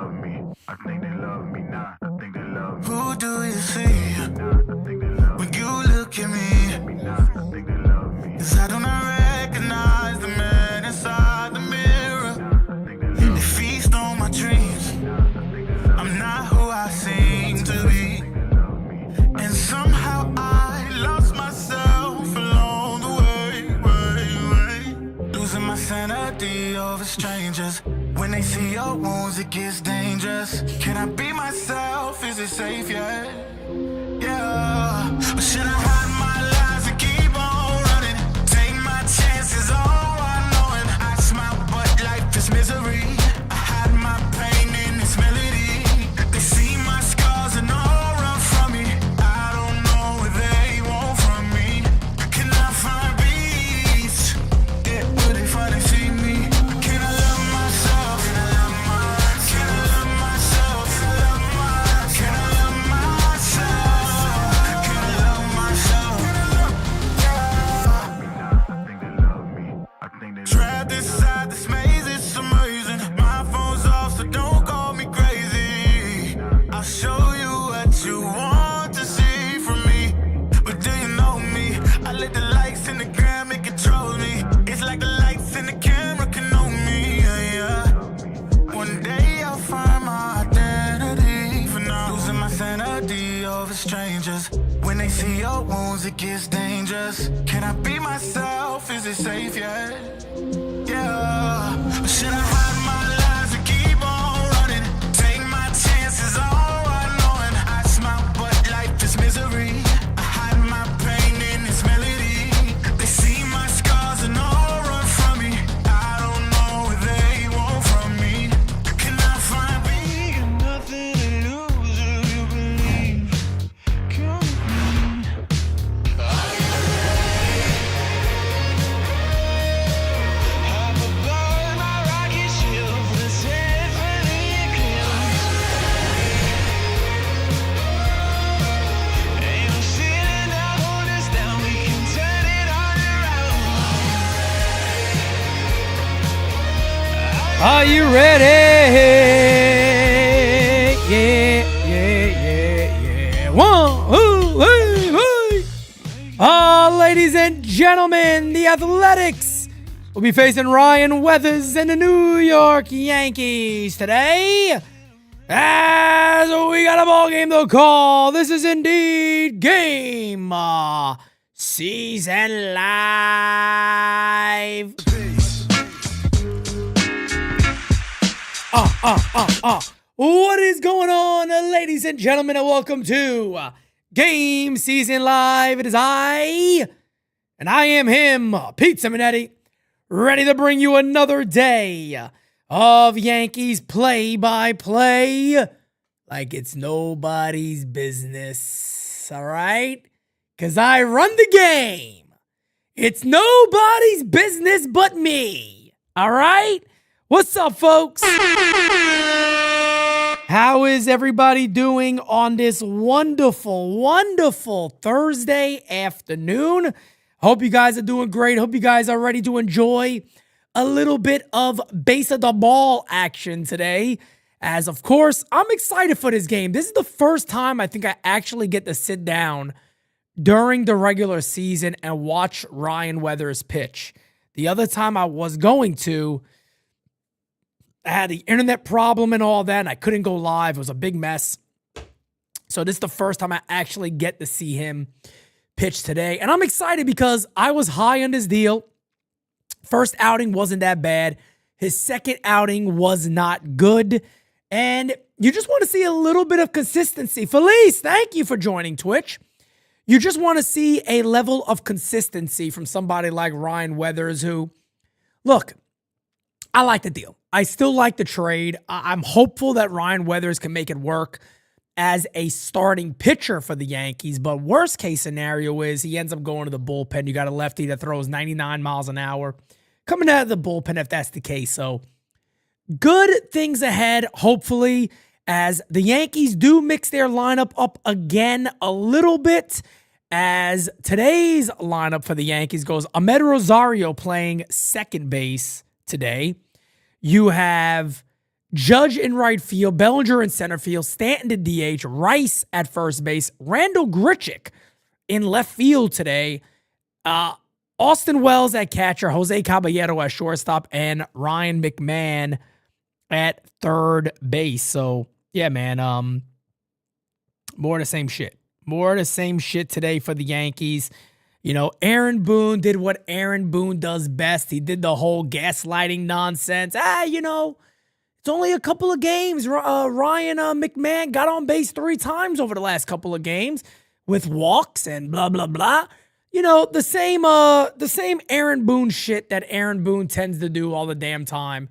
love me. I think they love me now. I think they love me. Who do you see when you look at me? I think they love me. 'Cause I do not recognize the man inside the mirror. And they feast on my dreams. I'm not who I seem to be. And somehow I lost myself along the way. Losing my sanity over strangers. When they see your wounds, it gets dangerous. Can I be myself? Is it safe yet? Yeah. Or should I hide my lies and keep on running? Take my chances, all unknowing. I smile, but life is misery. I hide my pain in this melody. They see my scars and all run from me. I don't know what they want from me. Can I find peace? Yeah, will they finally see me? Can I love myself? Can I love myself? Can I love myself? Can I love myself? Can I love myself? I think they love me. I think they love me. Trapped inside this maze, it's amazing. My phone's off, so don't call me crazy. I'll show you what you want to see from me. But do you know me? I let the lights in the gram, it controls me. It's like the lights in the camera can know me. Yeah. One day I'll find my identity. For now, losing my sanity over strangers. When they see your wounds, it gets dangerous. Can I be myself? Is it safe yet? Yeah. Or should I hide my lies and keep on running? Take my chances, all unknowing. I smile, but life is misery. I hide my pain in this melody. They see my scars and all run from me. I don't know what they want from me. Can I find me? Got nothing to lose, do you believe? Come with me. Hop aboard my rocket ship, let's head for the eclipse. Ain't no ceiling to hold us down, we can turn it on around. Are you ready? Yeah. Ladies and gentlemen, the Athletics will be facing Ryan Weathers and the New York Yankees today. As we got a ball game to call, this is indeed GameSZN Live. What is going on, ladies and gentlemen, and welcome to GameSZN Live. It is I am him, Pete Simonetti, ready to bring you another day of Yankees play-by-play like it's nobody's business, all right? Because I run the game. It's nobody's business but me, all right? What's up, folks? How is everybody doing on this wonderful Thursday afternoon? Hope you guys are doing great. Hope you guys are ready to enjoy a little bit of base of the ball action today. As, of course, I'm excited for this game. This is the first time I think I actually get to sit down during the regular season and watch Ryan Weathers pitch. The other time I was going to, I had the internet problem and all that, and I couldn't go live. It was a big mess. So this is the first time I actually get to see him pitch today. And I'm excited because I was high on this deal. First outing wasn't that bad. His second outing was not good. And you just want to see a little bit of consistency. Felice, thank you for joining Twitch. You just want to see a level of consistency from somebody like Ryan Weathers who, look, I like the deal. I still like the trade. I'm hopeful that Ryan Weathers can make it work as a starting pitcher for the Yankees. But worst case scenario is he ends up going to the bullpen. You got a lefty that throws 99 miles an hour coming out of the bullpen if that's the case. So good things ahead, hopefully, as the Yankees do mix their lineup up again a little bit. As today's lineup for the Yankees goes, Ahmed Rosario playing second base today. You have Judge in right field, Bellinger in center field, Stanton to DH, Rice at first base, Randall Grichuk in left field today, Austin Wells at catcher, Jose Caballero at shortstop, and Ryan McMahon at third base. So, yeah, man, more of the same shit. More of the same shit today for the Yankees. You know, Aaron Boone did what Aaron Boone does best. He did the whole gaslighting nonsense. You know, it's only a couple of games. Ryan McMahon got on base 3 times over the last couple of games with walks and blah, blah, blah. You know, the same Aaron Boone shit that Aaron Boone tends to do all the damn time.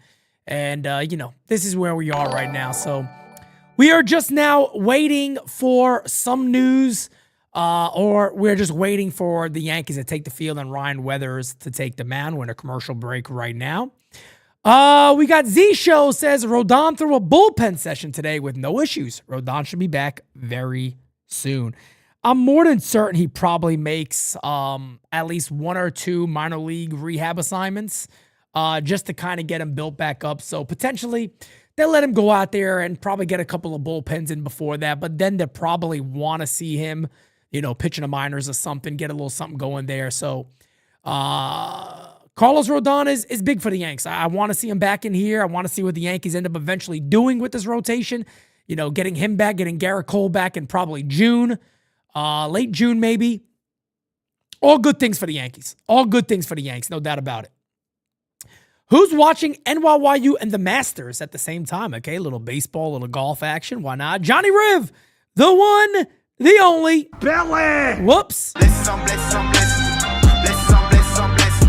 And, you know, this is where we are right now. So we are just now waiting for some news, or we're just waiting for the Yankees to take the field and Ryan Weathers to take the mound. We're in a commercial break right now. We got Z-Show says Rodon threw a bullpen session today with no issues. Rodon should be back very soon. I'm more than certain he probably makes at least 1 or 2 minor league rehab assignments just to kind of get him built back up. So potentially they'll let him go out there and probably get a couple of bullpens in before that. But then they'll probably want to see him, you know, pitching the minors or something, get a little something going there. So Carlos Rodon is big for the Yanks. I want to see him back in here. I want to see what the Yankees end up eventually doing with this rotation. You know, getting him back, getting Garrett Cole back in probably June. Late June, maybe. All good things for the Yankees. All good things for the Yanks, no doubt about it. Who's watching NYYU and the Masters at the same time? Okay, a little baseball, a little golf action. Why not? Johnny Riv, the one, the only. Billy! Whoops. Blessings on blessings on blessings. Blessings on blessings on blessings.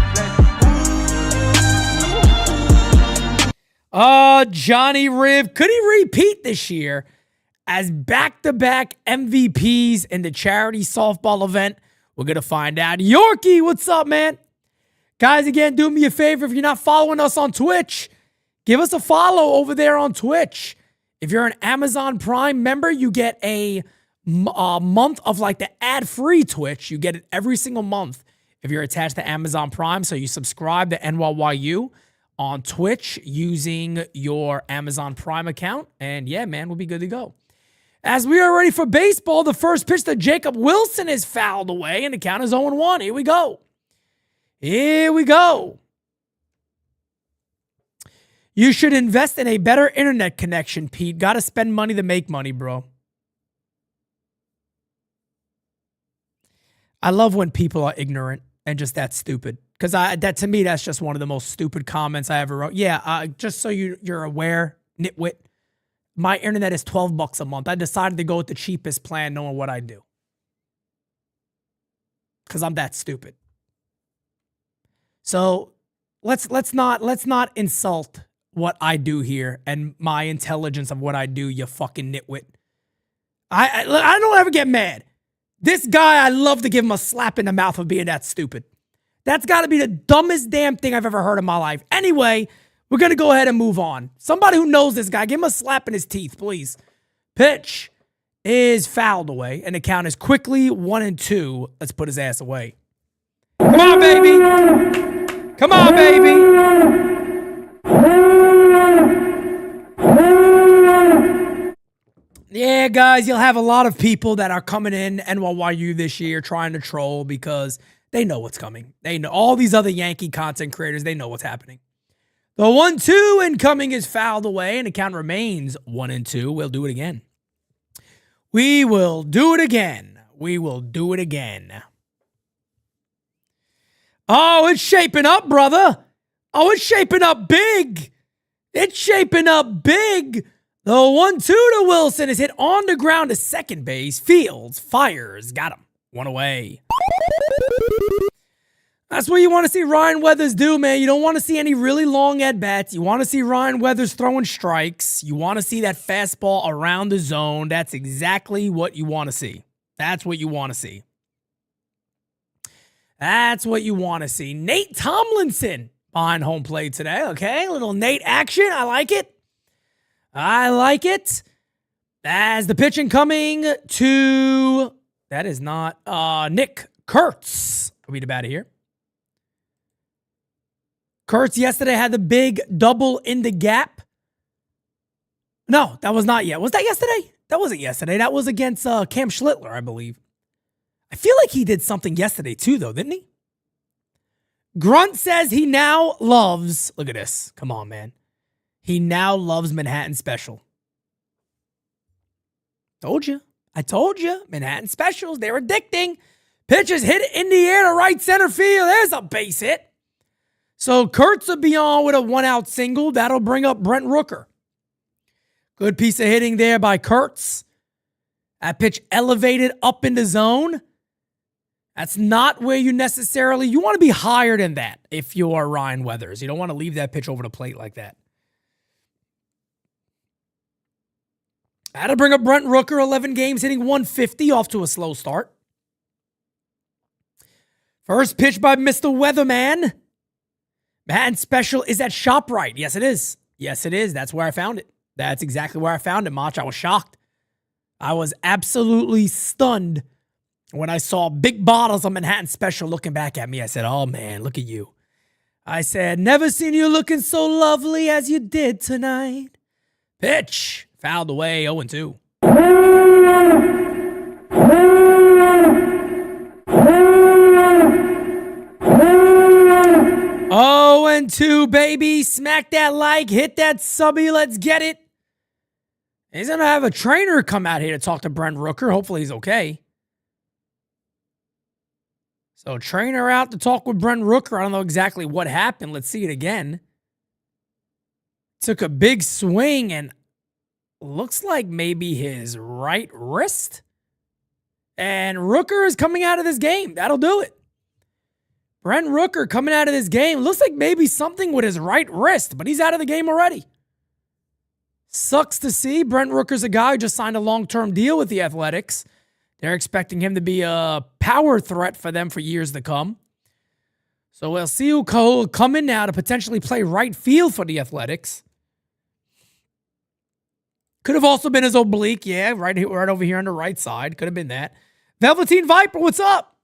Johnny Riv, could he repeat this year as back-to-back MVPs in the charity softball event? We're going to find out. Yorkie, what's up, man? Guys, again, do me a favor. If you're not following us on Twitch, give us a follow over there on Twitch. If you're an Amazon Prime member, you get a month of like the ad-free Twitch. You get it every single month if you're attached to Amazon Prime. So you subscribe to NYYU on Twitch using your Amazon Prime account. And yeah, man, we'll be good to go. As we are ready for baseball, the first pitch to Jacob Wilson is fouled away, and the count is 0-1. Here we go. Here we go. You should invest in a better internet connection, Pete. Got to spend money to make money, bro. I love when people are ignorant and just that stupid. Because that to me, that's just one of the most stupid comments I ever wrote. Yeah, just so you're aware, nitwit. My internet is $12 a month. I decided to go with the cheapest plan knowing what I do. Because I'm that stupid. So let's not insult what I do here and my intelligence of what I do, you fucking nitwit. I don't ever get mad. This guy, I love to give him a slap in the mouth for being that stupid. That's got to be the dumbest damn thing I've ever heard in my life. Anyway, we're going to go ahead and move on. Somebody who knows this guy, give him a slap in his teeth, please. Pitch is fouled away, and the count is quickly 1-2. Let's put his ass away. Come on, baby. Come on, baby. Yeah, guys, you'll have a lot of people that are coming in NYYU this year trying to troll because they know what's coming. They know all these other Yankee content creators, they know what's happening. The 1-2 incoming is fouled away, and the count remains 1-2. We'll do it again. We will do it again. We will do it again. Oh, it's shaping up, brother. Oh, it's shaping up big. It's shaping up big. The 1-2 to Wilson is hit on the ground to second base. Fields fires. Got him. One away. That's what you want to see Ryan Weathers do, man. You don't want to see any really long at-bats. You want to see Ryan Weathers throwing strikes. You want to see that fastball around the zone. That's exactly what you want to see. That's what you want to see. That's what you want to see. Nate Tomlinson behind home plate today, okay? A little Nate action. I like it. I like it. As the pitching coming to, that is not, Nick Kurtz. I'll read about it here. Kurtz yesterday had the big double in the gap. No, that was not yet. Was that yesterday? That wasn't yesterday. That was against Cam Schlittler, I believe. I feel like he did something yesterday too, though, didn't he? Grunt says he now loves, look at this. Come on, man. He now loves Manhattan Special. Told you. I told you. Manhattan Specials, they're addicting. Pitches hit in the air to right center field. There's a base hit. So Kurtz will be on with a 1-out single. That'll bring up Brent Rooker. Good piece of hitting there by Kurtz. That pitch elevated up in the zone. That's not where you necessarily, you want to be higher than that if you are Ryan Weathers. You don't want to leave that pitch over the plate like that. I had to bring up Brent Rooker, 11 games, hitting 150, off to a slow start. First pitch by Mr. Weatherman. Manhattan Special is at ShopRite. Yes, it is. Yes, it is. That's where I found it. That's exactly where I found it, Mach. I was shocked. I was absolutely stunned when I saw big bottles of Manhattan Special looking back at me. I said, oh, man, look at you. I said, never seen you looking so lovely as you did tonight. Pitch. Fouled away, 0-2. 0-2, baby. Smack that like, hit that subby, let's get it. He's going to have a trainer come out here to talk to Brent Rooker. Hopefully he's okay. So trainer out to talk with Brent Rooker. I don't know exactly what happened. Let's see it again. Took a big swing and looks like maybe his right wrist. And Rooker is coming out of this game. That'll do it. Brent Rooker coming out of this game. Looks like maybe something with his right wrist, but he's out of the game already. Sucks to see. Brent Rooker's a guy who just signed a long-term deal with the Athletics. They're expecting him to be a power threat for them for years to come. So we'll see who will come in now to potentially play right field for the Athletics. Could have also been his oblique. Yeah, right over here on the right side. Could have been that. Velveteen Viper, what's up?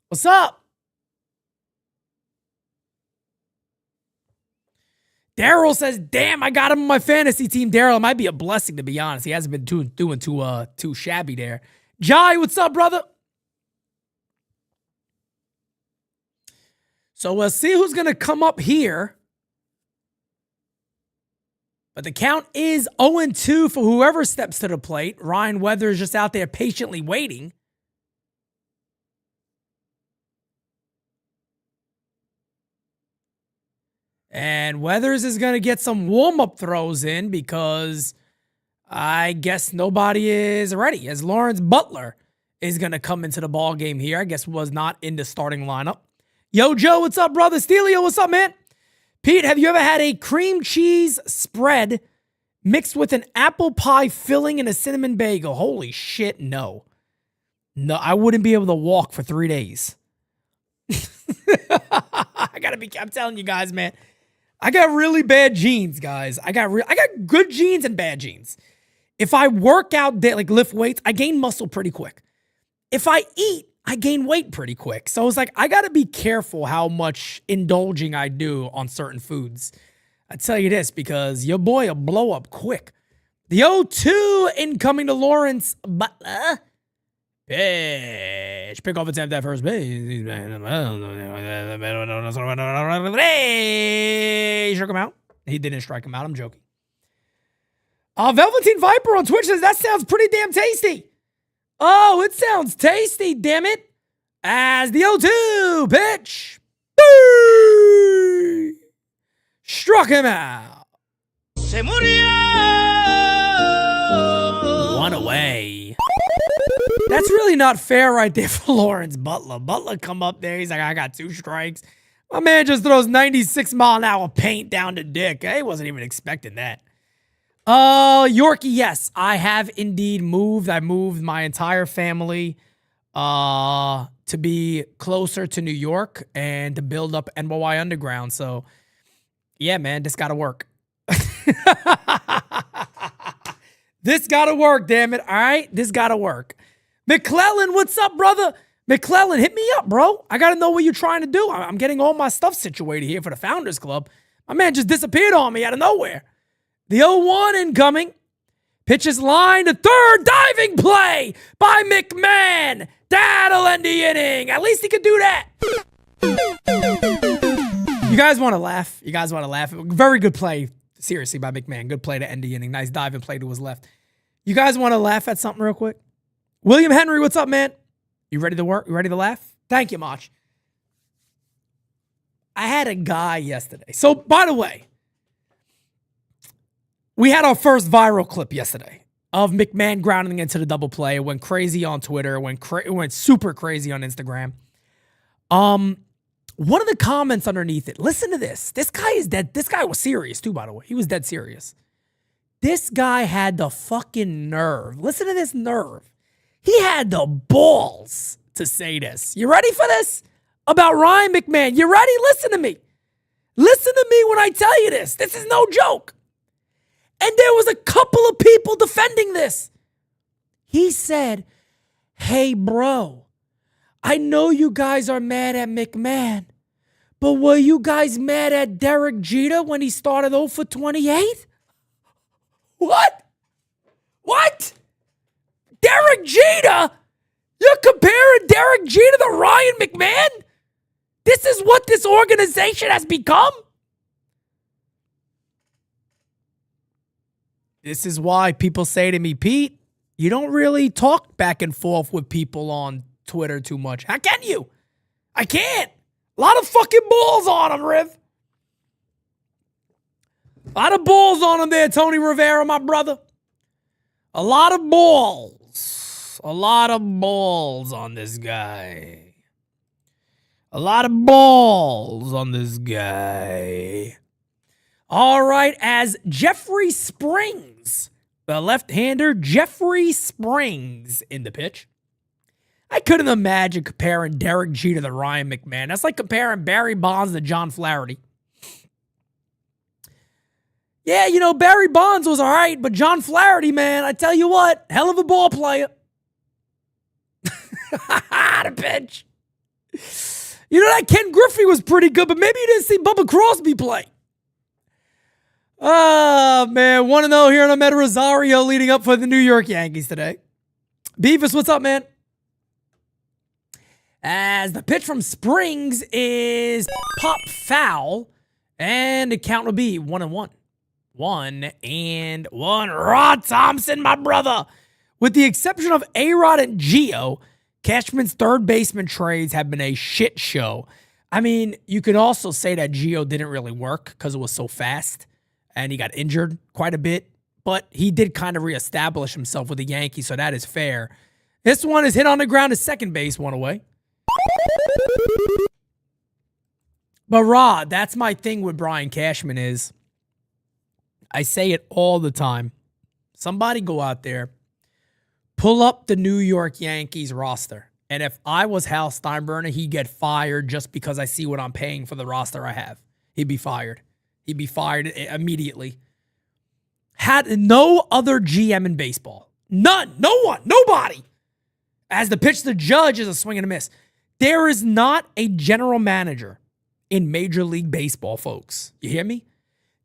What's up? Daryl says, damn, I got him on my fantasy team. Daryl, it might be a blessing, to be honest. He hasn't been doing too shabby there. Jai, what's up, brother? So we'll see who's going to come up here. But the count is 0-2 for whoever steps to the plate. Ryan Weathers just out there patiently waiting. And Weathers is going to get some warm-up throws in because I guess nobody is ready. As Lawrence Butler is going to come into the ball game here. I guess was not in the starting lineup. Yo, Joe, what's up, brother? Steelio, what's up, man? Pete, have you ever had a cream cheese spread mixed with an apple pie filling and a cinnamon bagel? Holy shit, no. No, I wouldn't be able to walk for 3 days. I'm telling you guys, man. I got really bad genes, guys. I got good genes and bad genes. If I work out, like lift weights, I gain muscle pretty quick. If I eat, I gain weight pretty quick. So it's like, I got to be careful how much indulging I do on certain foods. I tell you this, because your boy will blow up quick. The 0-2 incoming to Lawrence Butler. Pitch. Pick off attempt at first base. He struck him out. He didn't strike him out. I'm joking. Velveteen Viper on Twitch says, that sounds pretty damn tasty. Oh, it sounds tasty, damn it. As the 0-2 pitch. Boo! Struck him out. Se murió. One away. That's really not fair right there for Lawrence Butler. Butler come up there. He's like, I got 2 strikes. My man just throws 96-mile-an-hour paint down the dick. I wasn't even expecting that. Yorkie, yes, I have indeed moved. I moved my entire family to be closer to New York and to build up NYY Underground. So, yeah, man, this got to work. This got to work, damn it. All right, this got to work. McClellan, what's up, brother? McClellan, hit me up, bro. I got to know what you're trying to do. I'm getting all my stuff situated here for the Founders Club. My man just disappeared on me out of nowhere. The 0-1 incoming. Pitches line to third. Diving play by McMahon. That'll end the inning. At least he could do that. You guys want to laugh? You guys want to laugh? Very good play. Seriously, by McMahon. Good play to end the inning. Nice diving play to his left. You guys want to laugh at something real quick? William Henry, what's up, man? You ready to work? You ready to laugh? Thank you, Mach. I had a guy yesterday. So, by the way, we had our first viral clip yesterday of McMahon grounding into the double play. It went crazy on Twitter. It went super crazy on Instagram. One of the comments underneath it, listen to this. This guy is dead. This guy was serious too, by the way. He was dead serious. This guy had the fucking nerve. Listen to this nerve. He had the balls to say this. You ready for this? About Ryan McMahon. You ready? Listen to me. Listen to me when I tell you this. This is no joke. And there was a couple of people defending this. He said, hey, bro, I know you guys are mad at McMahon, but were you guys mad at Derek Jeter when he started 0 for 28? What? What? Derek Jeter? You're comparing Derek Jeter to Ryan McMahon? This is what this organization has become? This is why people say to me, Pete, you don't really talk back and forth with people on Twitter too much. How can you? I can't. A lot of fucking balls on him, Riv. A lot of balls on him there, Tony Rivera, my brother. A lot of balls. A lot of balls on this guy. A lot of balls on this guy. All right, as Jeffrey Springs, the left-hander, Jeffrey Springs in the pitch. I couldn't imagine comparing Derek Jeter to Ryan McMahon. That's like comparing Barry Bonds to John Flaherty. Yeah, you know, Barry Bonds was all right, but John Flaherty, man, I tell you what, hell of a ball player. The pitch. You know, that Ken Griffey was pretty good, but maybe you didn't see Bubba Crosby play. Oh, man, 1-0 here on Ahmed Rosario leading up for the New York Yankees today. Beavis, what's up, man? As the pitch from Springs is pop foul, and the count will be 1-1. 1-1. Rod Thompson, my brother. With the exception of A-Rod and Gio, Cashman's third baseman trades have been a shit show. I mean, you could also say that Gio didn't really work because it was so fast, and he got injured quite a bit, but he did kind of reestablish himself with the Yankees, so that is fair. This one is hit on the ground to second base, one away. But Rod, that's my thing with Brian Cashman is, I say it all the time. Somebody go out there, pull up the New York Yankees roster. And if I was Hal Steinbrenner, he'd get fired just because I see what I'm paying for the roster I have. He'd be fired. He'd be fired immediately. Had no other GM in baseball. None. No one. Nobody. As the pitch to the Judge is a swing and a miss. There is not a general manager in Major League Baseball, folks. You hear me?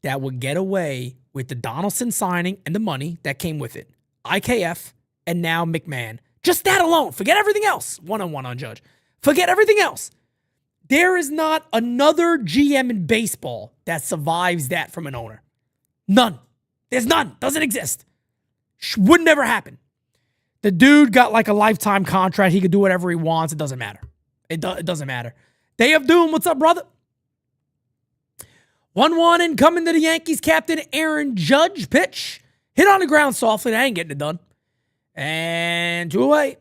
That would get away with the Donaldson signing and the money that came with it. IKF and now McMahon. Just that alone. Forget everything else. 1-on-1 on Judge. Forget everything else. There is not another GM in baseball that survives that from an owner. None. There's none. Doesn't exist. Would never happen. The dude got like a lifetime contract. He could do whatever he wants. It doesn't matter. It doesn't matter. Day of Doom. What's up, brother? 1-1 incoming to the Yankees captain Aaron Judge. Pitch. Hit on the ground softly. That ain't getting it done. And 2 away.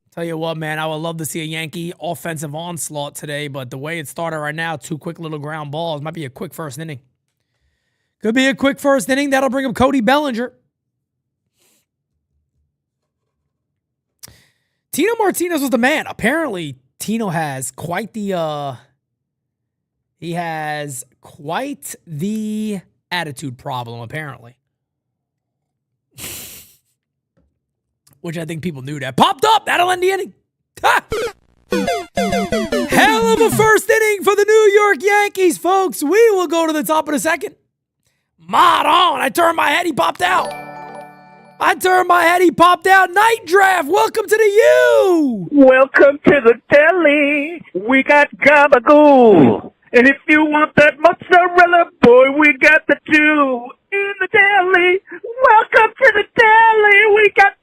Tell you what, man, I would love to see a Yankee offensive onslaught today, but the way it started right now, 2 quick little ground balls, might be a quick first inning. Could be a quick first inning. That'll bring up Cody Bellinger. Tino Martinez was the man. Apparently, Tino has quite the attitude problem, apparently. Which I think people knew that. Popped up. That'll end the inning. Ha! Hell Hell of a first inning for the New York Yankees, folks. We will go to the top of the second. Mod on. I turned my head. He popped out. Night Draft. Welcome to the U. Welcome to the deli. We got gabagool. And if you want that mozzarella, boy, we got the Jew in the deli. Welcome to the deli. We got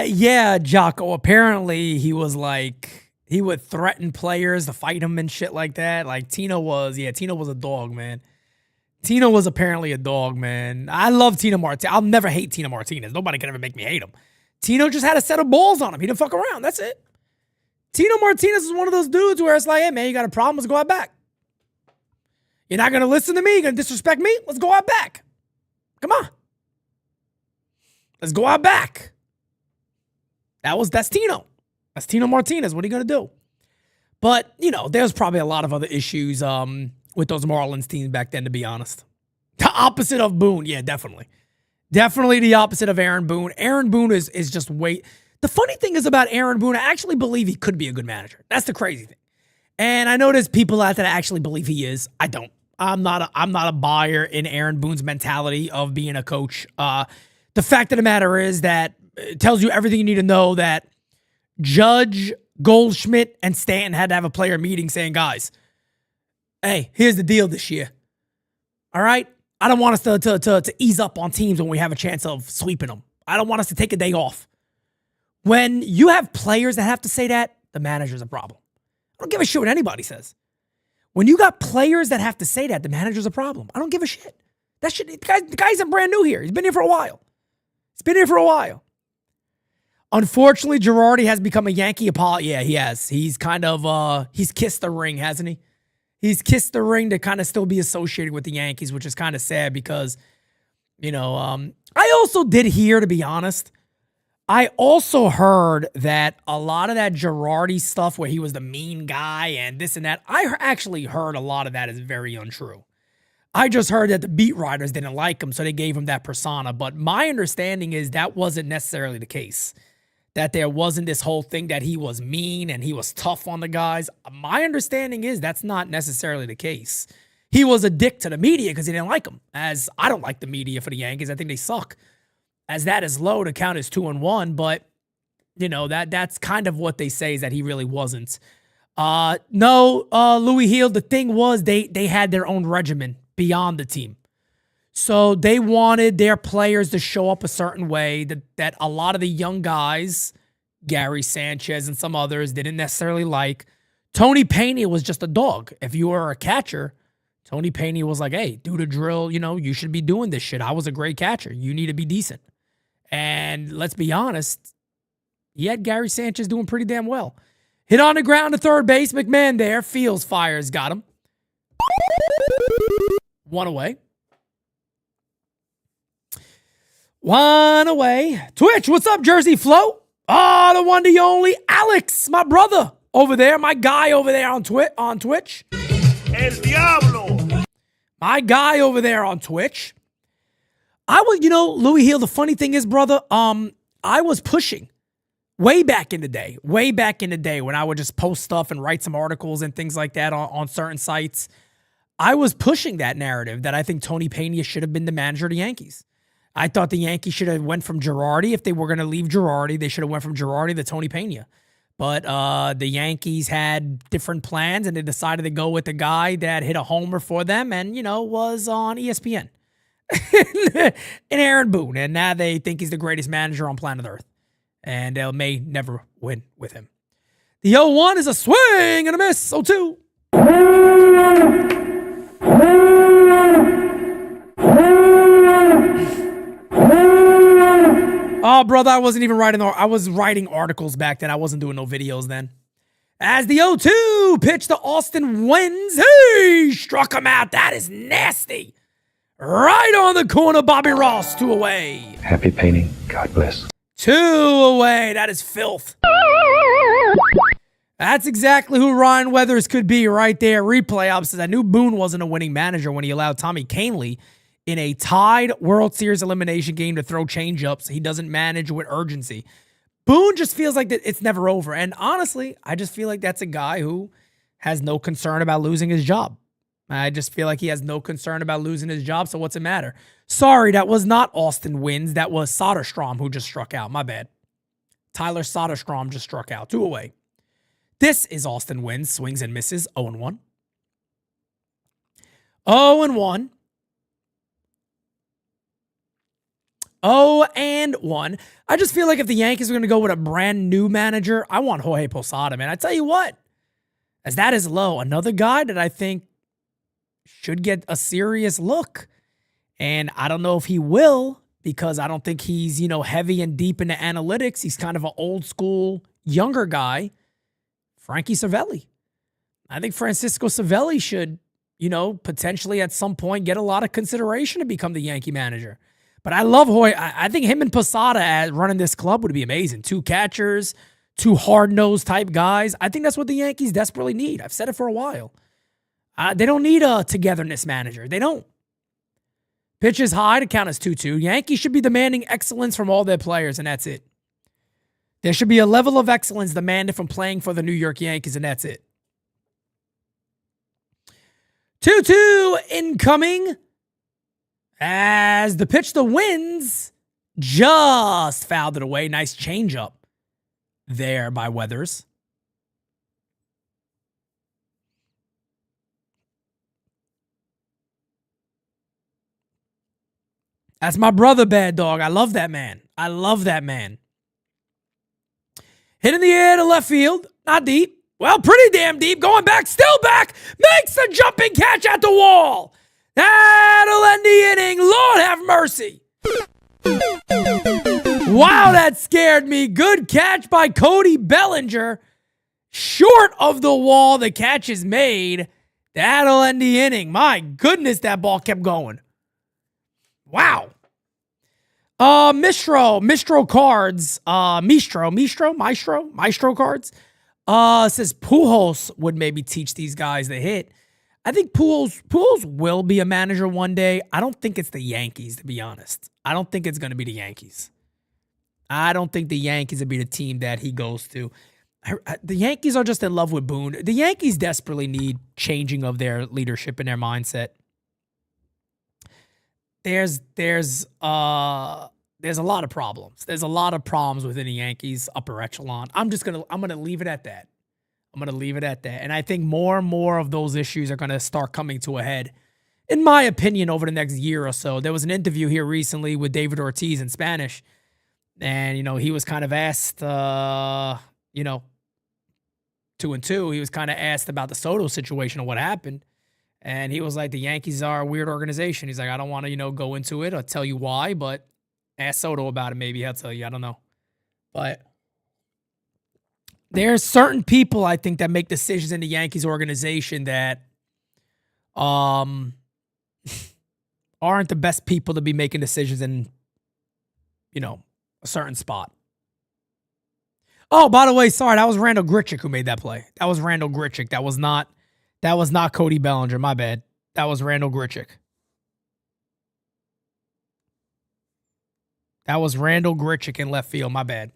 yeah, Jocko. Apparently, he was like, he would threaten players to fight him and shit like that. Like Tino was a dog, man. Tino was apparently a dog, man. I love Tino Martinez. I'll never hate Tino Martinez. Nobody can ever make me hate him. Tino just had a set of balls on him. He didn't fuck around. That's it. Tino Martinez is one of those dudes where it's like, hey, man, you got a problem? Let's go out back. You're not going to listen to me? You're going to disrespect me? Let's go out back. Come on. Let's go out back. That's Tino. That's Tino Martinez. What are you going to do? But, you know, there's probably a lot of other issues with those Marlins teams back then, to be honest. The opposite of Boone. Yeah, definitely. Definitely the opposite of Aaron Boone. Aaron Boone is just way... The funny thing is about Aaron Boone, I actually believe he could be a good manager. That's the crazy thing. And I know there's people out there that actually believe he is. I don't. I'm not a buyer in Aaron Boone's mentality of being a coach. The fact of the matter is that it tells you everything you need to know that Judge, Goldschmidt, and Stanton had to have a player meeting saying, guys, hey, here's the deal this year. All right? I don't want us to ease up on teams when we have a chance of sweeping them. I don't want us to take a day off. When you have players that have to say that, the manager's a problem. I don't give a shit what anybody says. When you got players that have to say that, the manager's a problem. I don't give a shit. That shit, the guy's not brand new here. He's been here for a while. Unfortunately, Girardi has become a Yankee apologist. Yeah, he has. He's kind of, he's kissed the ring, hasn't he? He's kissed the ring to kind of still be associated with the Yankees, which is kind of sad because, you know, I also did hear, to be honest, I also heard that a lot of that Girardi stuff where he was the mean guy and this and that, I actually heard a lot of that is very untrue. I just heard that the beat writers didn't like him, so they gave him that persona. But my understanding is that wasn't necessarily the case. That there wasn't this whole thing that he was mean and he was tough on the guys. My understanding is that's not necessarily the case. He was a dick to the media because he didn't like them. As I don't like the media for the Yankees. I think they suck. As that is low to count as 2-1, but you know, that's kind of what they say is that he really wasn't. No, Louis Hill, the thing was they had their own regimen beyond the team. So they wanted their players to show up a certain way that a lot of the young guys, Gary Sanchez and some others, didn't necessarily like. Tony Pena was just a dog. If you were a catcher, Tony Pena was like, hey, do the drill. You know, you should be doing this shit. I was a great catcher. You need to be decent. And let's be honest, he had Gary Sanchez doing pretty damn well. Hit on the ground to third base. McMahon there. Fields fires. Got him. One away. Twitch, what's up, Jersey Flo? Oh, the one, the only Alex, my brother over there. My guy over there on Twitch. El Diablo. My guy over there on Twitch. Louis Hill, the funny thing is, brother, I was pushing way back in the day when I would just post stuff and write some articles and things like that on certain sites. I was pushing that narrative that I think Tony Pena should have been the manager of the Yankees. I thought the Yankees should have went from Girardi. If they were going to leave Girardi, they should have went from Girardi to Tony Pena. But the Yankees had different plans, and they decided to go with the guy that hit a homer for them and, was on ESPN. And Aaron Boone. And now they think he's the greatest manager on planet Earth. And they may never win with him. The 0-1 is a swing and a miss. 0-2. Oh, brother, I wasn't even writing. I was writing articles back then. I wasn't doing no videos then. As the 0-2 pitch to Austin Wens. Hey, struck him out. That is nasty. Right on the corner, Bobby Ross, 2 away. Happy painting. God bless. 2 away. That is filth. That's exactly who Ryan Weathers could be right there. Replay up says I knew Boone wasn't a winning manager when he allowed Tommy Kahnle in a tied World Series elimination game to throw changeups. He doesn't manage with urgency. Boone just feels like that it's never over. And honestly, I just feel like that's a guy who has no concern about losing his job. I just feel like he has no concern about losing his job, so what's it matter? Sorry, that was not Austin Wins. That was Soderstrom who just struck out. My bad. Tyler Soderstrom just struck out. 2 away. This is Austin Wins. Swings and misses. 0-1. 0-1. 0-1. I just feel like if the Yankees are going to go with a brand new manager, I want Jorge Posada, man. I tell you what, as that is low, another guy that I think should get a serious look. And I don't know if he will, because I don't think he's, heavy and deep into analytics. He's kind of an old school, younger guy. Frankie Cervelli. I think Francisco Cervelli should, potentially at some point get a lot of consideration to become the Yankee manager. But I love Hoy. I think him and Posada as running this club would be amazing. 2 catchers, 2 hard-nosed type guys. I think that's what the Yankees desperately need. I've said it for a while. They don't need a togetherness manager. They don't. Pitch is high to count as 2-2. Yankees should be demanding excellence from all their players, and that's it. There should be a level of excellence demanded from playing for the New York Yankees, and that's it. 2-2 incoming. As the pitch to Wins just fouled it away. Nice changeup there by Weathers. That's my brother, Bad Dog. I love that man. I love that man. Hit in the air to left field. Not deep. Well, pretty damn deep. Going back. Still back. Makes a jumping catch at the wall. That'll end the inning. Lord have mercy. Wow, that scared me. Good catch by Cody Bellinger. Short of the wall. The catch is made. That'll end the inning. My goodness, that ball kept going. Wow. Maestro cards. Maestro cards. Says Pujols would maybe teach these guys to hit. I think Pujols will be a manager one day. I don't think it's the Yankees, to be honest. I don't think it's going to be the Yankees. I don't think the Yankees will be the team that he goes to. The Yankees are just in love with Boone. The Yankees desperately need changing of their leadership and their mindset. There's a lot of problems. There's a lot of problems within the Yankees upper echelon. I'm gonna leave it at that. And I think more and more of those issues are gonna start coming to a head, in my opinion, over the next year or so. There was an interview here recently with David Ortiz in Spanish, and he was kind of asked, 2-2. He was kind of asked about the Soto situation and what happened. And he was like, the Yankees are a weird organization. He's like, I don't want to, go into it or tell you why, but ask Soto about it. Maybe he'll tell you. I don't know. But there's certain people, I think, that make decisions in the Yankees organization that aren't the best people to be making decisions in, a certain spot. Oh, by the way, sorry, that was Randall Grichuk who made that play. That was Randall Grichuk. That was not Cody Bellinger. My bad. That was Randall Grichuk. That was Randall Grichuk in left field. My bad.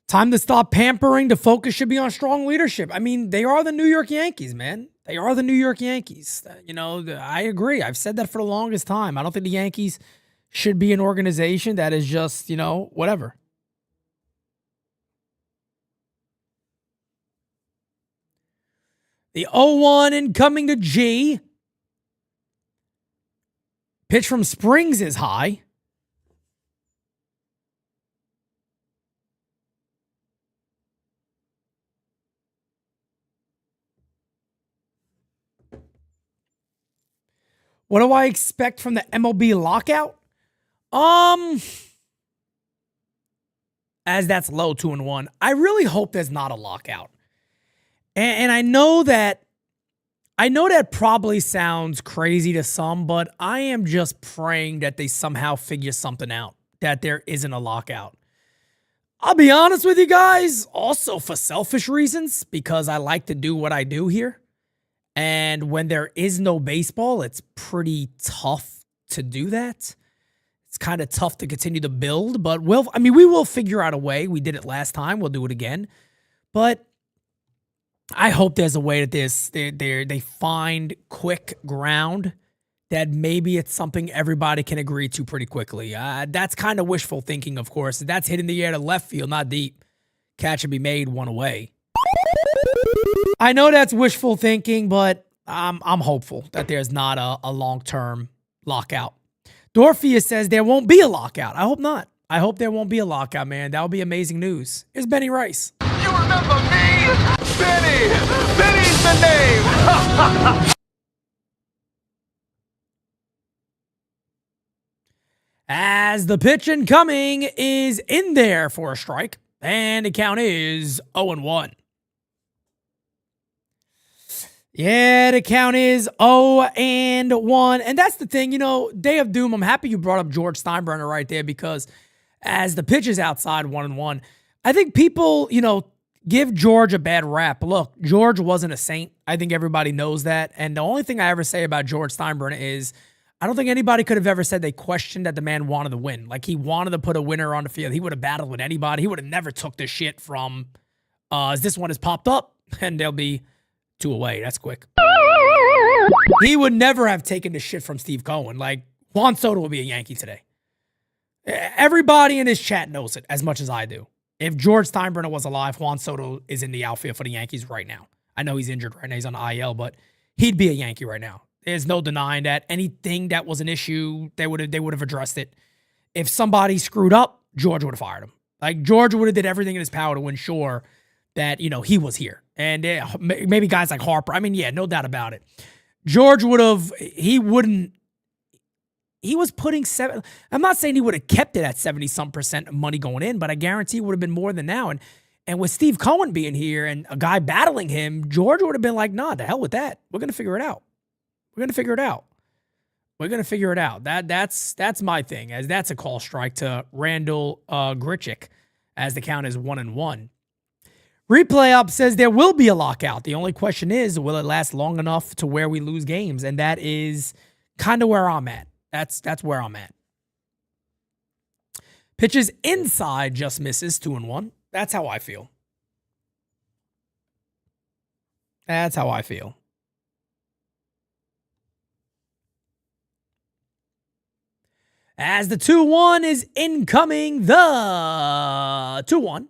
Time to stop pampering. The focus should be on strong leadership. I mean, they are the New York Yankees, man. They are the New York Yankees. I agree. I've said that for the longest time. I don't think the Yankees should be an organization that is just, whatever. The 0-1 incoming to G. Pitch from Springs is high. What do I expect from the MLB lockout? As that's low, 2-1. I really hope there's not a lockout. And I know that probably sounds crazy to some, but I am just praying that they somehow figure something out, that there isn't a lockout. I'll be honest with you guys, also for selfish reasons, because I like to do what I do here. And when there is no baseball, it's pretty tough to do that. It's kind of tough to continue to build, but we will figure out a way. We did it last time. We'll do it again. But I hope there's a way that they find quick ground that maybe it's something everybody can agree to pretty quickly. That's kind of wishful thinking, of course. That's hitting the air to left field, not deep. Catch should be made, one away. I know that's wishful thinking, but I'm hopeful that there's not a long-term lockout. Dorpheus says there won't be a lockout. I hope not. I hope there won't be a lockout, man. That would be amazing news. Here's Benny Rice. You remember me? Benny! Benny's the name! As the pitch incoming is in there for a strike, and the count is 0-1. Yeah, the count is 0-1. And that's the thing, Day of Doom, I'm happy you brought up George Steinbrenner right there, because as the pitch is outside 1-1, I think people, give George a bad rap. Look, George wasn't a saint. I think everybody knows that. And the only thing I ever say about George Steinbrenner is I don't think anybody could have ever said they questioned that the man wanted to win. Like, he wanted to put a winner on the field. He would have battled with anybody. He would have never took this shit from, this one has popped up, and they'll be 2 away. That's quick. He would never have taken the shit from Steve Cohen. Like, Juan Soto will be a Yankee today. Everybody in his chat knows it as much as I do. If George Steinbrenner was alive, Juan Soto is in the outfield for the Yankees right now. I know he's injured right now. He's on the IL, but he'd be a Yankee right now. There's no denying that. Anything that was an issue, they would have addressed it. If somebody screwed up, George would have fired him. Like, George would have did everything in his power to ensure that, he was here. And maybe guys like Harper. I mean, yeah, no doubt about it. George he was putting I'm not saying he would have kept it at 70-some% of money going in, but I guarantee it would have been more than now. And with Steve Cohen being here and a guy battling him, George would have been like, nah, the hell with that. We're going to figure it out. We're going to figure it out. That's my thing, as that's a call strike to Randall Grichuk, as the count is 1-1. Replay Up says there will be a lockout. The only question is, will it last long enough to where we lose games? And that is kind of where I'm at. That's where I'm at. Pitches inside, just misses, 2-1. That's how I feel. That's how I feel. As the 2-1 is incoming, the 2-1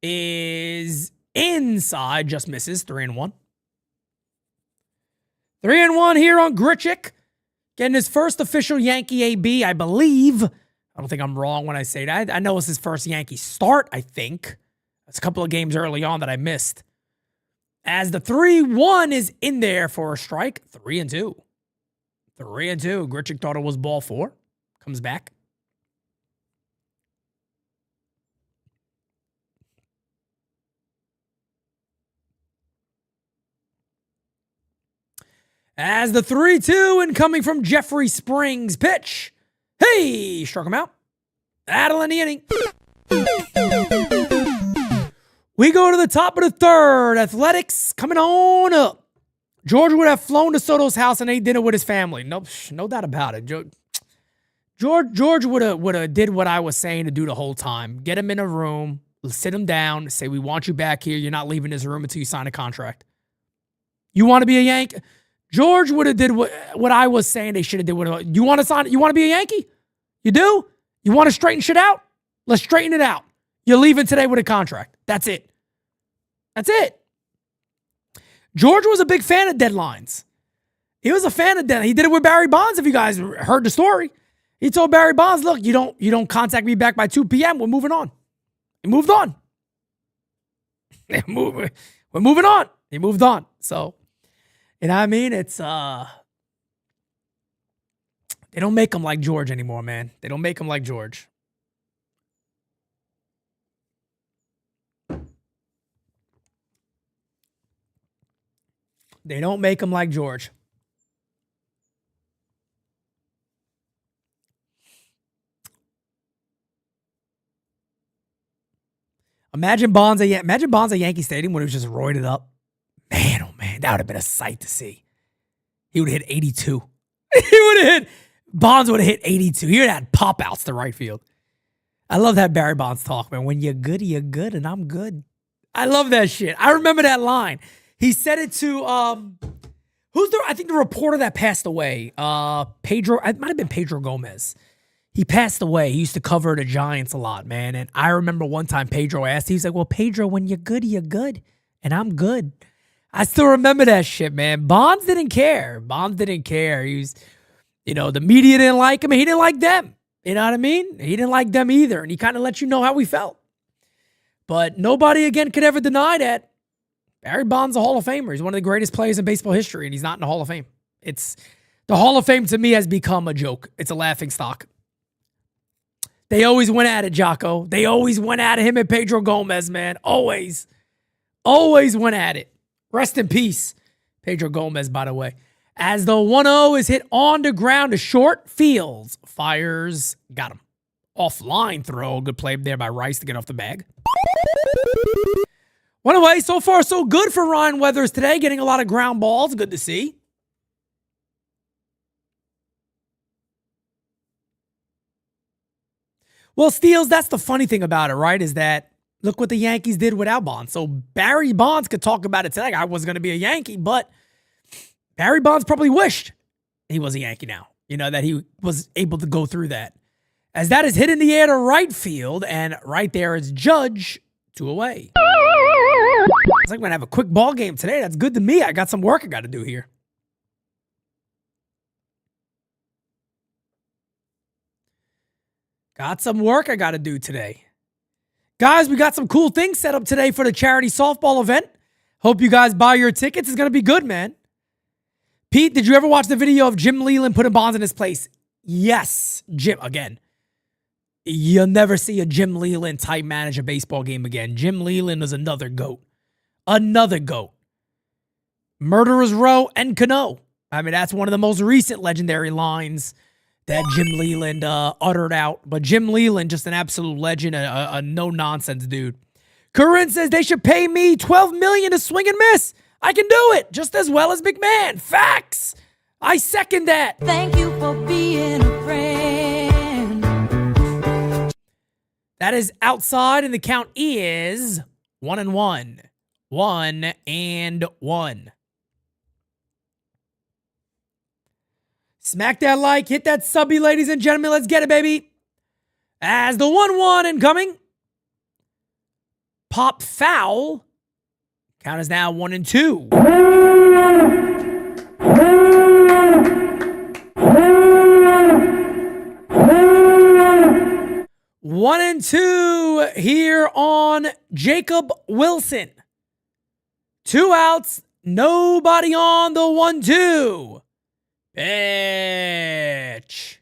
is inside, just misses, 3-1. 3-1 here on Grichuk. Getting his first official Yankee AB, I believe. I don't think I'm wrong when I say that. I know it's his first Yankee start, I think. That's a couple of games early on that I missed. As the 3-1 is in there for a strike, 3-2. 3-2. Grichuk thought it was ball 4. Comes back. As the 3-2 incoming from Jeffrey Springs, pitch. Hey, struck him out. That'll end the inning. We go to the top of the third. Athletics coming on up. George would have flown to Soto's house and ate dinner with his family. Nope, no doubt about it. George would have did what I was saying to do the whole time. Get him in a room, sit him down, say, we want you back here. You're not leaving this room until you sign a contract. You want to be a Yankee? George would have did what I was saying they should have did. You want to sign? You want to be a Yankee? You do? You want to straighten shit out? Let's straighten it out. You're leaving today with a contract. That's it. That's it. George was a big fan of deadlines. He was a fan of deadlines. He did it with Barry Bonds, if you guys heard the story. He told Barry Bonds, look, you don't contact me back by 2 p.m., we're moving on. He moved on. We're moving on. He moved on. So, you know what I mean? It's, they don't make him like George anymore, man. They don't make him like George. They don't make him like George. Imagine Bonds at Yankee Stadium when it was just roided up. Man, oh man. Man, that would have been a sight to see. He would have hit 82. Bonds would have hit 82. He would have had pop-outs to right field. I love that Barry Bonds talk, man. When you're good, and I'm good. I love that shit. I remember that line. He said it to, I think the reporter that passed away, Pedro, it might have been Pedro Gomez. He passed away. He used to cover the Giants a lot, man. And I remember one time Pedro asked, he was like, well, Pedro, when you're good, and I'm good. I still remember that shit, man. Bonds didn't care. He was, the media didn't like him, and he didn't like them. You know what I mean? He didn't like them either, and he kind of let you know how he felt. But nobody, again, could ever deny that Barry Bonds is a Hall of Famer. He's one of the greatest players in baseball history, and he's not in the Hall of Fame. The Hall of Fame, to me, has become a joke. It's a laughing stock. They always went at it, Jocko. They always went at him and Pedro Gomez, man. Always went at it. Rest in peace, Pedro Gomez, by the way. As the 1-0 is hit on the ground to short, Fields fires, got him. Offline throw, good play there by Rice to get off the bag. One away, so far so good for Ryan Weathers today, getting a lot of ground balls, good to see. Well, Steels, that's the funny thing about it, right, is that look what the Yankees did without Bonds. So Barry Bonds could talk about it today. I was going to be a Yankee, but Barry Bonds probably wished he was a Yankee now, that he was able to go through that. As that is hit in the air to right field, and right there is Judge, 2 away. It's like we're going to have a quick ball game today. That's good to me. I got some work I got to do here. Got some work I got to do today. Guys, we got some cool things set up today for the charity softball event. Hope you guys buy your tickets. It's going to be good, man. Pete, did you ever watch the video of Jim Leland putting Bonds in his place? Yes. Jim, again, you'll never see a Jim Leland type manage a baseball game again. Jim Leland is another GOAT. Another GOAT. Murderer's Row and Cano. I mean, that's one of the most recent legendary lines that Jim Leland uttered out. But Jim Leland, just an absolute legend, a no-nonsense dude. Corinne says they should pay me $12 million to swing and miss. I can do it just as well as McMahon. Facts. I second that. Thank you for being a friend. That is outside, and the count is 1-1. 1-1. Smack that like, hit that subby, ladies and gentlemen. Let's get it, baby. As the 1-1 incoming. Pop foul. Count is now 1-2. 1-2 here on Jacob Wilson. 2 outs, nobody on the 1-2. Pitch.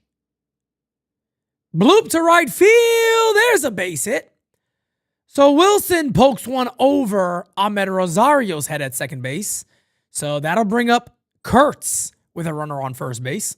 Bloop to right field. There's a base hit. So Wilson pokes one over Ahmed Rosario's head at second base. So that'll bring up Kurtz with a runner on first base.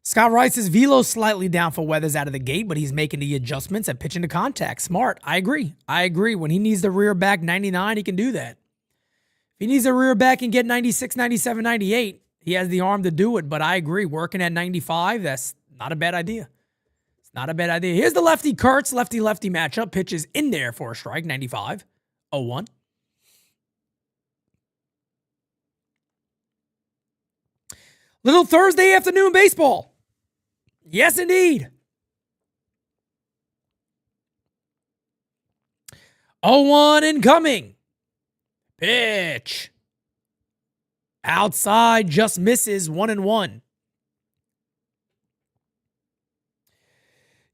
Scott Rice's velo slightly down for Weathers out of the gate, but he's making the adjustments and pitching to contact. Smart. I agree. When he needs the rear back 99, he can do that. If he needs a rear back and get 96, 97, 98, he has the arm to do it. But I agree. Working at 95, that's not a bad idea. It's not a bad idea. Here's the lefty Kurtz, lefty-lefty matchup. Pitches in there for a strike, 95, 0-1. Little Thursday afternoon baseball. Yes, indeed. 0-1 incoming. Pitch. Outside, just misses, 1-1.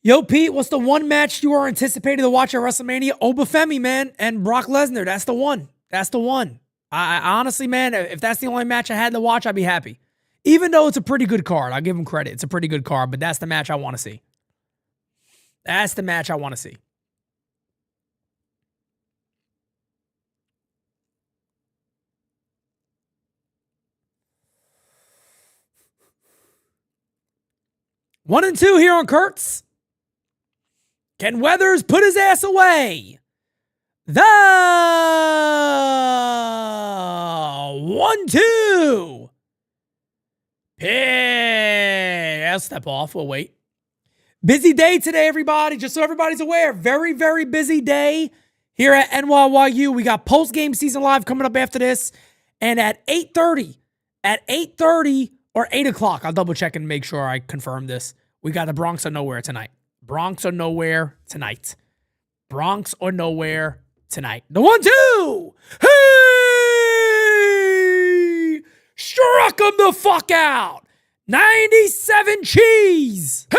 Yo, Pete, what's the one match you are anticipating to watch at WrestleMania? Obafemi, man, and Brock Lesnar. That's the one. That's the one. I honestly, man, if that's the only match I had to watch, I'd be happy. Even though it's a pretty good card. I'll give him credit. It's a pretty good card, but that's the match I want to see. That's the match I want to see. One and two here on Kurtz. Can Weathers put his ass away? the 1-2 pitch. I'll step off. We'll wait. Busy day today, everybody. Just so everybody's aware, very, very busy day here at NYYU. We got post-game season live coming up after this. And at 8:30 or 8 o'clock, I'll double check and make sure I confirm this. We got the Bronx or Nowhere tonight. Bronx or Nowhere tonight. Bronx or Nowhere tonight. The 1-2. Hey! Struck him the fuck out. 97 cheese. Hey!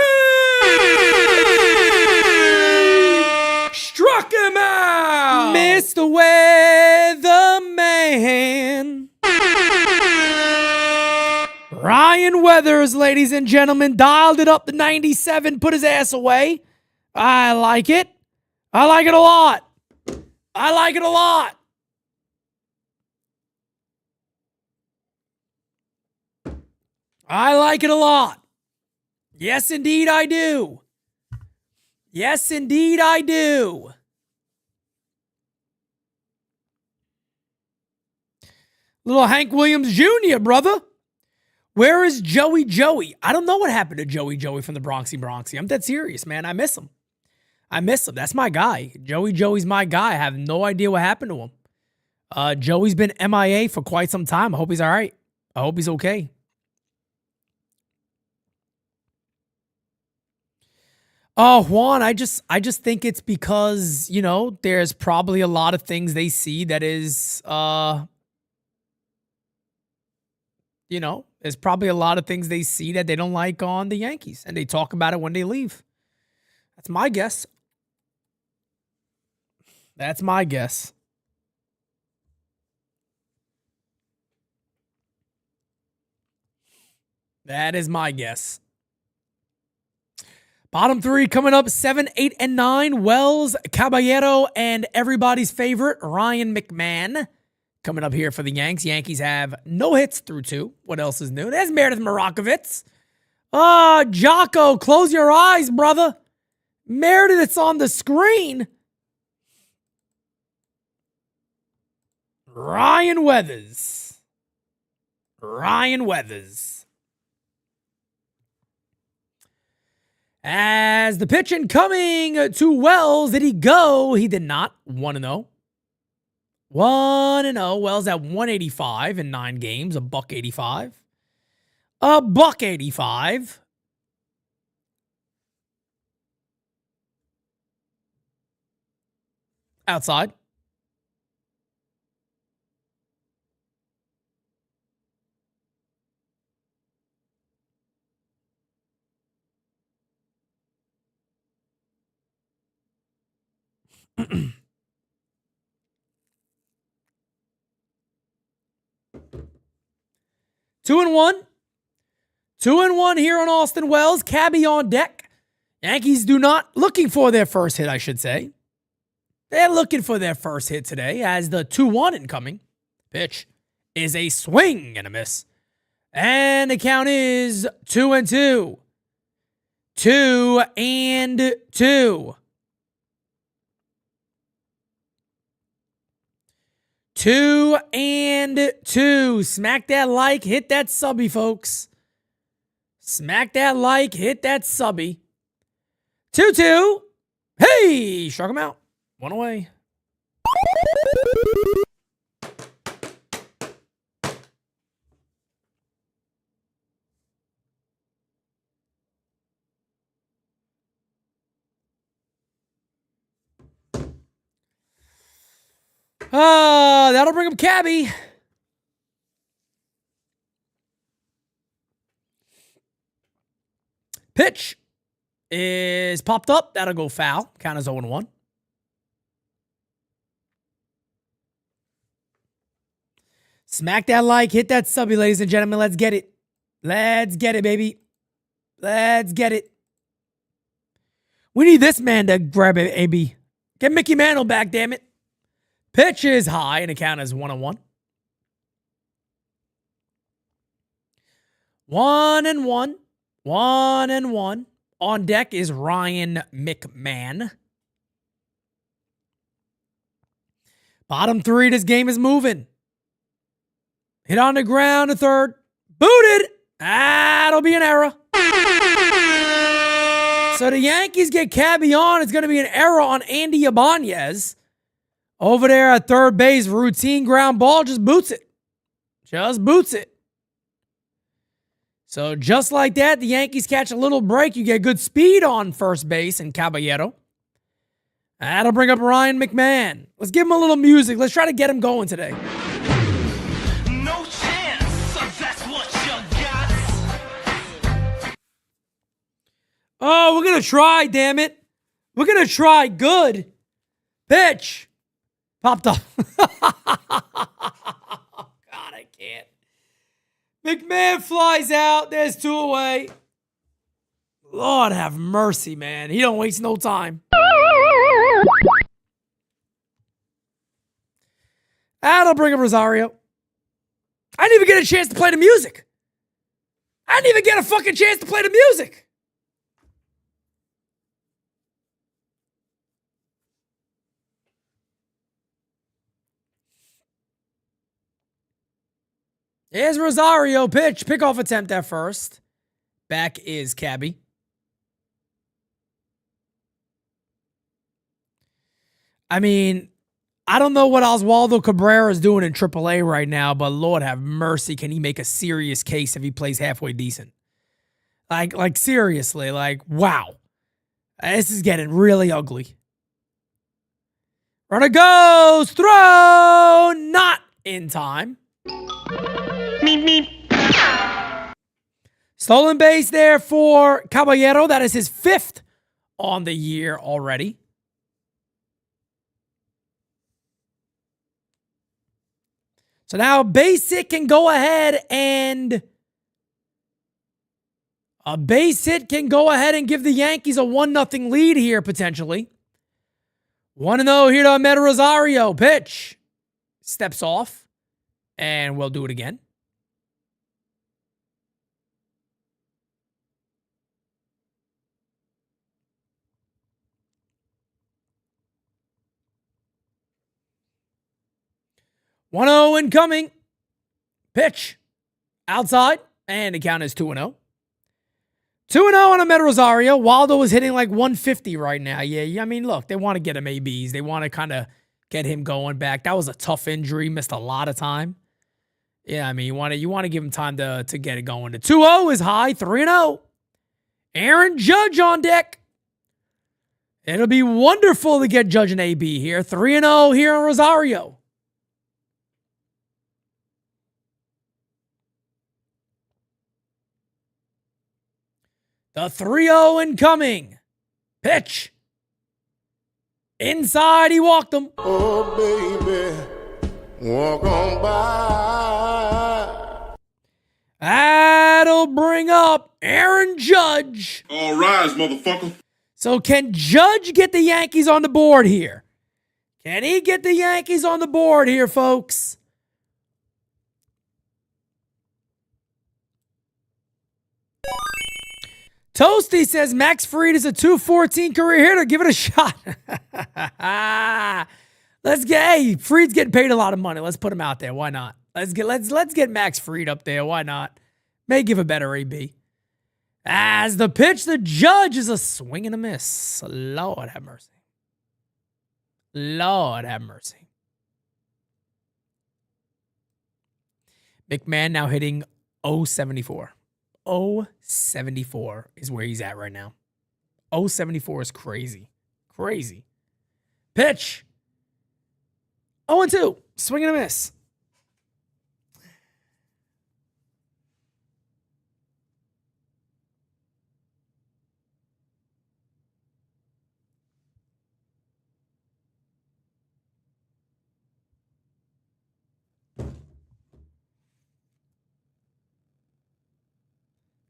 Struck him out. Mr. Weatherman. Ryan Weathers, ladies and gentlemen, dialed it up to 97, put his ass away. I like it. I like it a lot. I like it a lot. I like it a lot. Yes, indeed, I do. Yes, indeed, I do. Little Hank Williams Jr., brother. Where is Joey Joey? I don't know what happened to Joey Joey from the Bronxy. I'm dead serious, man. I miss him. That's my guy. Joey Joey's my guy. I have no idea what happened to him. Joey's been MIA for quite some time. I hope he's all right. I hope he's okay. Oh, Juan, I just think it's because, you know, there's probably a lot of things they see that is, you know, there's probably a lot of things they see that they don't like on the Yankees, and they talk about it when they leave. That's my guess. That's my guess. That is my guess. Bottom three coming up, 7, 8, and 9. Wells, Caballero, and everybody's favorite, Ryan McMahon. Coming up here for the Yanks. Yankees have no hits through 2. What else is new? There's Meredith Marakovitz. Jocko, close your eyes, brother. Meredith, it's on the screen. Ryan Weathers. As the pitch incoming to Wells, did he go? He did not. 1-0. 1-0. Wells at 185 in 9 games. $1.85. $1.85. Outside. Two and one here on Austin Wells. Cabby on deck. Yankees looking for their first hit, I should say. They're looking for their first hit today as the 2-1 incoming pitch is a swing and a miss. And the count is 2-2. 2-2. 2-2. Smack that like, hit that subby, folks. Smack that like, hit that subby. 2-2. Hey, struck him out. 1 away. That'll bring him Cabby. Pitch is popped up. That'll go foul. Count as 0-1. Smack that like, hit that subby, ladies and gentlemen. Let's get it. Let's get it, baby. Let's get it. We need this man to grab it, AB. Get Mickey Mantle back, damn it. Pitch is high, and the count is 1-1. 1-1. 1-1. On deck is Ryan McMahon. Bottom three, this game is moving. Hit on the ground to third. Booted. That'll be an error. So the Yankees get Cabby on. It's going to be an error on Andy Ibanez. Over there at third base, routine ground ball, just boots it. Just boots it. So just like that, the Yankees catch a little break. You get good speed on first base and Caballero. That'll bring up Ryan McMahon. Let's give him a little music. Let's try to get him going today. No chance, that's what you got. Oh, we're going to try, damn it. We're going to try. Good. Pitch. Popped up. God, I can't. McMahon flies out. There's two away. Lord have mercy, man. He don't waste no time. That'll bring up Rosario. I didn't even get a chance to play the music. I didn't even get a fucking chance to play the music. Here's Rosario. Pitch. Pickoff attempt at first. Back is Cabby. I mean, I don't know what Oswaldo Cabrera is doing in AAA right now, but Lord have mercy, can he make a serious case if he plays halfway decent? Like seriously, like, wow. This is getting really ugly. Runner goes, throw, not in time. Stolen base there for Caballero. That is his 5th on the year already. So now base hit can go ahead and give the Yankees a 1-0 lead here potentially. 1-0 here to Ahmed Rosario. Pitch. Steps off. And we'll do it again. One 0 incoming. Pitch. Outside. And the count is 2-0. 2-0 on Ahmed Rosario. Waldo is hitting like 150 right now. Yeah, I mean, look, they want to get him ABs. They want to kind of get him going back. That was a tough injury. Missed a lot of time. Yeah, I mean, you want to give him time to get it going. The 2-0 is high. 3-0. Aaron Judge on deck. It'll be wonderful to get Judge an AB here. 3-0 here on Rosario. The 3-0 incoming. Pitch. Inside, he walked him. Oh, baby, walk on by. That'll bring up Aaron Judge. All rise, motherfucker. So can Judge get the Yankees on the board here? Can he get the Yankees on the board here, folks? Toasty says Max Fried is a 214 career hitter. Give it a shot. Hey, Fried's getting paid a lot of money. Let's put him out there. Why not? Let's get Max Fried up there. Why not? May give a better AB. As the pitch, the Judge is a swing and a miss. Lord have mercy. Lord have mercy. McMahon now hitting 074. 074 is where he's at right now. 074 is crazy. Crazy. Pitch. 0-2. Swing and a miss.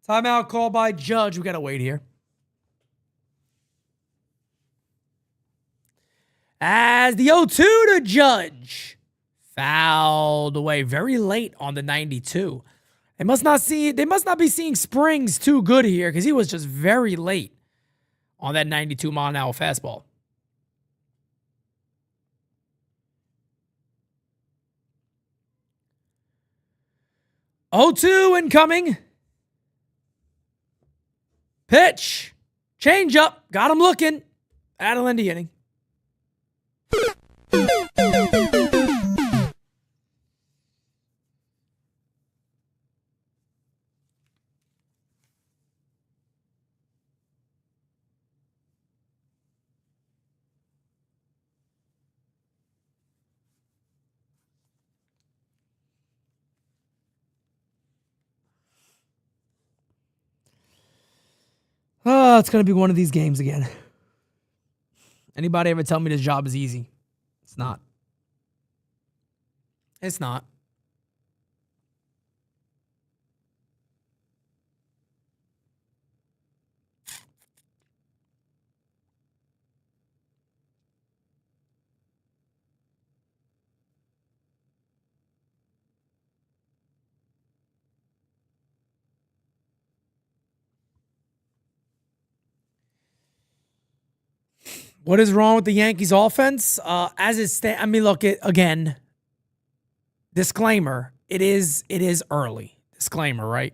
Timeout call by Judge. We got to wait here. As the 0-2 to Judge. Fouled away very late on the 92. They must not be seeing Springs too good here because he was just very late on that 92 mile an hour fastball. 0-2 incoming. Pitch. Change up. Got him looking. That'll end the inning. Oh, it's going to be one of these games again. Anybody ever tell me this job is easy? It's not. It's not. What is wrong with the Yankees offense? As it stands, I mean, look, again, disclaimer, it is early. Disclaimer, right?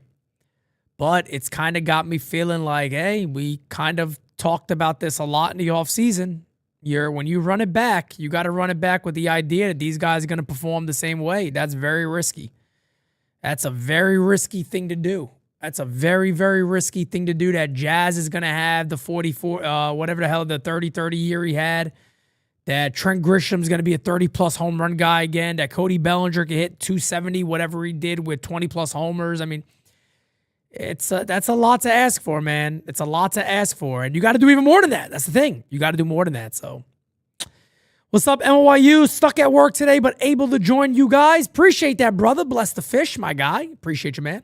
But it's kind of got me feeling like, hey, we kind of talked about this a lot in the offseason. When you run it back, you got to run it back with the idea that these guys are going to perform the same way. That's very risky. That's a very risky thing to do. That's a very, very risky thing to do. That Jazz is going to have the 44, whatever the hell, the 30 year he had. That Trent Grisham's going to be a 30-plus home run guy again. That Cody Bellinger can hit 270, whatever he did with 20-plus homers. I mean, that's a lot to ask for, man. It's a lot to ask for. And you got to do even more than that. That's the thing. You got to do more than that. So, what's up, NYY? Stuck at work today, but able to join you guys. Appreciate that, brother. Bless the fish, my guy. Appreciate you, man.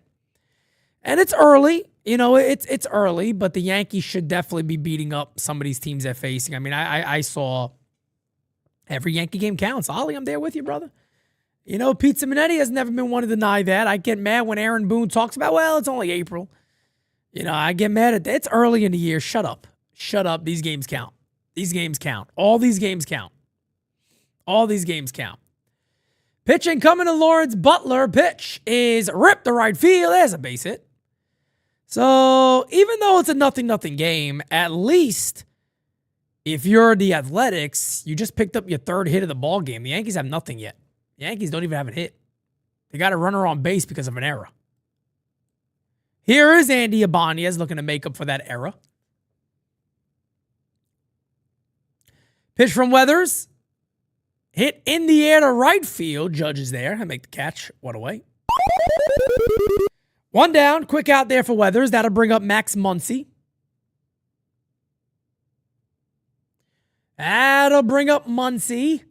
And it's early. You know, it's early, but the Yankees should definitely be beating up some of these teams they're facing. I mean, I saw every Yankee game counts. Ollie, I'm there with you, brother. You know, Pete Simonetti has never been one to deny that. I get mad when Aaron Boone talks about, well, it's only April. You know, I get mad at that. It's early in the year. Shut up. Shut up. These games count. These games count. All these games count. All these games count. Pitching coming to Lawrence Butler. Pitch is ripped to right field. There's a base hit. So even though it's a 0-0 game, at least if you're the Athletics, you just picked up your third hit of the ball game. The Yankees have nothing yet. The Yankees don't even have a hit. They got a runner on base because of an error. Here is Andy Ibanez looking to make up for that error. Pitch from Weathers. Hit in the air to right field. Judge is there. I make the catch. What away. One down. Quick out there for Weathers. That'll bring up Max Muncy. That'll bring up Muncy.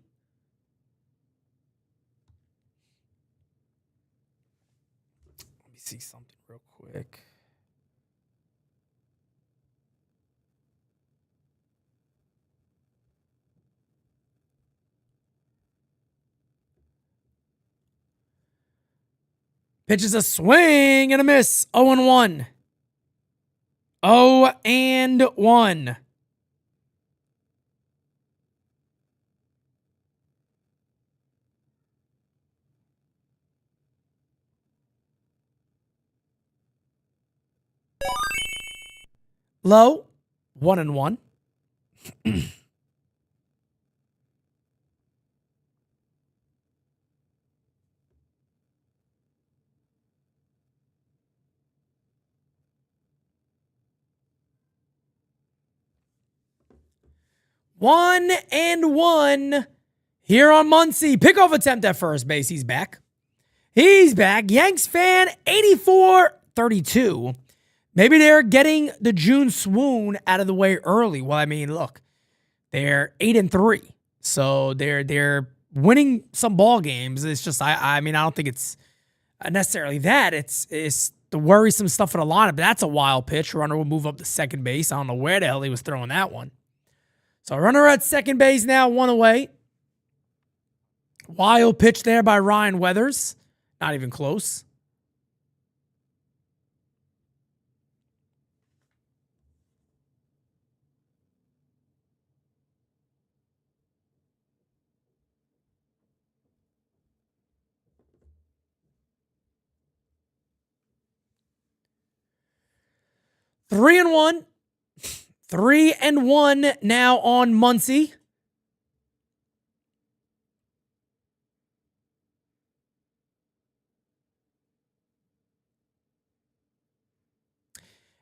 Let me see something real quick. Pitches a swing and a miss. 0-1. 0-1. Low. 1-1. One and one here on Muncy. Pickoff attempt at first base. He's back. He's back. Yanks fan 84-32. Maybe they're getting the June swoon out of the way early. Well, I mean, look, they're 8-3, so they're winning some ball games. It's just I mean I don't think it's necessarily that. It's the worrisome stuff in the lineup. That's a wild pitch. Runner will move up to second base. I don't know where the hell he was throwing that one. So runner at second base now, one away. Wild pitch there by Ryan Weathers. Not even close. 3-1. 3-1 now on Muncie.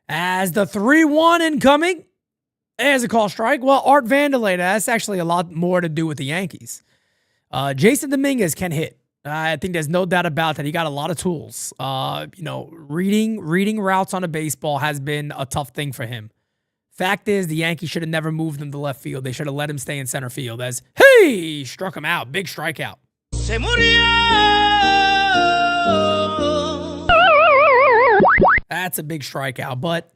As the 3-1 incoming, there's a call strike. Well, Art Vanderlei, that's actually a lot more to do with the Yankees. Jason Dominguez can hit. I think there's no doubt about that. He got a lot of tools. Reading routes on a baseball has been a tough thing for him. Fact is, the Yankees should have never moved him to left field. They should have let him stay in center field as, hey, struck him out. Big strikeout. Se murió. That's a big strikeout. But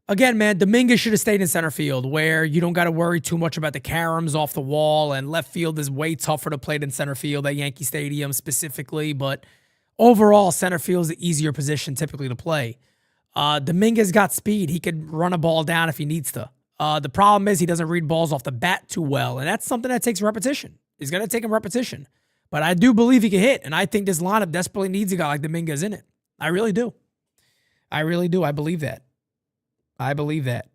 again, man, Dominguez should have stayed in center field where you don't got to worry too much about the caroms off the wall, and left field is way tougher to play than center field at Yankee Stadium specifically. But overall, center field is the easier position typically to play. Dominguez got speed. He could run a ball down if he needs to. The problem is he doesn't read balls off the bat too well, and that's something that takes repetition. He's going to take him repetition. But I do believe he can hit, and I think this lineup desperately needs a guy like Dominguez in it. I really do. I really do. I believe that. I believe that.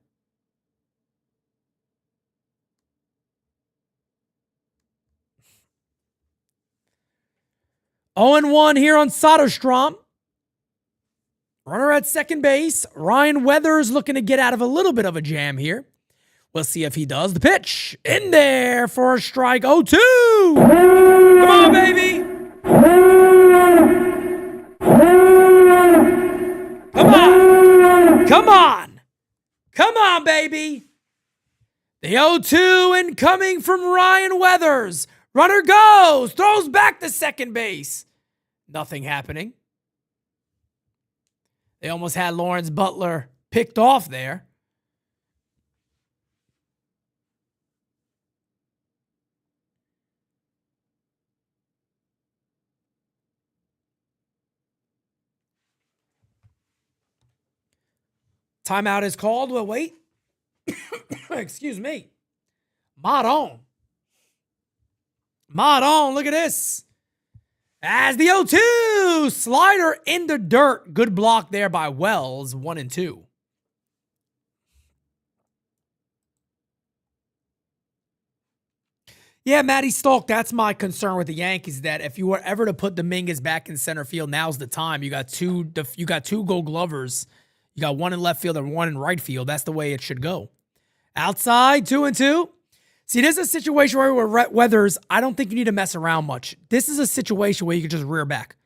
Oh and 1 here on Soderstrom. Runner at second base. Ryan Weathers looking to get out of a little bit of a jam here. We'll see if he does. The pitch in there for a strike. 0-2. Come on, baby. Come on. Come on. Come on, baby. The 0-2 incoming from Ryan Weathers. Runner goes. Throws back to second base. Nothing happening. They almost had Lawrence Butler picked off there. Timeout is called. Well, wait. Excuse me. Mod on. Mod on. Look at this. As the 0-2 slider in the dirt. Good block there by Wells. 1-2. Yeah, Matty Stalk, that's my concern with the Yankees, that if you were ever to put Dominguez back in center field, now's the time. You got two Gold Glovers. You got one in left field and one in right field. That's the way it should go. Outside, 2-2. See, this is a situation where with Weathers, I don't think you need to mess around much. This is a situation where you can just rear back.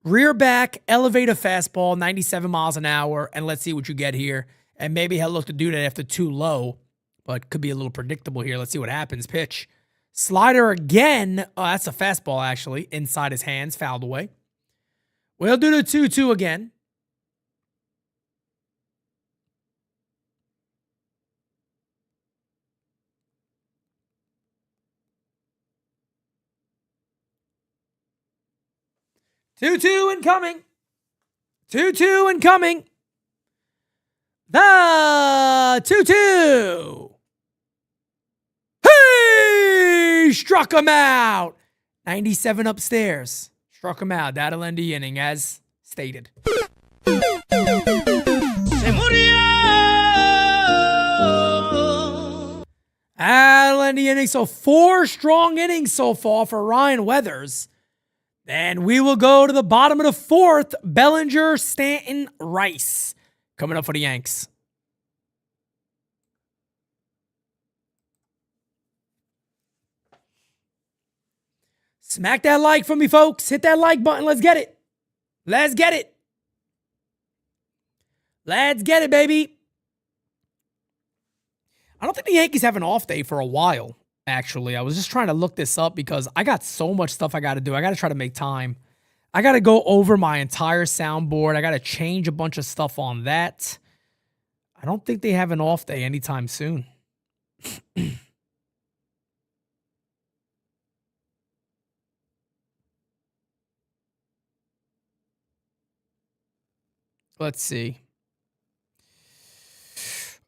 Rear back, elevate a fastball, 97 miles an hour, and let's see what you get here. And maybe he'll look to do that after too low, but could be a little predictable here. Let's see what happens. Pitch. Slider again. Oh, that's a fastball, actually. Inside his hands, fouled away. We'll do the 2-2 again. Two-two incoming. 2-2 incoming. The 2-2. Hey! Struck him out. 97 upstairs. Struck him out. That'll end the inning as stated. Se murió. That'll end the inning. So 4 strong innings so far for Ryan Weathers. Then we will go to the bottom of the 4th. Bellinger, Stanton, Rice coming up for the Yanks. Smack that like for me, folks. Hit that like button. Let's get it. Let's get it. Let's get it, baby. I don't think the Yankees have an off day for a while. Actually, I was just trying to look this up because I got so much stuff I got to do. I got to try to make time. I got to go over my entire soundboard. I got to change a bunch of stuff on that. I don't think they have an off day anytime soon. Let's see.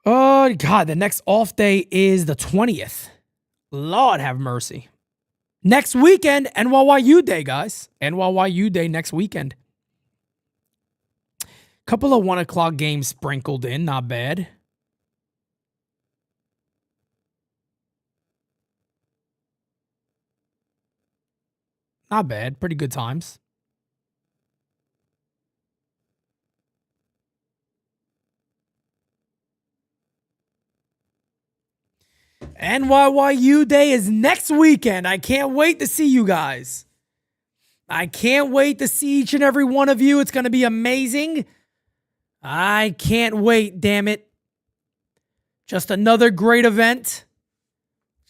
Oh, God, the next off day is the 20th. Lord have mercy. Next weekend, NYYU Day, guys. NYYU Day next weekend. Couple of 1 o'clock games sprinkled in. Not bad. Not bad. Pretty good times. NYYU Day is next weekend. I can't wait to see you guys. I can't wait to see each and every one of you. It's going to be amazing. I can't wait, damn it. Just another great event.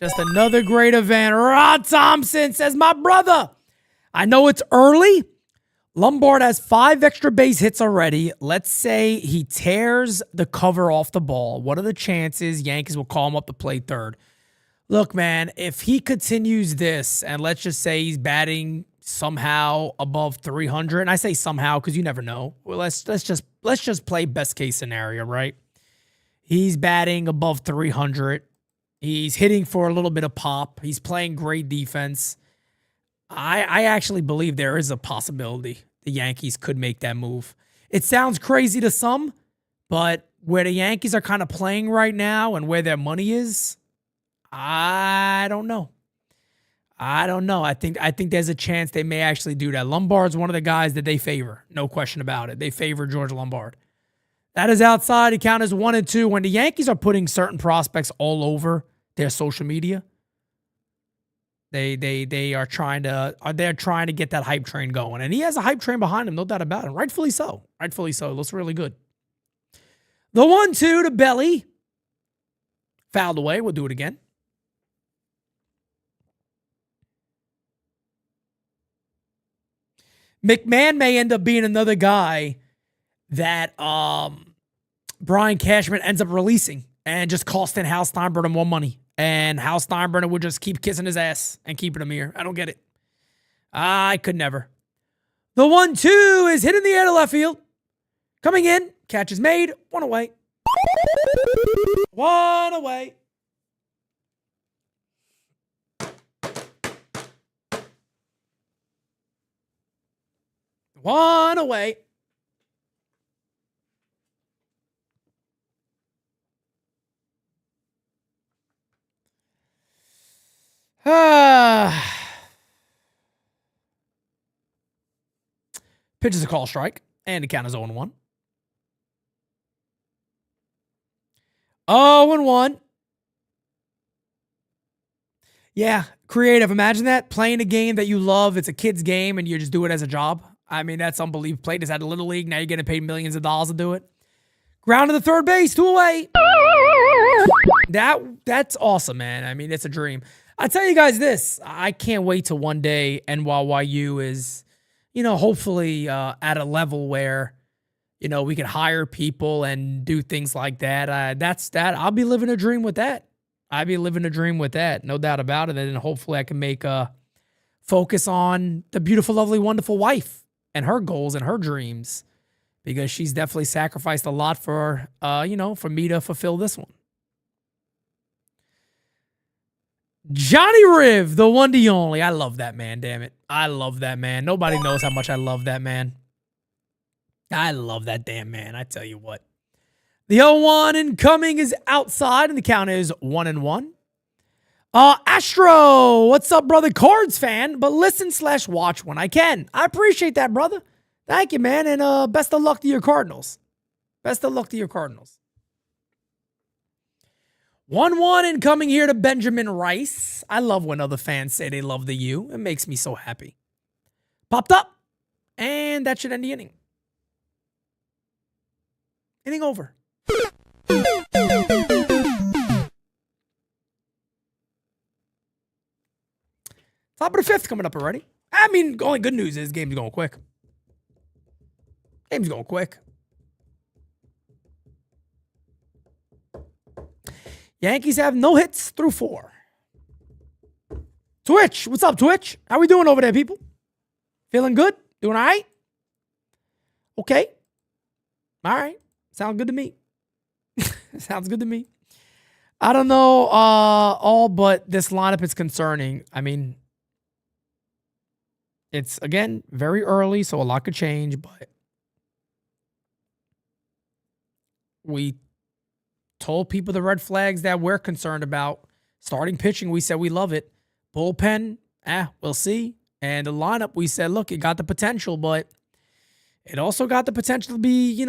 Just another great event. Rod Thompson says, my brother, I know it's early. Lombard has 5 extra base hits already. Let's say he tears the cover off the ball. What are the chances Yankees will call him up to play third? Look, man, if he continues this, and let's just say he's batting somehow above 300, and I say somehow because you never know. Well, let's just play best case scenario, right? He's batting above 300. He's hitting for a little bit of pop. He's playing great defense. I actually believe there is a possibility the Yankees could make that move. It sounds crazy to some, but where the Yankees are kind of playing right now and where their money is, I don't know. I think there's a chance they may actually do that. Lombard's one of the guys that they favor. No question about it. They favor George Lombard. That is outside. He counts as 1 and 2. When the Yankees are putting certain prospects all over their social media, They are trying to get that hype train going. And he has a hype train behind him, no doubt about it. Rightfully so. Rightfully so. It looks really good. The 1-2 to Belly. Fouled away. We'll do it again. McMahon may end up being another guy that Brian Cashman ends up releasing and just costing Hal Steinbrenner more money. And Hal Steinbrenner would just keep kissing his ass and keeping him here. I don't get it. I could never. The 1-2 is hit in the air to left field. Coming in. Catch is made. 1 away. 1 away. One away. Pitch is a call strike, and the count is 0-1. 0-1. Yeah, creative. Imagine that. Playing a game that you love. It's a kid's game, and you just do it as a job. I mean, that's unbelievable. Played this at a Little League. Now you're getting paid millions of dollars to do it. Ground to the third base. 2 away. That's awesome, man. I mean, it's a dream. I tell you guys this. I can't wait till one day NYYU is, hopefully at a level where, we can hire people and do things like that. That's that. I'll be living a dream with that. No doubt about it. And hopefully I can make a focus on the beautiful, lovely, wonderful wife and her goals and her dreams, because she's definitely sacrificed a lot for me to fulfill this one. Johnny Riv, the one, the only. I love that man, damn it. I love that man. Nobody knows how much I love that man. I love that damn man. I tell you what. The 0-1 incoming is outside, and the count is 1-1. Astro, what's up, brother? Cards fan, but listen/watch when I can. I appreciate that, brother. Thank you, man, and best of luck to your Cardinals. 1-1 incoming here to Benjamin Rice. I love when other fans say they love the U. It makes me so happy. Popped up, and that should end the inning. Inning over. Top of the 5th coming up already. I mean, only good news is game's going quick. Yankees have no hits through 4. Twitch, what's up, Twitch? How we doing over there, people? Feeling good? Doing all right? Okay. All right. Sounds good to me. I don't know all, but this lineup is concerning. I mean, it's, again, very early, so a lot could change, but We told people the red flags that we're concerned about. Starting pitching, we said we love it. Bullpen, we'll see. And the lineup, we said, look, it got the potential, but it also got the potential to be,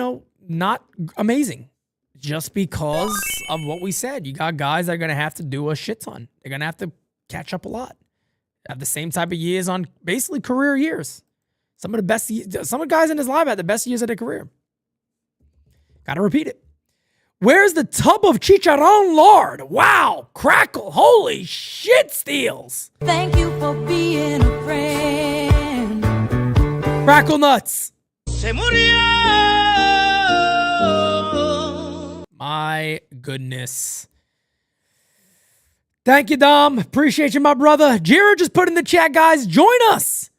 not amazing. Just because of what we said. You got guys that are going to have to do a shit ton. They're going to have to catch up a lot. Have the same type of years on basically career years. Some of the guys in his lineup had the best years of their career. Got to repeat it. Where's the tub of chicharron lard? Wow, crackle, holy shit steals. Thank you for being a friend. Crackle nuts. My goodness. Thank you, Dom. Appreciate you, my brother. Jira just put in the chat, guys. Join us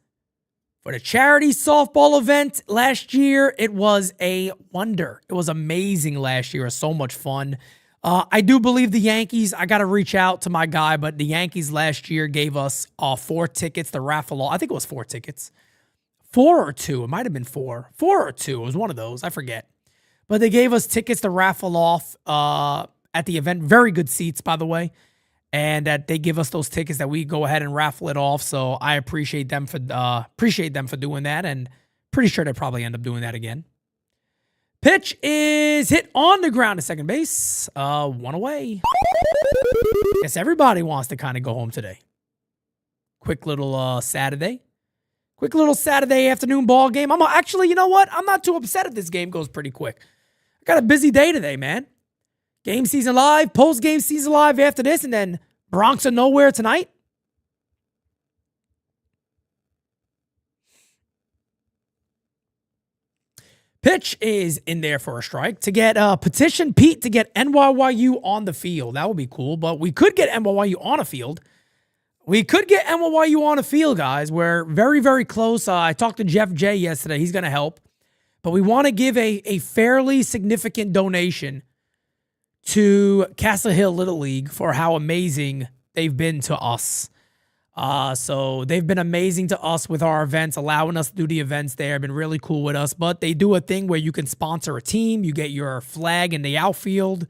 for the charity softball event last year. It was a wonder. It was amazing last year. It was so much fun. I do believe the Yankees, I got to reach out to my guy, but the Yankees last year gave us 4 tickets to raffle off. I think it was 4 tickets. 4 or 2. It might have been 4. 4 or 2. It was one of those. I forget. But they gave us tickets to raffle off at the event. Very good seats, by the way. And that they give us those tickets that we go ahead and raffle it off. So I appreciate them for doing that, and pretty sure they probably end up doing that again. Pitch is hit on the ground to second base. 1 away. Guess everybody wants to kind of go home today. Quick little Saturday. Quick little Saturday afternoon ball game. Actually, you know what? I'm not too upset if this game goes pretty quick. I got a busy day today, man. GameSZN Live, post-GameSZN Live after this, and then Bronx of Nowhere tonight. Pitch is in there for a strike to get petition Pete to get NYYU on the field. That would be cool, but we could get NYYU on a field. We could get NYYU on a field, guys. We're very, very close. I talked to Jeff J yesterday. He's going to help. But we want to give a fairly significant donation to Castle Hill Little League for how amazing they've been to us. So they've been amazing to us with our events, allowing us to do the events there. Been really cool with us. But they do a thing where you can sponsor a team. You get your flag in the outfield.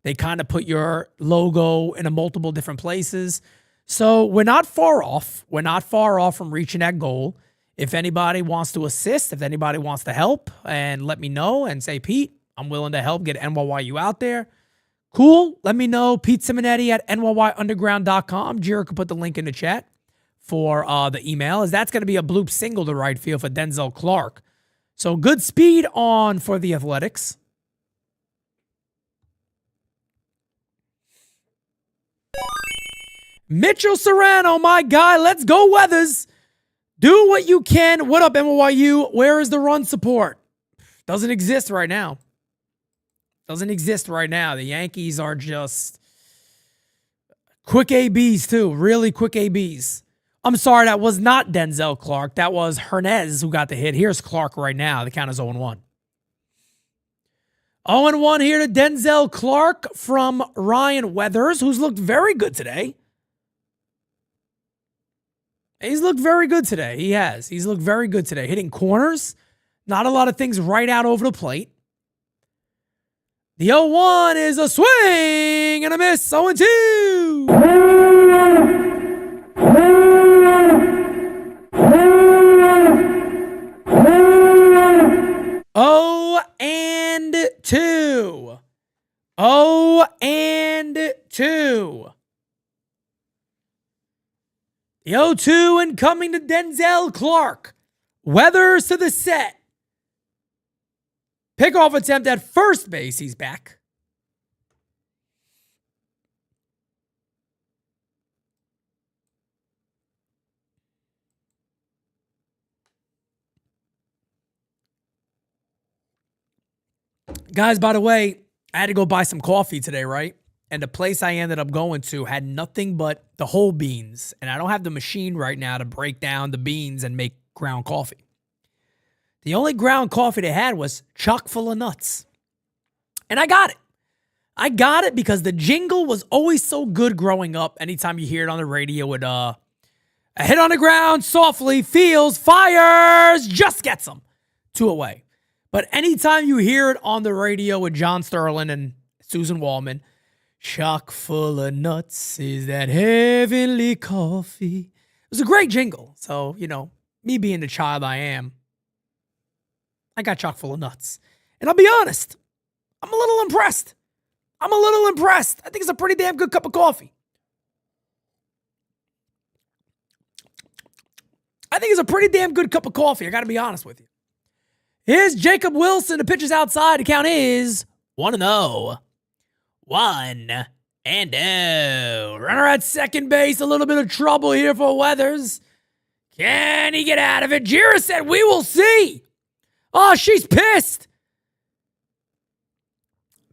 They kind of put your logo in multiple different places. So we're not far off. We're not far off from reaching that goal. If anybody wants to assist, if anybody wants to help, and let me know and say, Pete, I'm willing to help get NYYU out there. Cool. Let me know. Pete Simonetti at NYYunderground.com. Jira could put the link in the chat for the email, as that's going to be a bloop single to right field for Denzel Clark. So good speed on for the Athletics. Mitchell Serrano, my guy. Let's go, Weathers. Do what you can. What up, NYU? Where is the run support? Doesn't exist right now. Doesn't exist right now. The Yankees are just quick ABs, too. Really quick ABs. I'm sorry, that was not Denzel Clark. That was Hernandez who got the hit. Here's Clark right now. The count is 0-1. 0-1 here to Denzel Clark from Ryan Weathers, who's looked very good today. He's looked very good today. He has. He's looked very good today. Hitting corners. Not a lot of things right out over the plate. The 0-1 is a swing and a miss. 0-2. 0-2. 0-2. The 0-2 and coming to Denzel Clark. Weathers to the set. Pickoff attempt at first base. He's back. Guys, by the way, I had to go buy some coffee today, right? And the place I ended up going to had nothing but the whole beans. And I don't have the machine right now to break down the beans and make ground coffee. The only ground coffee they had was chock full of nuts. And I got it. I got it because the jingle was always so good growing up. Anytime you hear it on the radio with a hit on the ground softly, feels, fires, just gets them. 2 away. But anytime you hear it on the radio with John Sterling and Susan Wallman, chock full of nuts is that heavenly coffee. It was a great jingle. So, me being the child I am, I got chock full of nuts. And I'll be honest, I'm a little impressed. I think it's a pretty damn good cup of coffee. I got to be honest with you. Here's Jacob Wilson. The pitcher's outside. The count is 1-0. 1-0. Runner at second base. A little bit of trouble here for Weathers. Can he get out of it? Jira said, we will see. Oh, she's pissed.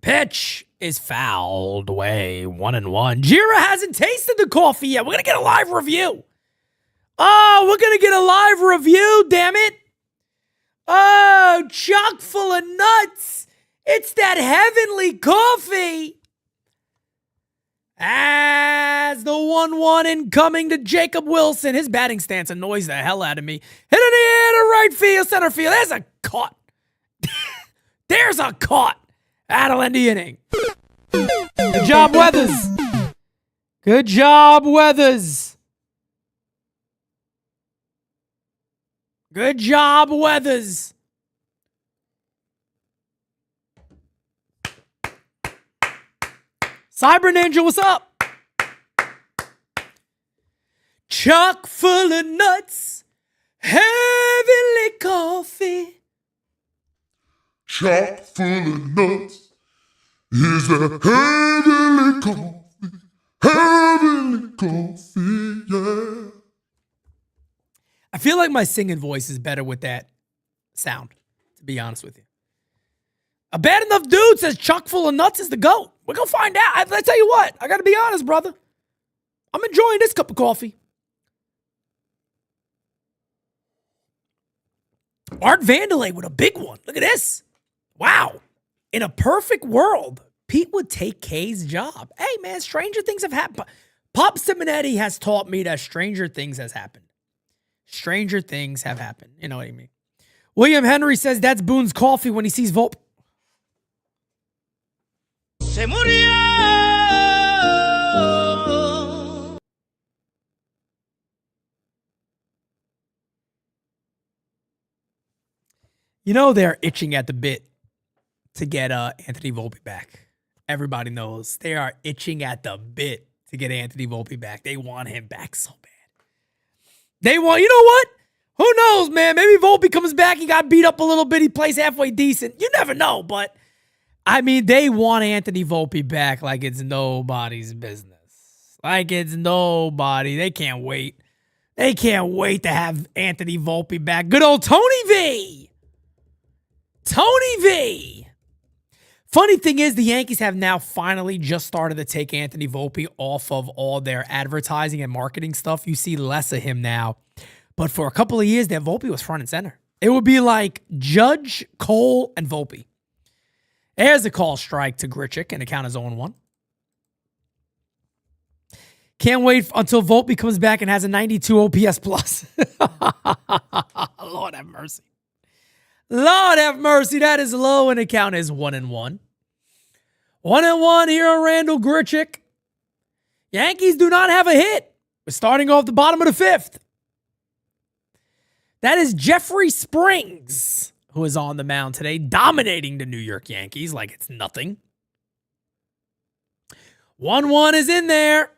Pitch is fouled away. 1-1. Jira hasn't tasted the coffee yet. We're going to get a live review. Damn it. Oh, chock full of nuts. It's that heavenly coffee. As the 1-1 incoming to Jacob Wilson. His batting stance annoys the hell out of me. Hit in the air to right field, center field. There's a caught. There's a caught. That'll end the inning. Good job, Weathers. Good job, Weathers. Good job, Weathers. Cyber Ninja, what's up? Chock full of nuts, heavenly coffee. Chock full of nuts is a heavenly coffee, yeah. I feel like my singing voice is better with that sound, to be honest with you. A bad enough dude says chock full of nuts is the GOAT. We're going to find out. I tell you what, I got to be honest, brother. I'm enjoying this cup of coffee. Art Vandelay with a big one. Look at this. Wow. In a perfect world, Pete would take K's job. Hey, man, stranger things have happened. Pop Simonetti has taught me that stranger things has happened. Stranger things have happened. You know what I mean? William Henry says that's Boone's coffee when he sees Volpe. Se murió. You know they're itching at the bit to get Anthony Volpe back. Everybody knows they are itching at the bit to get Anthony Volpe back. They want him back so bad. You know what? Who knows, man? Maybe Volpe comes back. He got beat up a little bit. He plays halfway decent. You never know, but I mean, they want Anthony Volpe back like it's nobody's business. Like it's nobody. They can't wait. They can't wait to have Anthony Volpe back. Good old Tony V. Tony V. Funny thing is, the Yankees have now finally just started to take Anthony Volpe off of all their advertising and marketing stuff. You see less of him now. But for a couple of years, that Volpe was front and center. It would be like Judge, Cole, and Volpe. There's a call strike to Grichuk, and the count is 0-1. Can't wait until Volpe comes back and has a 92 OPS plus. Lord have mercy. Lord have mercy. That is low, and the count is 1-1. 1-1 here on Randall Grichuk. Yankees do not have a hit. We're starting off the bottom of the fifth. That is Jeffrey Springs, who is on the mound today, dominating the New York Yankees like it's nothing. 1-1 is in there.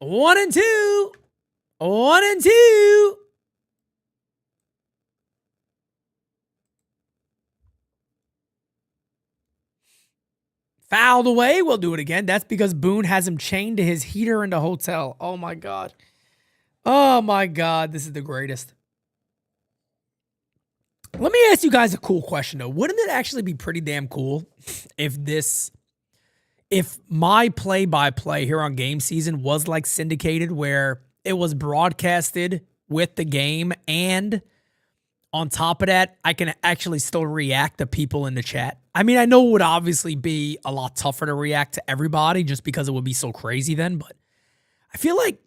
1-2. 1-2. Fouled away. We'll do it again. That's because Boone has him chained to his heater in the hotel. Oh, my God. Oh, my God. This is the greatest. Let me ask you guys a cool question, though. Wouldn't it actually be pretty damn cool if my play-by-play here on GameSZN was like syndicated, where it was broadcasted with the game, and on top of that, I can actually still react to people in the chat? I mean, I know it would obviously be a lot tougher to react to everybody just because it would be so crazy then, but I feel like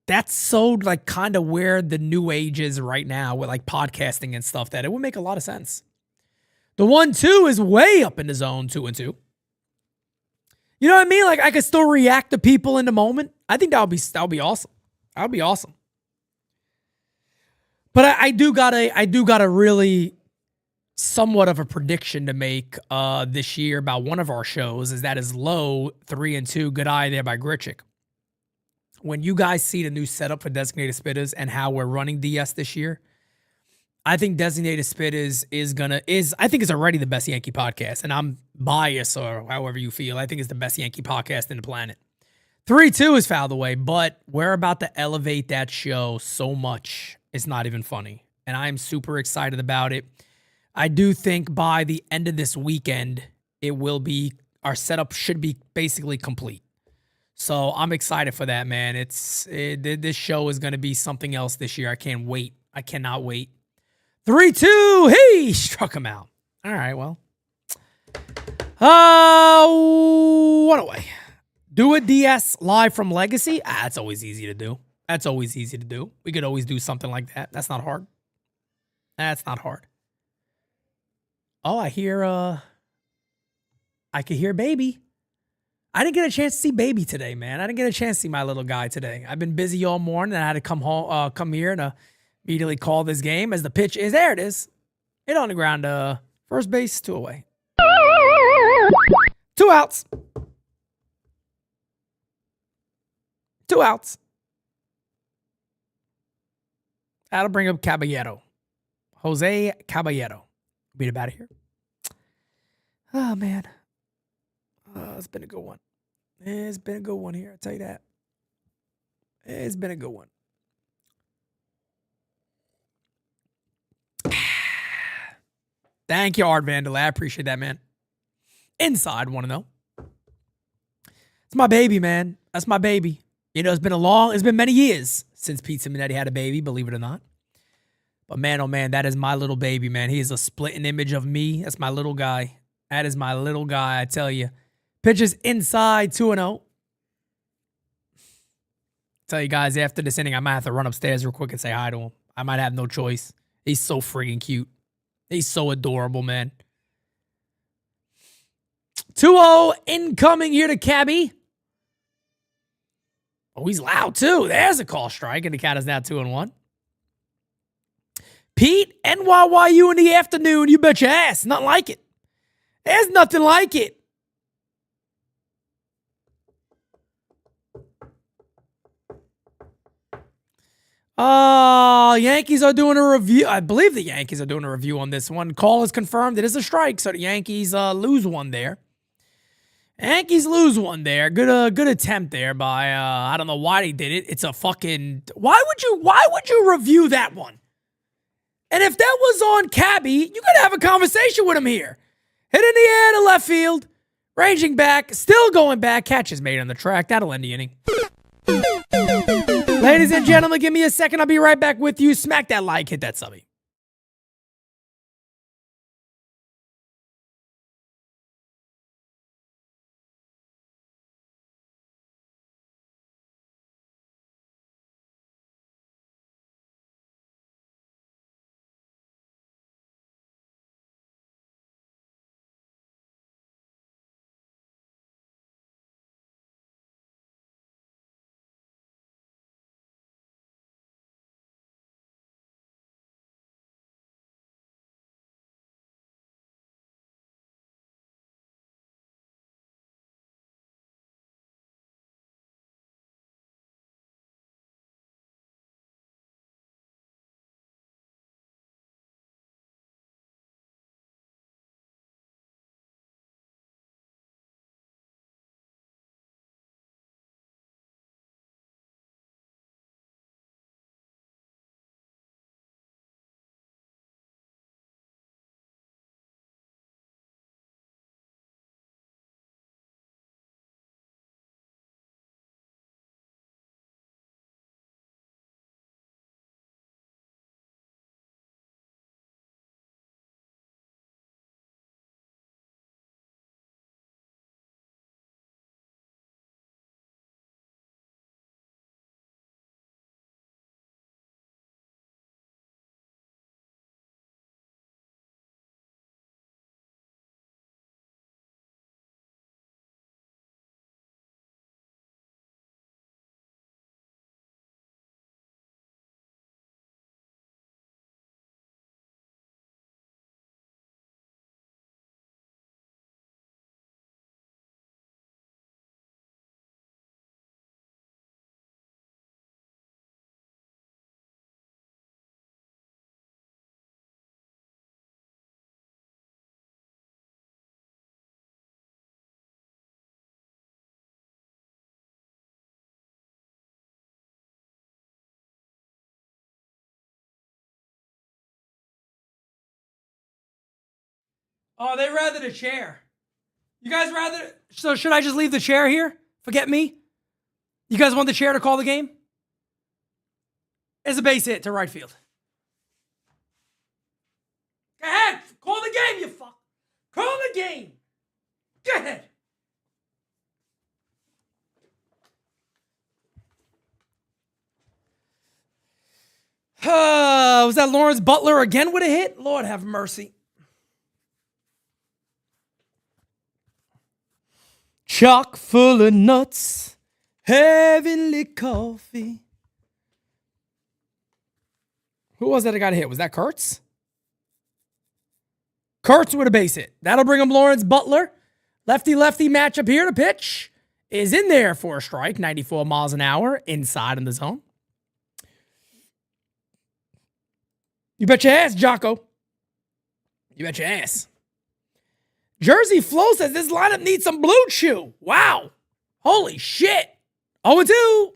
that's so like kind of where the new age is right now with like podcasting and stuff, that it would make a lot of sense. The 1-2 is way up in the zone, 2-2. You know what I mean? Like, I could still react to people in the moment. I think that would be awesome. That would be awesome. But I do gotta really somewhat of a prediction to make this year about one of our shows. Is that is low 3-2. Good eye there by Gritchick. When you guys see the new setup for Designated Spitters and how we're running DS this year, I think Designated Spitters is already the best Yankee podcast. And I'm biased, or however you feel. I think it's the best Yankee podcast in the planet. 3-2 is fouled away, but we're about to elevate that show so much. It's not even funny. And I'm super excited about it. I do think by the end of this weekend, our setup should be basically complete. So I'm excited for that, man. This show is going to be something else this year. I can't wait. I cannot wait. 3-2. Hey, struck him out. All right, well. One away. Do a DS live from Legacy. That's always easy to do. We could always do something like that. That's not hard. Oh, I could hear Baby. I didn't get a chance to see Baby today, man. I didn't get a chance to see my little guy today. I've been busy all morning, and I had to come here and immediately call this game as the pitch is. There it is. Hit on the ground. First base, 2 away. 2 outs. 2 outs. That'll bring up Caballero. Jose Caballero. Beat it out of here. Oh, man. It's been a good one. It's been a good one here, I'll tell you that. It's been a good one. Thank you, Art Vandal. I appreciate that, man. Inside, want to know. It's my baby, man. That's my baby. You know, it's been many years since Pete Simonetti had a baby, believe it or not. But man, oh man, that is my little baby, man. He is a splitting image of me. That's my little guy. That is my little guy, I tell you. Pitches inside, 2-0. Tell you guys, after this inning, I might have to run upstairs real quick and say hi to him. I might have no choice. He's so friggin' cute. He's so adorable, man. 2-0 incoming here to Cabby. Oh, he's loud too. There's a call strike, and the count is now 2-1. Pete, NYYU in the afternoon. You bet your ass. Nothing like it. There's nothing like it. Yankees are doing a review. I believe the Yankees are doing a review on this one. Call is confirmed. It is a strike, so the Yankees lose one there. Good attempt there by I don't know why they did it. It's a fucking why would you review that one? And if that was on Cabby, you gotta have a conversation with him here. Hit in the air to left field, ranging back, still going back. Catch is made on the track. That'll end the inning. Ladies and gentlemen, give me a second. I'll be right back with you. Smack that like, hit that subby. Oh, they rather the chair. You guys rather... So should I just leave the chair here? Forget me? You guys want the chair to call the game? It's a base hit to right field. Go ahead. Call the game, you fuck. Call the game. Go ahead. Was that Lawrence Butler again with a hit? Lord have mercy. Chock full of nuts, heavenly coffee. Who was that got a hit? Was that Kurtz? Kurtz with a base hit. That'll bring him Lawrence Butler. Lefty-lefty matchup here. The pitch is in there for a strike. 94 miles an hour inside in the zone. You bet your ass, Jocko. You bet your ass. Jersey Flo says this lineup needs some blue chew. Wow. Holy shit. 0-2.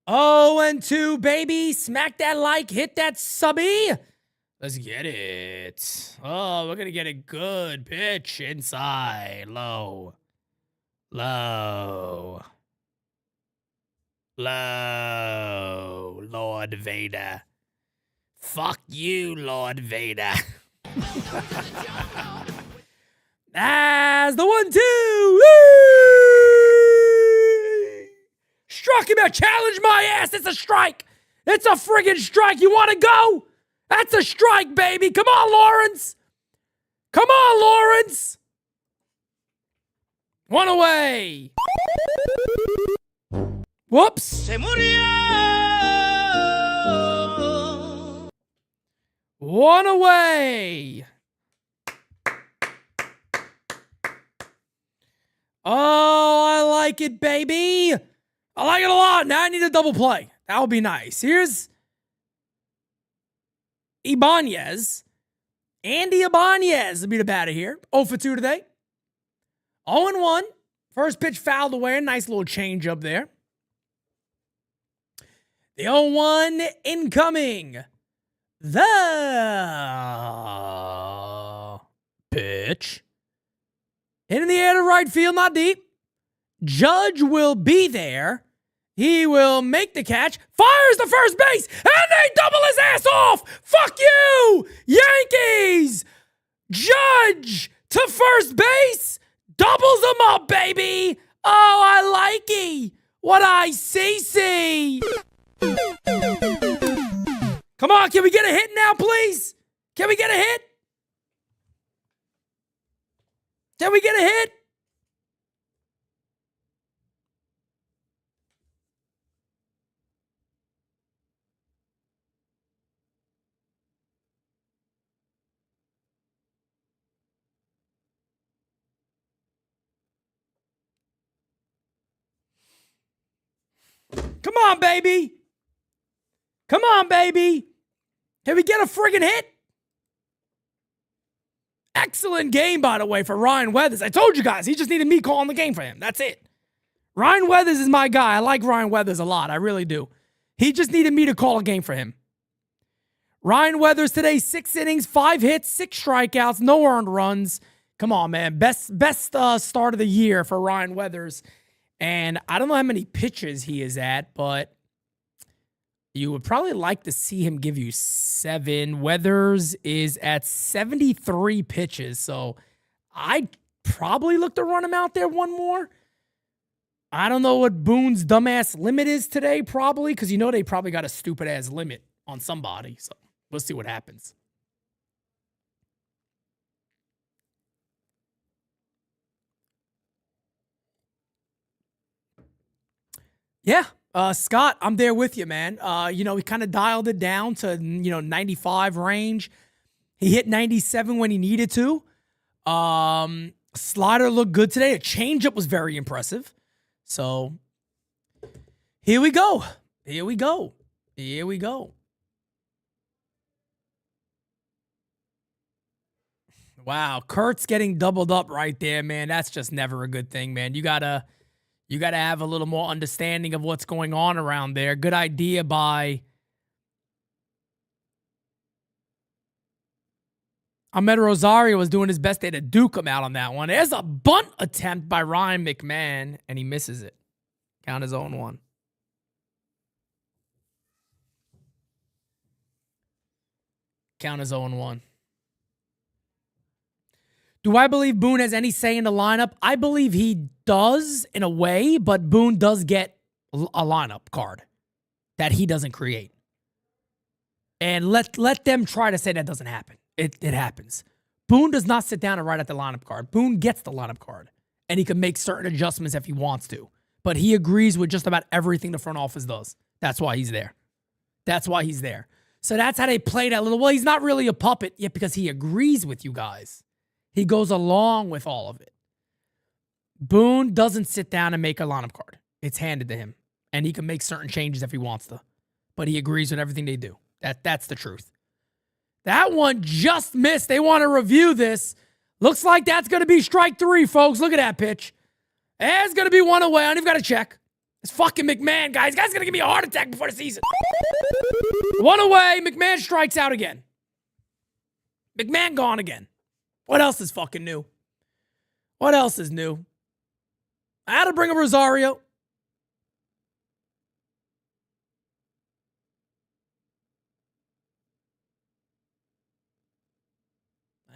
0-2, baby. Smack that like, hit that subby. Let's get it. Oh, we're going to get a good pitch inside. Low. Low. Low. Lord Vader. Fuck you, Lord Vader. That's the 1-2. Struck him out. Challenge my ass. It's a strike. It's a friggin' strike. You want to go? That's a strike, baby. Come on, Lawrence. Come on, Lawrence. One away. Whoops. Se murió. One away. Oh, I like it, baby. I like it a lot. Now I need a double play. That would be nice. Here's Ibanez. Andy Ibanez will be the batter here. 0 for 2 today. 0-1. First pitch fouled away. Nice little change up there. The 0-1 incoming. The pitch. Hit in the air to right field, not deep. Judge will be there. He will make the catch. Fires the first base. And they double his ass off. Fuck you, Yankees. Judge to first base. Doubles them up, baby. Oh, I like it. What I see. Come on, can we get a hit now, please? Can we get a hit? Can we get a hit? Come on, baby. Come on, baby. Can we get a friggin' hit? Excellent game, by the way, for Ryan Weathers. I told you guys, he just needed me calling the game for him. That's it. Ryan Weathers is my guy. I like Ryan Weathers a lot. I really do. He just needed me to call a game for him. Ryan Weathers today, 6 innings, 5 hits, 6 strikeouts, no earned runs. Come on, man. Best start of the year for Ryan Weathers. And I don't know how many pitches he is at, but you would probably like to see him give you 7. Weathers is at 73 pitches, so I'd probably look to run him out there one more. I don't know what Boone's dumbass limit is today, probably, because you know they probably got a stupid-ass limit on somebody, so we'll see what happens. Yeah, Scott, I'm there with you, man. He kind of dialed it down to, 95 range. He hit 97 when he needed to. Slider looked good today. A changeup was very impressive. So, here we go. Here we go. Here we go. Wow, Kurtz getting doubled up right there, man. That's just never a good thing, man. You gotta You got to have a little more understanding of what's going on around there. Good idea by Ahmed Rosario was doing his best there to duke him out on that one. There's a bunt attempt by Ryan McMahon, and he misses it. Count his own one. Count his own one. Do I believe Boone has any say in the lineup? I believe he does in a way, but Boone does get a lineup card that he doesn't create. And let them try to say that doesn't happen. It happens. Boone does not sit down and write out the lineup card. Boone gets the lineup card, and he can make certain adjustments if he wants to. But he agrees with just about everything the front office does. That's why he's there. That's why he's there. So that's how they play that little. Well, he's not really a puppet yet because he agrees with you guys. He goes along with all of it. Boone doesn't sit down and make a lineup card. It's handed to him, and he can make certain changes if he wants to. But he agrees with everything they do. That's the truth. That one just missed. They want to review this. Looks like that's going to be strike 3, folks. Look at that pitch. There's going to be one away. I don't even got to check. It's fucking McMahon, guys. Guy's going to give me a heart attack before the season. One away. McMahon strikes out again. McMahon gone again. What else is fucking new? What else is new? I had to bring up Rosario.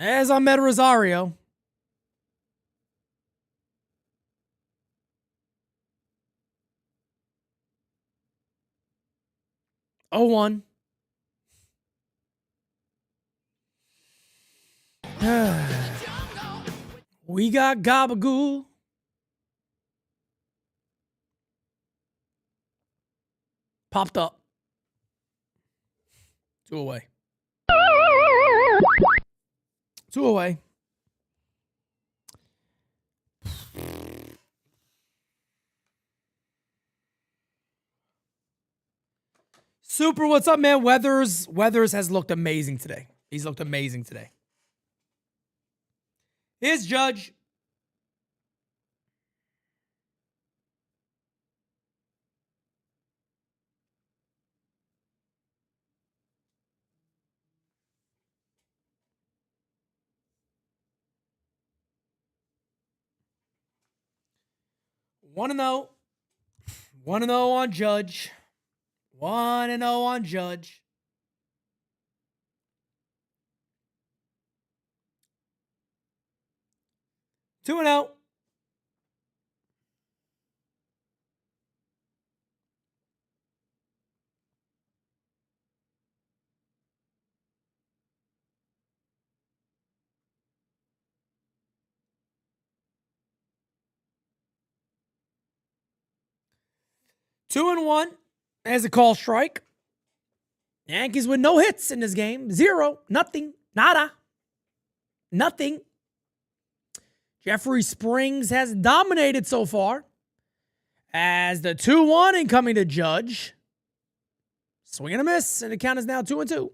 As Ahmed Rosario. Oh, 1. We got Gabagool. Popped up. 2 away. 2 away. Super, what's up, man? Weathers has looked amazing today. He's looked amazing today. Here's Judge. One and 0. 1-0 on Judge. 1-0 on Judge. Two and out. Two and 1 as a call strike. Yankees with no hits in this game. 0. Nothing. Nada. Nothing. Jeffrey Springs has dominated so far. As the 2-1 incoming to Judge. Swing and a miss, and the count is now 2-2.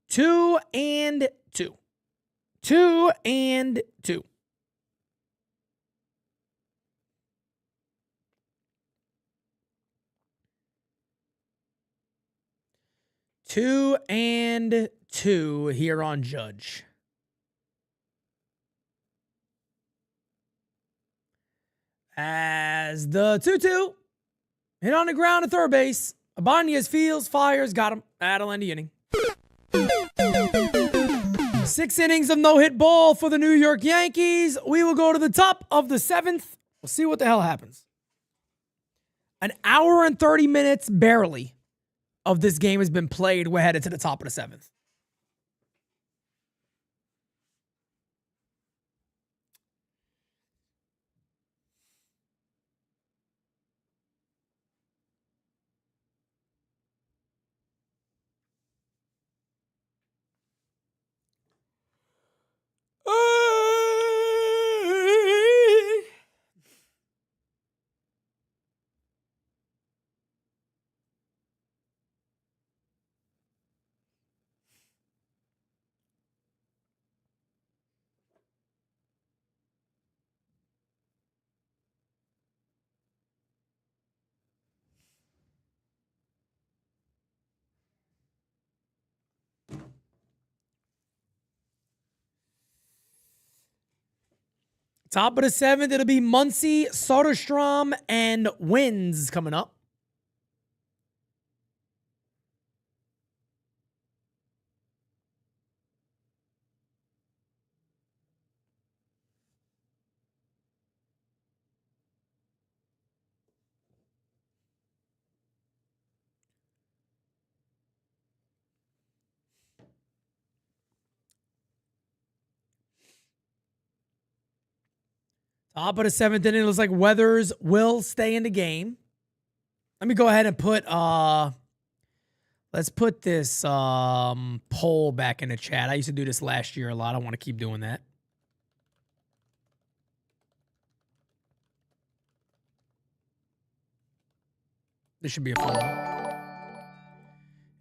2-2. 2-2. Two and two here on Judge. As the 2-2 hit on the ground at third base. Abanez fields, fires, got him. That'll end the inning. 6 innings of no-hit ball for the New York Yankees. We will go to the top of the 7th. We'll see what the hell happens. An hour and 30 minutes, barely, of this game has been played. We're headed to the top of the 7th. Top of the 7th, it'll be Muncy, Soderstrom, and Wins coming up. Top of the 7th inning, it looks like Weathers will stay in the game. Let me go ahead and put let's put this poll back in the chat. I used to do this last year a lot. I want to keep doing that. This should be a fun one.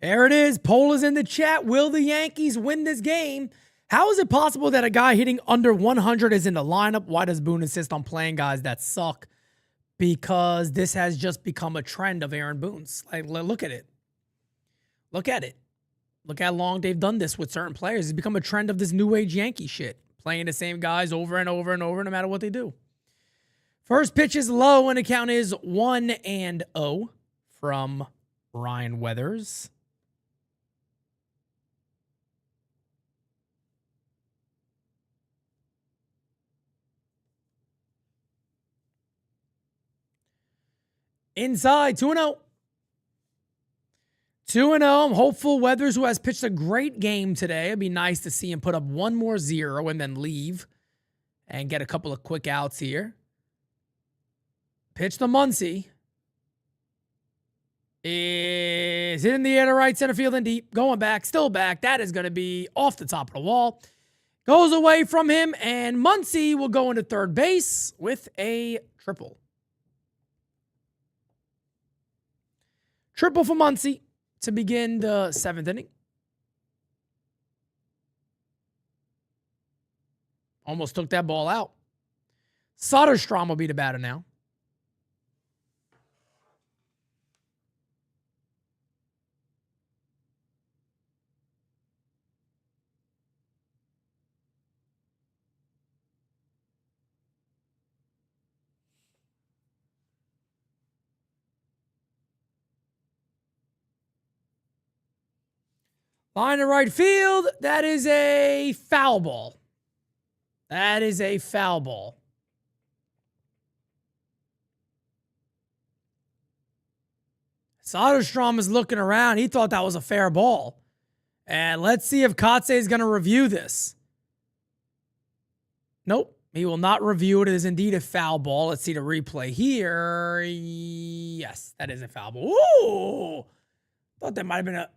There it is. Poll is in the chat. Will the Yankees win this game? How is it possible that a guy hitting under 100 is in the lineup? Why does Boone insist on playing guys that suck? Because this has just become a trend of Aaron Boone's. Like, look at it. Look at it. Look how long they've done this with certain players. It's become a trend of this new age Yankee shit. Playing the same guys over and over and over no matter what they do. First pitch is low and the count is 1-0 from Ryan Weathers. Inside, 2-0. 2-0. I'm hopeful Weathers, who has pitched a great game today. It'd be nice to see him put up one more 0 and then leave and get a couple of quick outs here. Pitch to Muncy. Is hit in the air to right center field and deep. Going back, still back. That is going to be off the top of the wall. Goes away from him, and Muncy will go into third base with a triple. Triple for Muncy to begin the 7th inning. Almost took that ball out. Soderstrom will be the batter now. Line to right field. That is a foul ball. That is a foul ball. Soderstrom is looking around. He thought that was a fair ball. And let's see if Kotze is going to review this. Nope. He will not review it. It is indeed a foul ball. Let's see the replay here. Yes, that is a foul ball. Ooh. Thought that might have been a...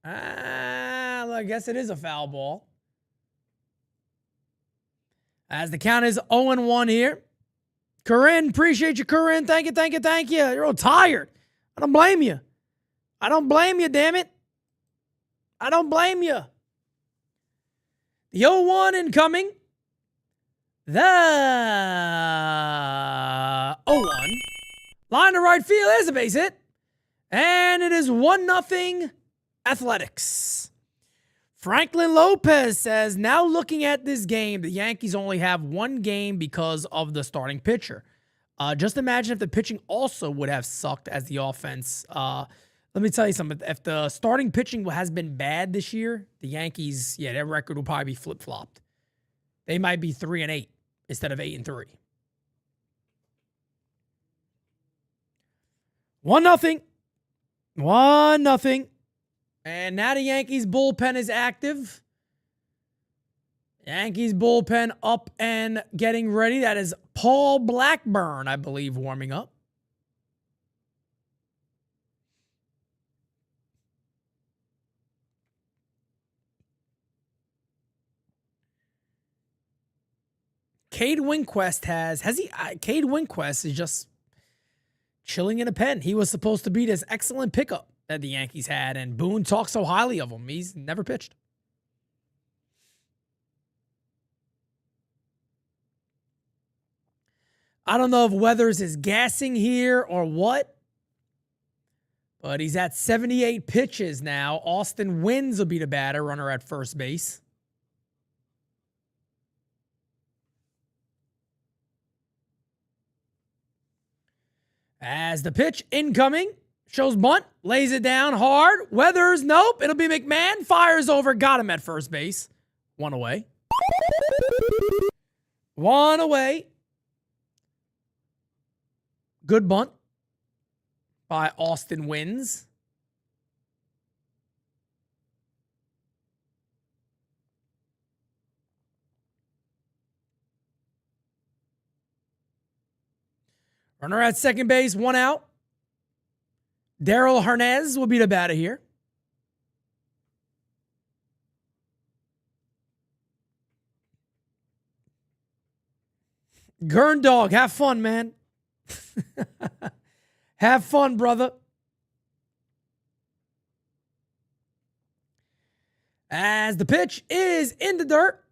I guess it is a foul ball. As the count is 0-1 here. Corinne, appreciate you, Corinne. Thank you, thank you, thank you. You're all tired. I don't blame you. I don't blame you, damn it. I don't blame you. The 0-1 incoming. The 0-1. Line to right field. There's a base hit. And it is 1-0 Athletics. Franklin Lopez says, now looking at this game, the Yankees only have one game because of the starting pitcher. Just imagine if the pitching also would have sucked as the offense. Let me tell you something. If the starting pitching has been bad this year, the Yankees, their record will probably be flip-flopped. They might be 3-8 instead of 8-3. 1-0. 1-0. And now the Yankees bullpen is active. Yankees bullpen up and getting ready. That is Paul Blackburn, I believe, warming up. Cade Winquist Cade Winquist is just chilling in a pen. He was supposed to be this excellent pickup that the Yankees had, and Boone talks so highly of him. He's never pitched. I don't know if Weathers is gassing here or what, but he's at 78 pitches now. Austin Wins will be the batter, runner at first base. As the pitch incoming shows bunt, lays it down hard. Weathers, nope. It'll be McMahon. Fires over, got him at first base. One away. One away. Good bunt by Austin Wins. Runner at second base, one out. Daryl Hernandez will be the batter here. Gurn Dog, have fun, man. Have fun, brother. As the pitch is in the dirt.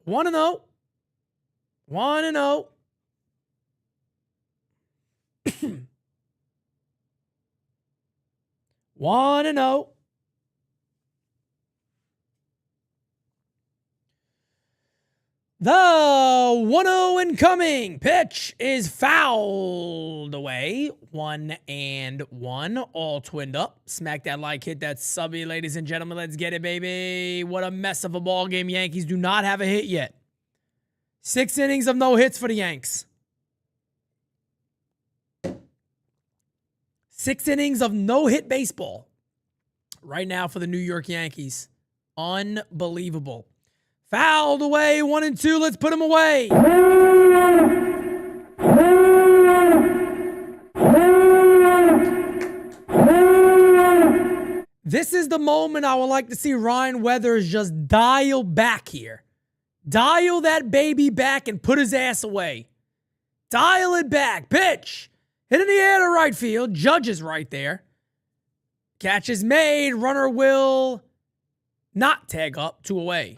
1-0. 1-0. 1-0. The 1-0 incoming pitch is fouled away. 1-1, all twinned up. Smack that like, hit that subby, ladies and gentlemen. Let's get it, baby. What a mess of a ball game. Yankees do not have a hit yet. 6 innings of no hits for the Yanks. 6 innings of no-hit baseball right now for the New York Yankees. Unbelievable. Fouled away, 1-2. Let's put him away. This is the moment I would like to see Ryan Weathers just dial back here. Dial that baby back and put his ass away. Dial it back. Pitch. Hit in the air to right field. Judge is right there. Catch is made. Runner will not tag up. 2 away.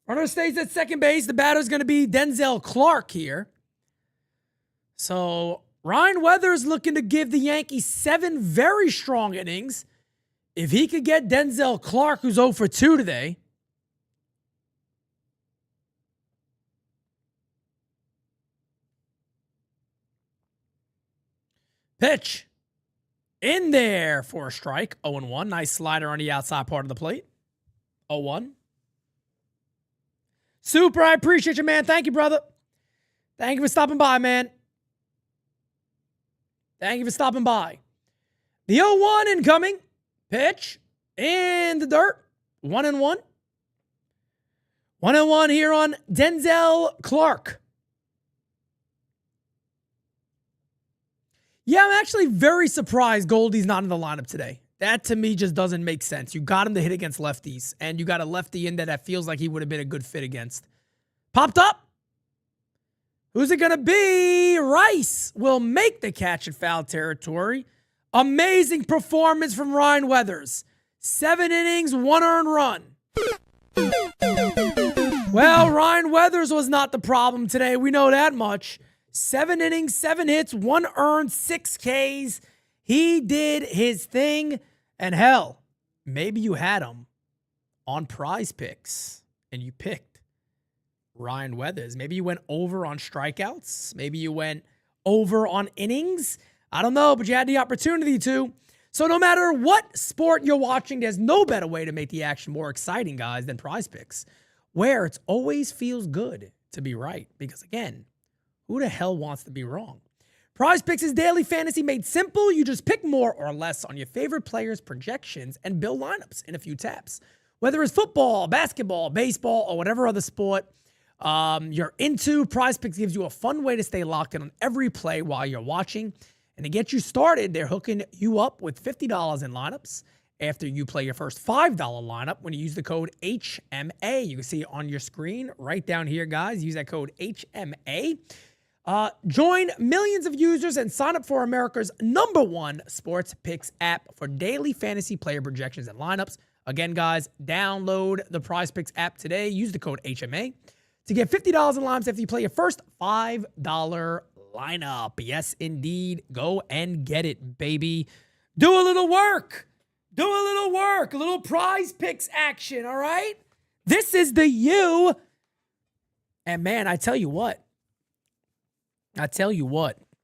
Runner stays at second base. The batter's going to be Denzel Clark here. So Ryan Weathers looking to give the Yankees 7 very strong innings. If he could get Denzel Clark, who's 0 for 2 today. Pitch. In there for a strike. 0-1. Nice slider on the outside part of the plate. 0-1. Super, I appreciate you, man. Thank you, brother. Thank you for stopping by, man. Thank you for stopping by. The 0-1 incoming. Pitch in the dirt. 1-1. 1-1 here on Denzel Clark. Yeah, I'm actually very surprised Goldie's not in the lineup today. That, to me, just doesn't make sense. You got him to hit against lefties, and you got a lefty in there that feels like he would have been a good fit against. Popped up. Who's it going to be? Rice will make the catch in foul territory. Amazing performance from Ryan Weathers. 7 innings, 1 earned run. Well, Ryan Weathers was not the problem today. We know that much. 7 innings, 7 hits, 1 earned, 6 Ks. He did his thing. And hell, maybe you had him on Prize Picks and you picked Ryan Weathers. Maybe you went over on strikeouts. Maybe you went over on innings. I don't know, but you had the opportunity to. So no matter what sport you're watching, there's no better way to make the action more exciting, guys, than Prize Picks, where it always feels good to be right. Because again, who the hell wants to be wrong? Prize Picks is daily fantasy made simple. You just pick more or less on your favorite players' projections and build lineups in a few taps. Whether it's football, basketball, baseball, or whatever other sport you're into, Prize Picks gives you a fun way to stay locked in on every play while you're watching. And to get you started, they're hooking you up with $50 in lineups after you play your first $5 lineup when you use the code HMA. You can see it on your screen right down here, guys. Use that code HMA. Join millions of users and sign up for America's #1 sports picks app for daily fantasy player projections and lineups. Again, guys, download the Prize Picks app today. Use the code HMA to get $50 in lineups after you play your first $5 lineup. Yes, indeed. Go and get it, baby. Do a little work. Do a little work. A little Prize Picks action, all right? This is the you. And man, I tell you what,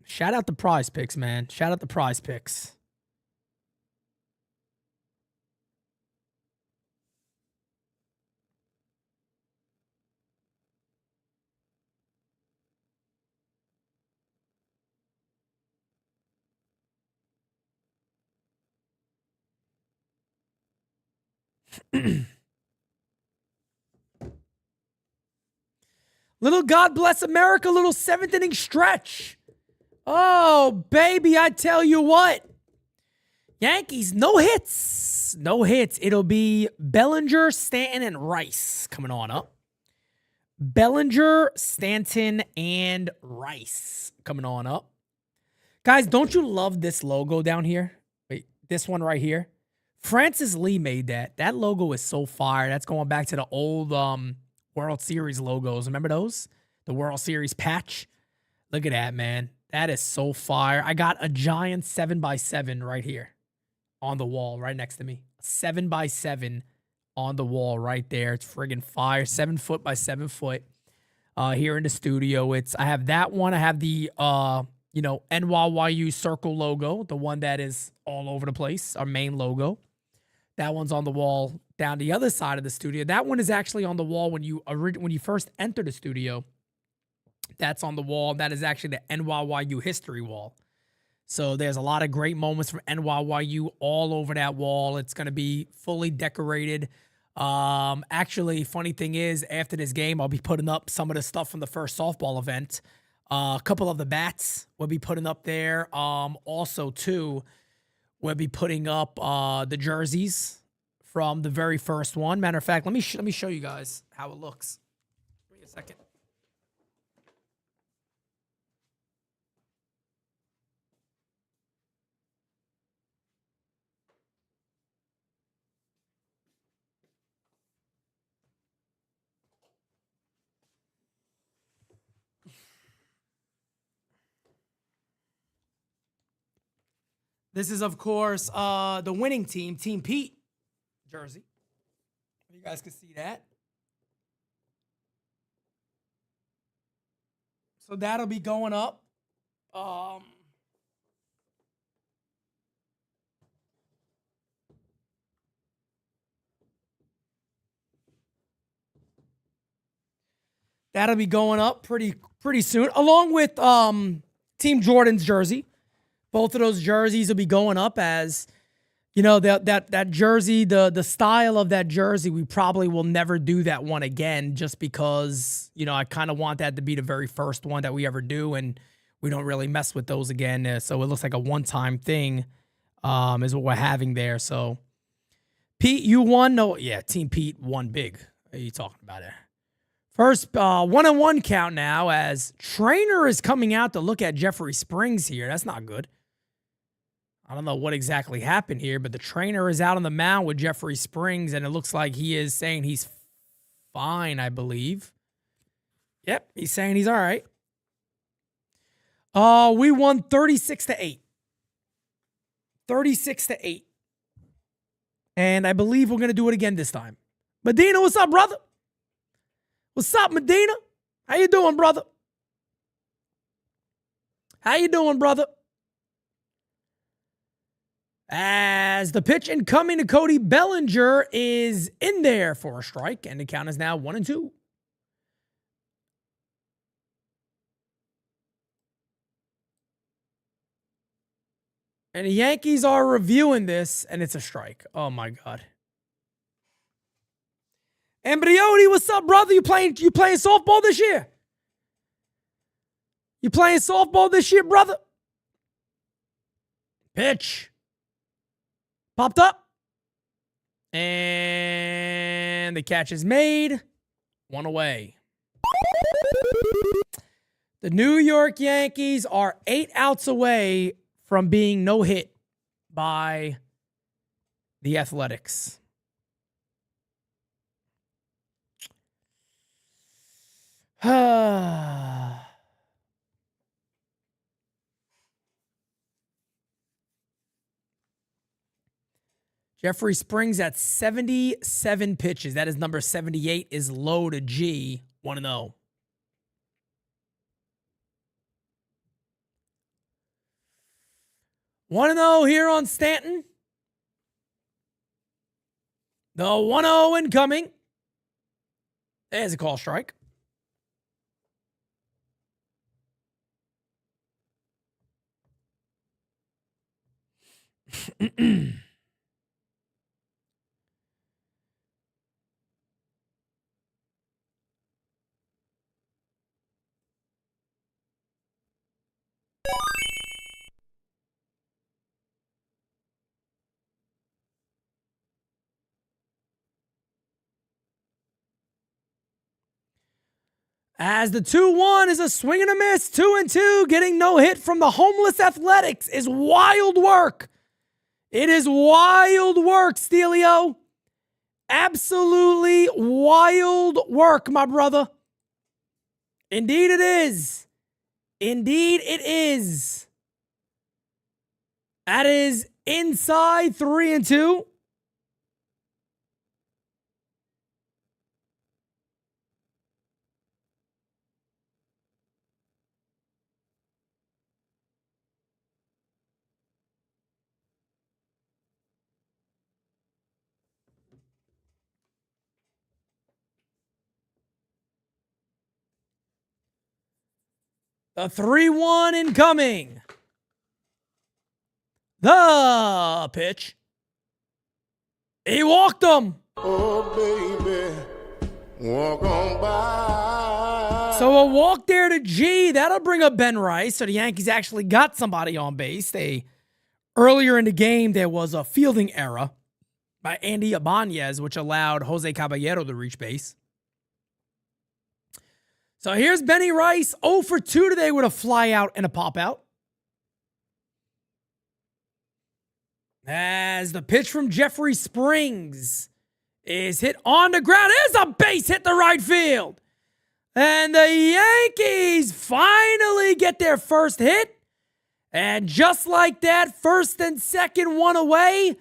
Shout out the Prize Picks, man. Shout out the Prize Picks. Little God Bless America, little 7th inning stretch. Oh, baby, I tell you what. Yankees, no hits. No hits. It'll be Bellinger, Stanton, and Rice coming on up. Bellinger, Stanton, and Rice coming on up. Guys, don't you love this logo down here? Wait, this one right here. Francis Lee made that. That logo is so fire. That's going back to the old World Series logos. Remember those? The World Series patch. Look at that, man. That is so fire. I got a giant 7x7 right here on the wall right next to me. 7x7 on the wall right there. It's friggin' fire. 7 foot by 7 foot. Here in the studio. I have that one. I have the NYYU circle logo, the one that is all over the place, our main logo. That one's on the wall down the other side of the studio. That one is actually on the wall when you first enter the studio. That's on the wall. That is actually the NYYU history wall. So there's a lot of great moments from NYYU all over that wall. It's going to be fully decorated. Actually, funny thing is, after this game, I'll be putting up some of the stuff from the first softball event. A couple of the bats we'll be putting up there. Also, too, we'll be putting up the jerseys from the very first one. Matter of fact, let me show you guys how it looks. Give me a second. This is, of course, the winning team, Team Pete jersey. You guys can see that. So that'll be going up. That'll be going up pretty soon, along with Team Jordan's jersey. Both of those jerseys will be going up as, that jersey, the style of that jersey, we probably will never do that one again just because, I kind of want that to be the very first one that we ever do, and we don't really mess with those again. So it looks like a one-time thing is what we're having there. So, Pete, you won? No, yeah, Team Pete won big. What are you talking about there? First 1-1 count now as Trainer is coming out to look at Jeffrey Springs here. That's not good. I don't know what exactly happened here, but the trainer is out on the mound with Jeffrey Springs, and it looks like he is saying he's fine, I believe. Yep, he's saying he's all right. We won 36-8. 36-8. And I believe we're going to do it again this time. Medina, what's up, brother? What's up, Medina? How you doing, brother? How you doing, brother? As the pitch incoming to Cody Bellinger is in there for a strike, and the count is now 1-2. And the Yankees are reviewing this, and it's a strike. Oh, my God. Embrioti, what's up, brother? You playing softball this year? You playing softball this year, brother? Pitch. Popped up. And the catch is made. One away. The New York Yankees are 8 outs away from being no hit by the Athletics. Jeffrey Springs at 77 pitches. That is number 78 is low to G. 1-0. 1-0 here on Stanton. The 1-0 incoming. There's a call strike. As the 2-1 is a swing and a miss, 2-2, getting no hit from the homeless Athletics is wild work. It is wild work, Steelio. Absolutely wild work, my brother. Indeed it is. Indeed it is. That is inside 3-2. The 3-1 incoming. The pitch. He walked him. Oh, baby, walk on by. So a walk there to G. That'll bring up Ben Rice. So the Yankees actually got somebody on base. Earlier in the game, there was a fielding error by Andy Ibanez, which allowed Jose Caballero to reach base. So here's Benny Rice, 0 for 2 today with a fly out and a pop out. As the pitch from Jeffrey Springs is hit on the ground. There's a base hit to right field. And the Yankees finally get their first hit. And just like that, first and second one away.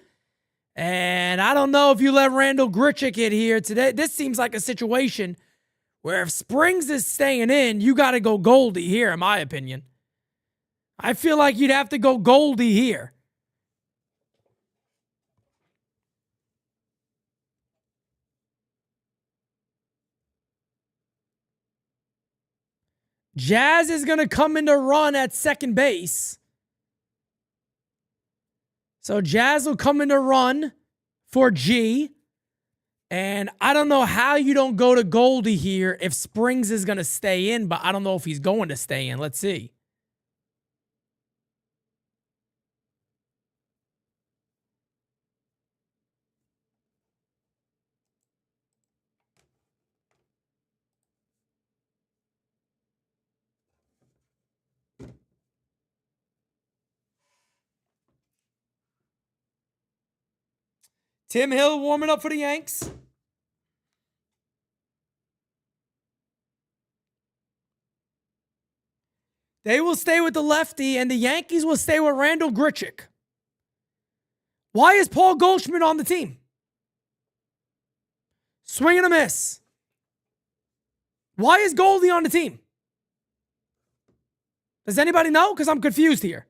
And I don't know if you let Randall Grichuk hit here today. This seems like a situation where if Springs is staying in, you got to go Goldie here, in my opinion. I feel like you'd have to go Goldie here. Jazz is going to come in to run at second base. So Jazz will come in to run for G. And I don't know how you don't go to Goldie here if Springs is going to stay in, but I don't know if he's going to stay in. Let's see. Tim Hill warming up for the Yanks. They will stay with the lefty, and the Yankees will stay with Randall Grichuk. Why is Paul Goldschmidt on the team? Swing and a miss. Why is Goldie on the team? Does anybody know? Because I'm confused here.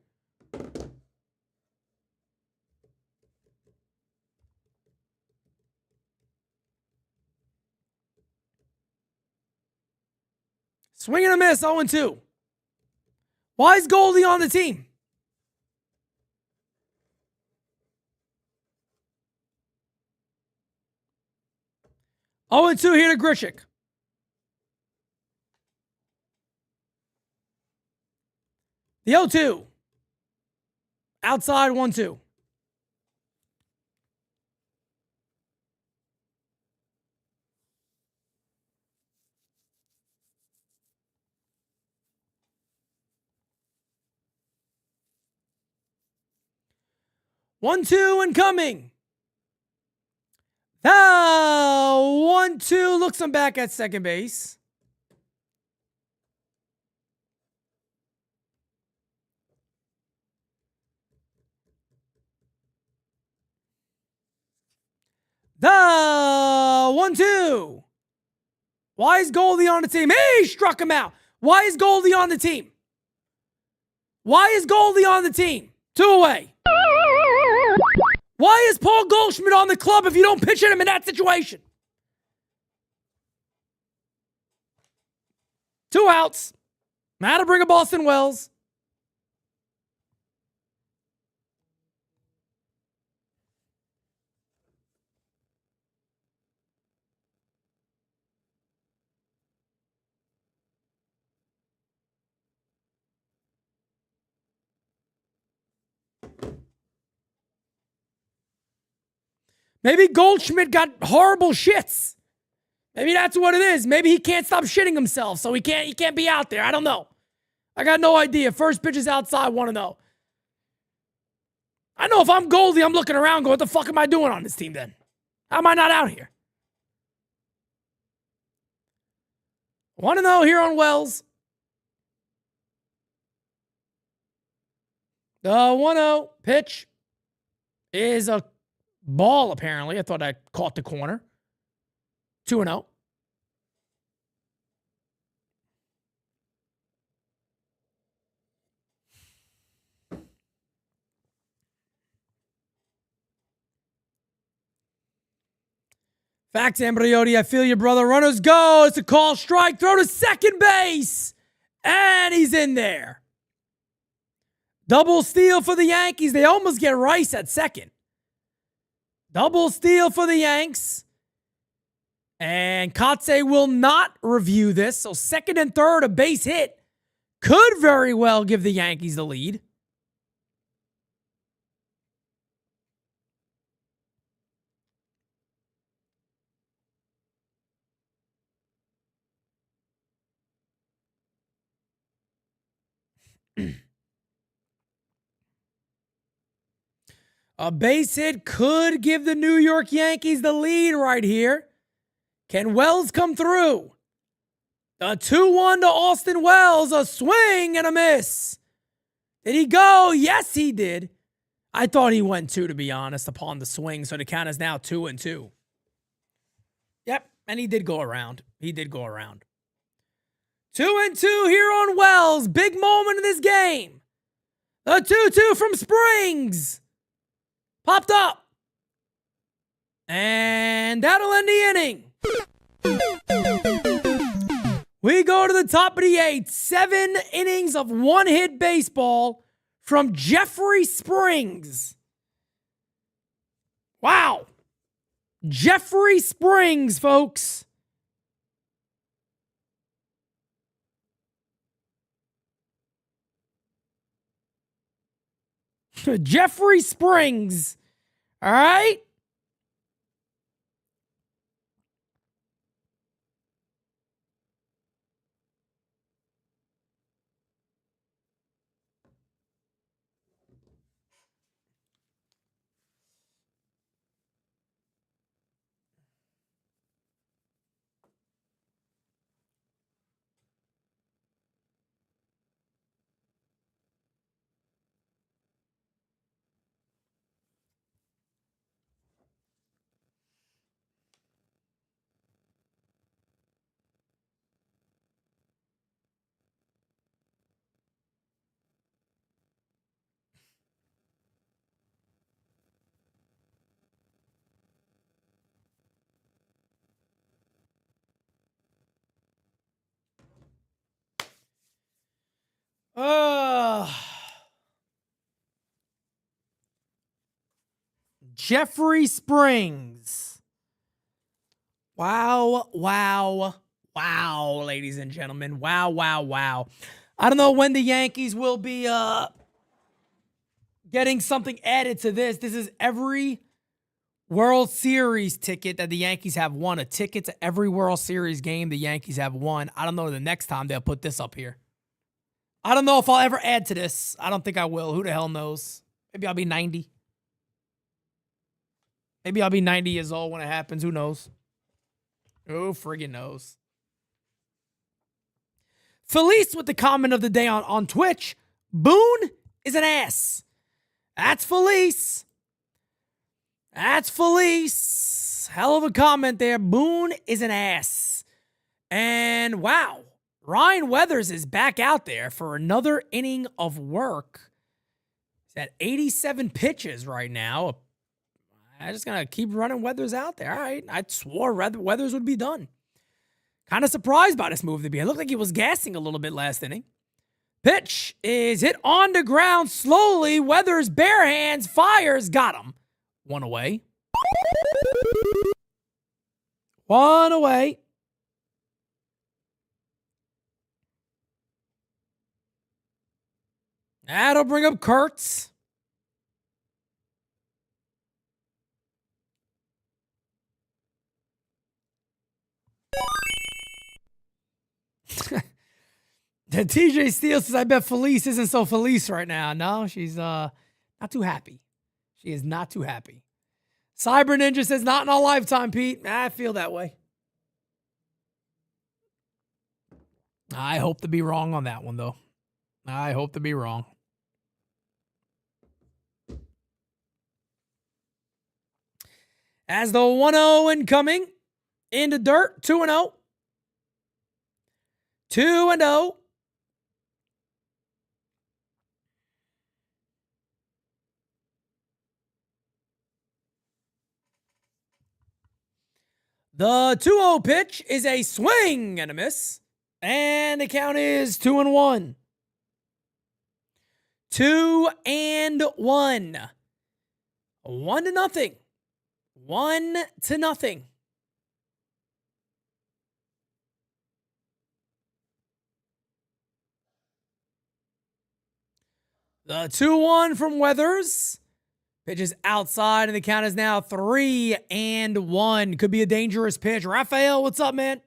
Swing and a miss, 0-2. Why is Goldie on the team? Oh, and 2 here to Grichuk. The 0-2. Outside 1-2. One, two, incoming. The 1-2 looks him back at second base. The 1-2. Why is Goldie on the team? He struck him out. Why is Goldie on the team? Why is Goldie on the team? 2 away. Why is Paul Goldschmidt on the club if you don't pitch at him in that situation? 2 outs. Now to bring a Boston Wells. Maybe Goldschmidt got horrible shits. Maybe that's what it is. Maybe he can't stop shitting himself, so he can't be out there. I don't know. I got no idea. First pitch is outside, 1-0. I know if I'm Goldie, I'm looking around going, what the fuck am I doing on this team then? How am I not out here? 1-0 here on Wells. The 1-0 pitch is a ball, apparently. I thought I caught the corner. 2-0. Fax Ambriotti, I feel you, brother. Runners go. It's a call, strike, throw to second base. And he's in there. Double steal for the Yankees. They almost get Rice at second. Double steal for the Yanks. And Kotze will not review this. So second and third, a base hit could very well give the Yankees the lead. A base hit could give the New York Yankees the lead right here. Can Wells come through? A 2-1 to Austin Wells. A swing and a miss. Did he go? Yes, he did. I thought he went 2, to be honest, upon the swing. So the count is now 2-2. Yep, and he did go around. He did go around. 2-2 here on Wells. Big moment in this game. The 2-2 from Springs. Popped up. And that'll end the inning. We go to the top of the 8th. 7 innings of one-hit baseball from Jeffrey Springs. Wow. Jeffrey Springs, folks. Jeffrey Springs. All right? Jeffrey Springs. Wow, wow, wow, ladies and gentlemen. Wow, wow, wow. I don't know when the Yankees will be getting something added to this. This is every World Series ticket that the Yankees have won. A ticket to every World Series game the Yankees have won. I don't know the next time they'll put this up here. I don't know if I'll ever add to this. I don't think I will. Who the hell knows? Maybe I'll be 90. Maybe I'll be 90 years old when it happens. Who knows? Who friggin' knows? Felice with the comment of the day on Twitch. Boone is an ass. That's Felice. That's Felice. Hell of a comment there. Boone is an ass. And wow, Ryan Weathers is back out there for another inning of work. He's at 87 pitches right now. I'm just going to keep running Weathers out there. All right. I swore Weathers would be done. Kind of surprised by this move to be. It looked like he was gassing a little bit last inning. Pitch is hit on the ground slowly. Weathers bare hands, fires, got him. One away. One away. That'll bring up Kurtz. TJ Steele says, I bet Felice isn't so Felice right now. No, she's not too happy. She is not too happy. Cyber Ninja says, not in our lifetime, Pete. I feel that way. I hope to be wrong on that one, though. I hope to be wrong. As the 1-0 incoming in the dirt, 2-0. 2-0. The 2-0 pitch is a swing and a miss. And the count is 2-1. 2-1. 1-0. 1-0. The 2-1 from Weathers. Pitch is outside, and the count is now 3-1. Could be a dangerous pitch. Raphael, what's up, man?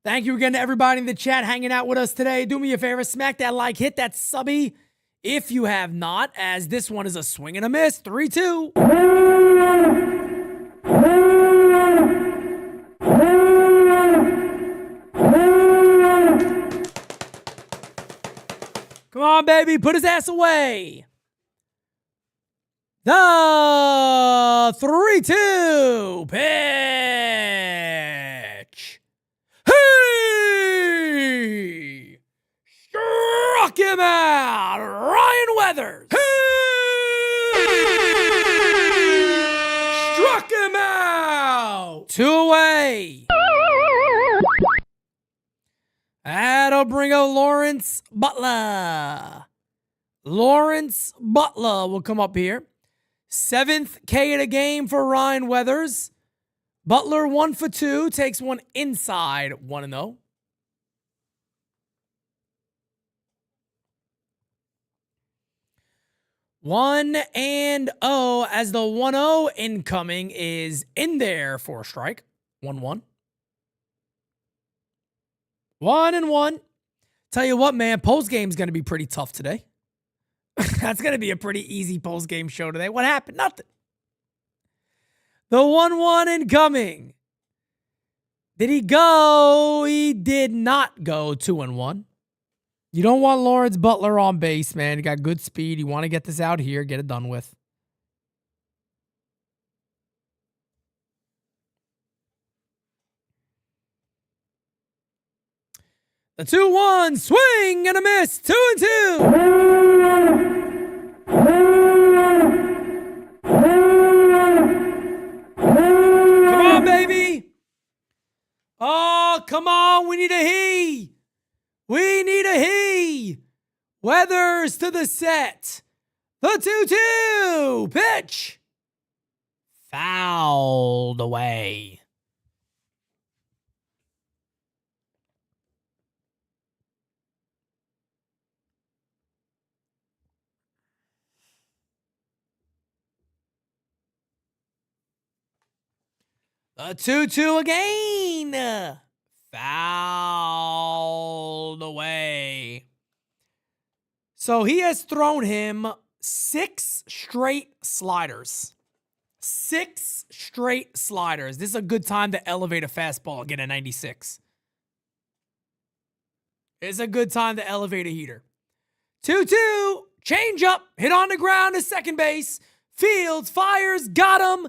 Thank you again to everybody in the chat hanging out with us today. Do me a favor, smack that like, hit that subby if you have not, as this one is a swing and a miss. 3-2. Come on, baby. Put his ass away. The 3-2 pitch. Hey! Struck him out. Ryan Weathers. Hey! Struck him out. 2 away. That'll bring up Lawrence Butler. Lawrence Butler will come up here. 7th K of the game for Ryan Weathers. Butler 1 for 2. Takes one inside 1-0. One and 0 as the 1-0 incoming is in there for a strike. 1-1. 1-1. Tell you what, man, post game's going to be pretty tough today. That's going to be a pretty easy post game show today. What happened? Nothing. The 1-1 incoming. Did he go? He did not go. 2-1. You don't want Lawrence Butler on base, man. He got good speed. You want to get this out here, get it done with. The 2-1 swing and a miss. 2-2. Come on, baby. Oh, come on. We need a he. We need a he. Weathers to the set. The 2-2 pitch. Fouled away. The 2-2 again. Fouled away. So he has thrown him 6 straight sliders. 6 straight sliders. This is a good time to elevate a fastball, get a 96. It's a good time to elevate a heater. 2-2. Change up. Hit on the ground to second base. Fields fires. Got him.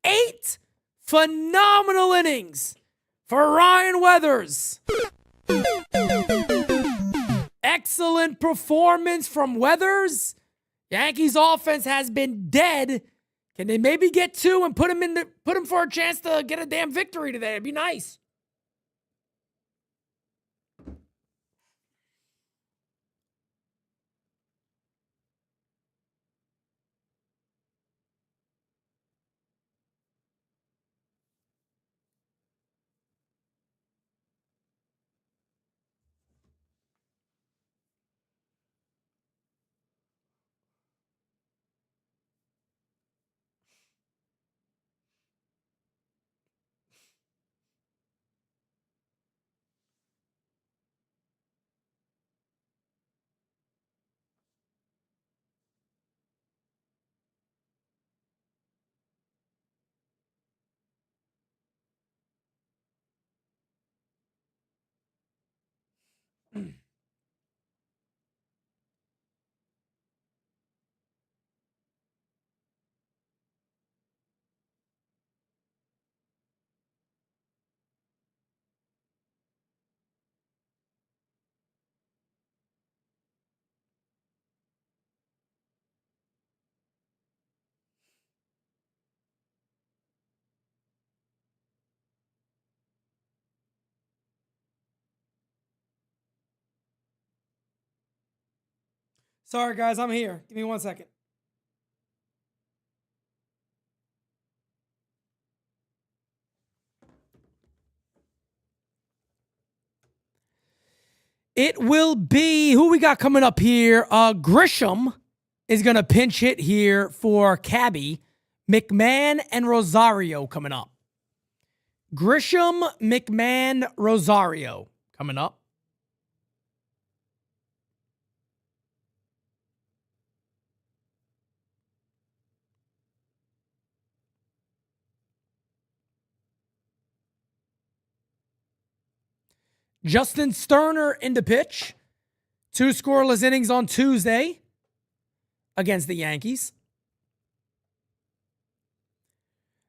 8 phenomenal innings for Ryan Weathers. excellent performance from Weathers. Yankees offense has been dead. Can they maybe get 2 and put him for a chance to get a damn victory today? It'd be nice. Sorry, guys, I'm here. Give me 1 second. It will be, who we got coming up here? Grisham is going to pinch hit here for Cabby. McMahon and Rosario coming up. Grisham, McMahon, Rosario coming up. Justin Sterner in the pitch. 2 scoreless innings on Tuesday against the Yankees.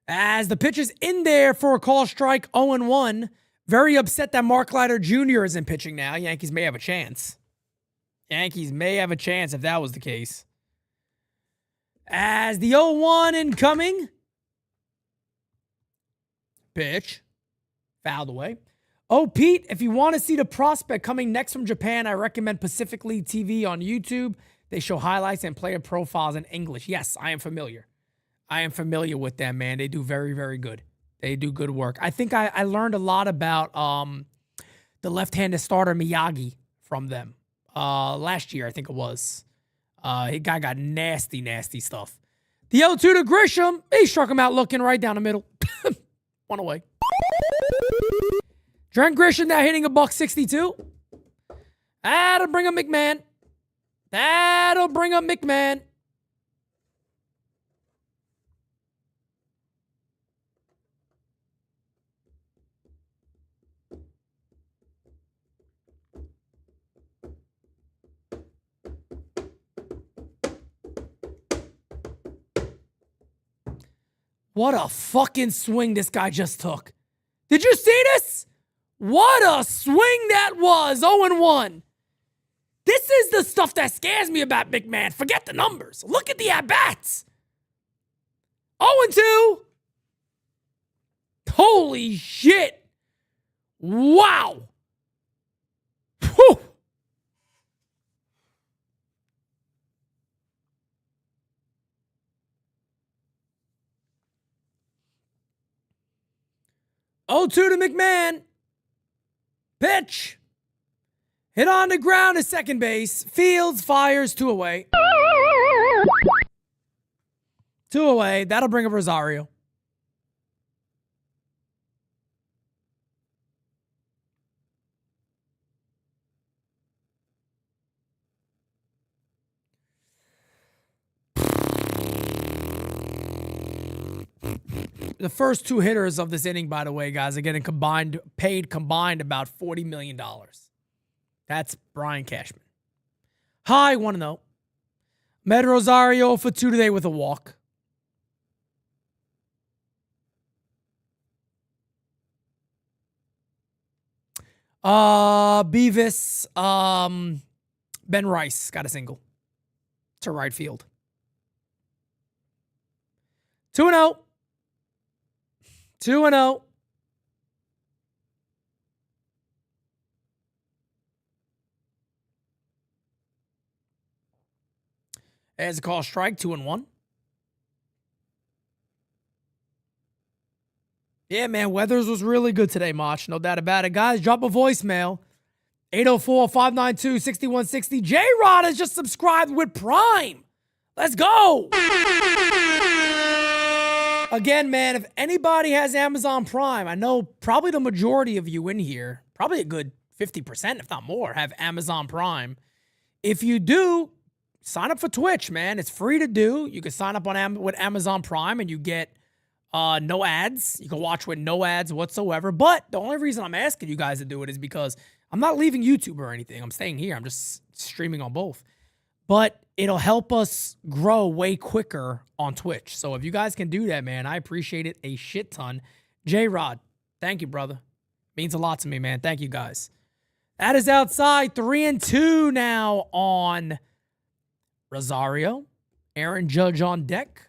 As the pitch is in there for a call strike, 0-1. Very upset that Mark Leiter Jr. isn't pitching now. Yankees may have a chance. Yankees may have a chance if that was the case. As the 0-1 incoming. Pitch. Fouled away. Oh, Pete, if you want to see the prospect coming next from Japan, I recommend Pacific League TV on YouTube. They show highlights and player profiles in English. Yes, I am familiar. I am familiar with them, man. They do very, very good. They do good work. I think I learned a lot about the left-handed starter Miyagi from them last year, I think it was. He guy got nasty, nasty stuff. The 0-2 to Grisham. He struck him out looking right down the middle. One away. Trent Grisham now hitting $162. That'll bring up McMahon. That'll bring up McMahon. What a fucking swing this guy just took. Did you see this? What a swing that was. 0-1. This is the stuff that scares me about McMahon. Forget the numbers. Look at the at-bats. 0-2. Holy shit. Wow. Whew. Oh, 2 to McMahon. Pitch. Hit on the ground to second base. Fields fires 2 away. 2 away. That'll bring up Rosario. The first 2 hitters of this inning, by the way, guys, are getting paid combined about $40 million. That's Brian Cashman. High 1-0. Med Rosario for 2 today with a walk. Beavis, Ben Rice got a single to right field. 2-0. 2-0. There's a call strike, 2-1. Yeah, man, Weathers was really good today, Mach. No doubt about it. Guys, drop a voicemail. 804-592-6160. J-Rod has just subscribed with Prime. Let's go. Again, man, if anybody has Amazon Prime, I know probably the majority of you in here, probably a good 50%, if not more, have Amazon Prime. If you do, sign up for Twitch, man. It's free to do. You can sign up on with Amazon Prime and you get no ads. You can watch with no ads whatsoever. But the only reason I'm asking you guys to do it is because I'm not leaving YouTube or anything. I'm staying here. I'm just streaming on both. But it'll help us grow way quicker on Twitch. So if you guys can do that, man, I appreciate it a shit ton. J-Rod, thank you, brother. Means a lot to me, man. Thank you, guys. That is outside. 3-2 now on Rosario. Aaron Judge on deck.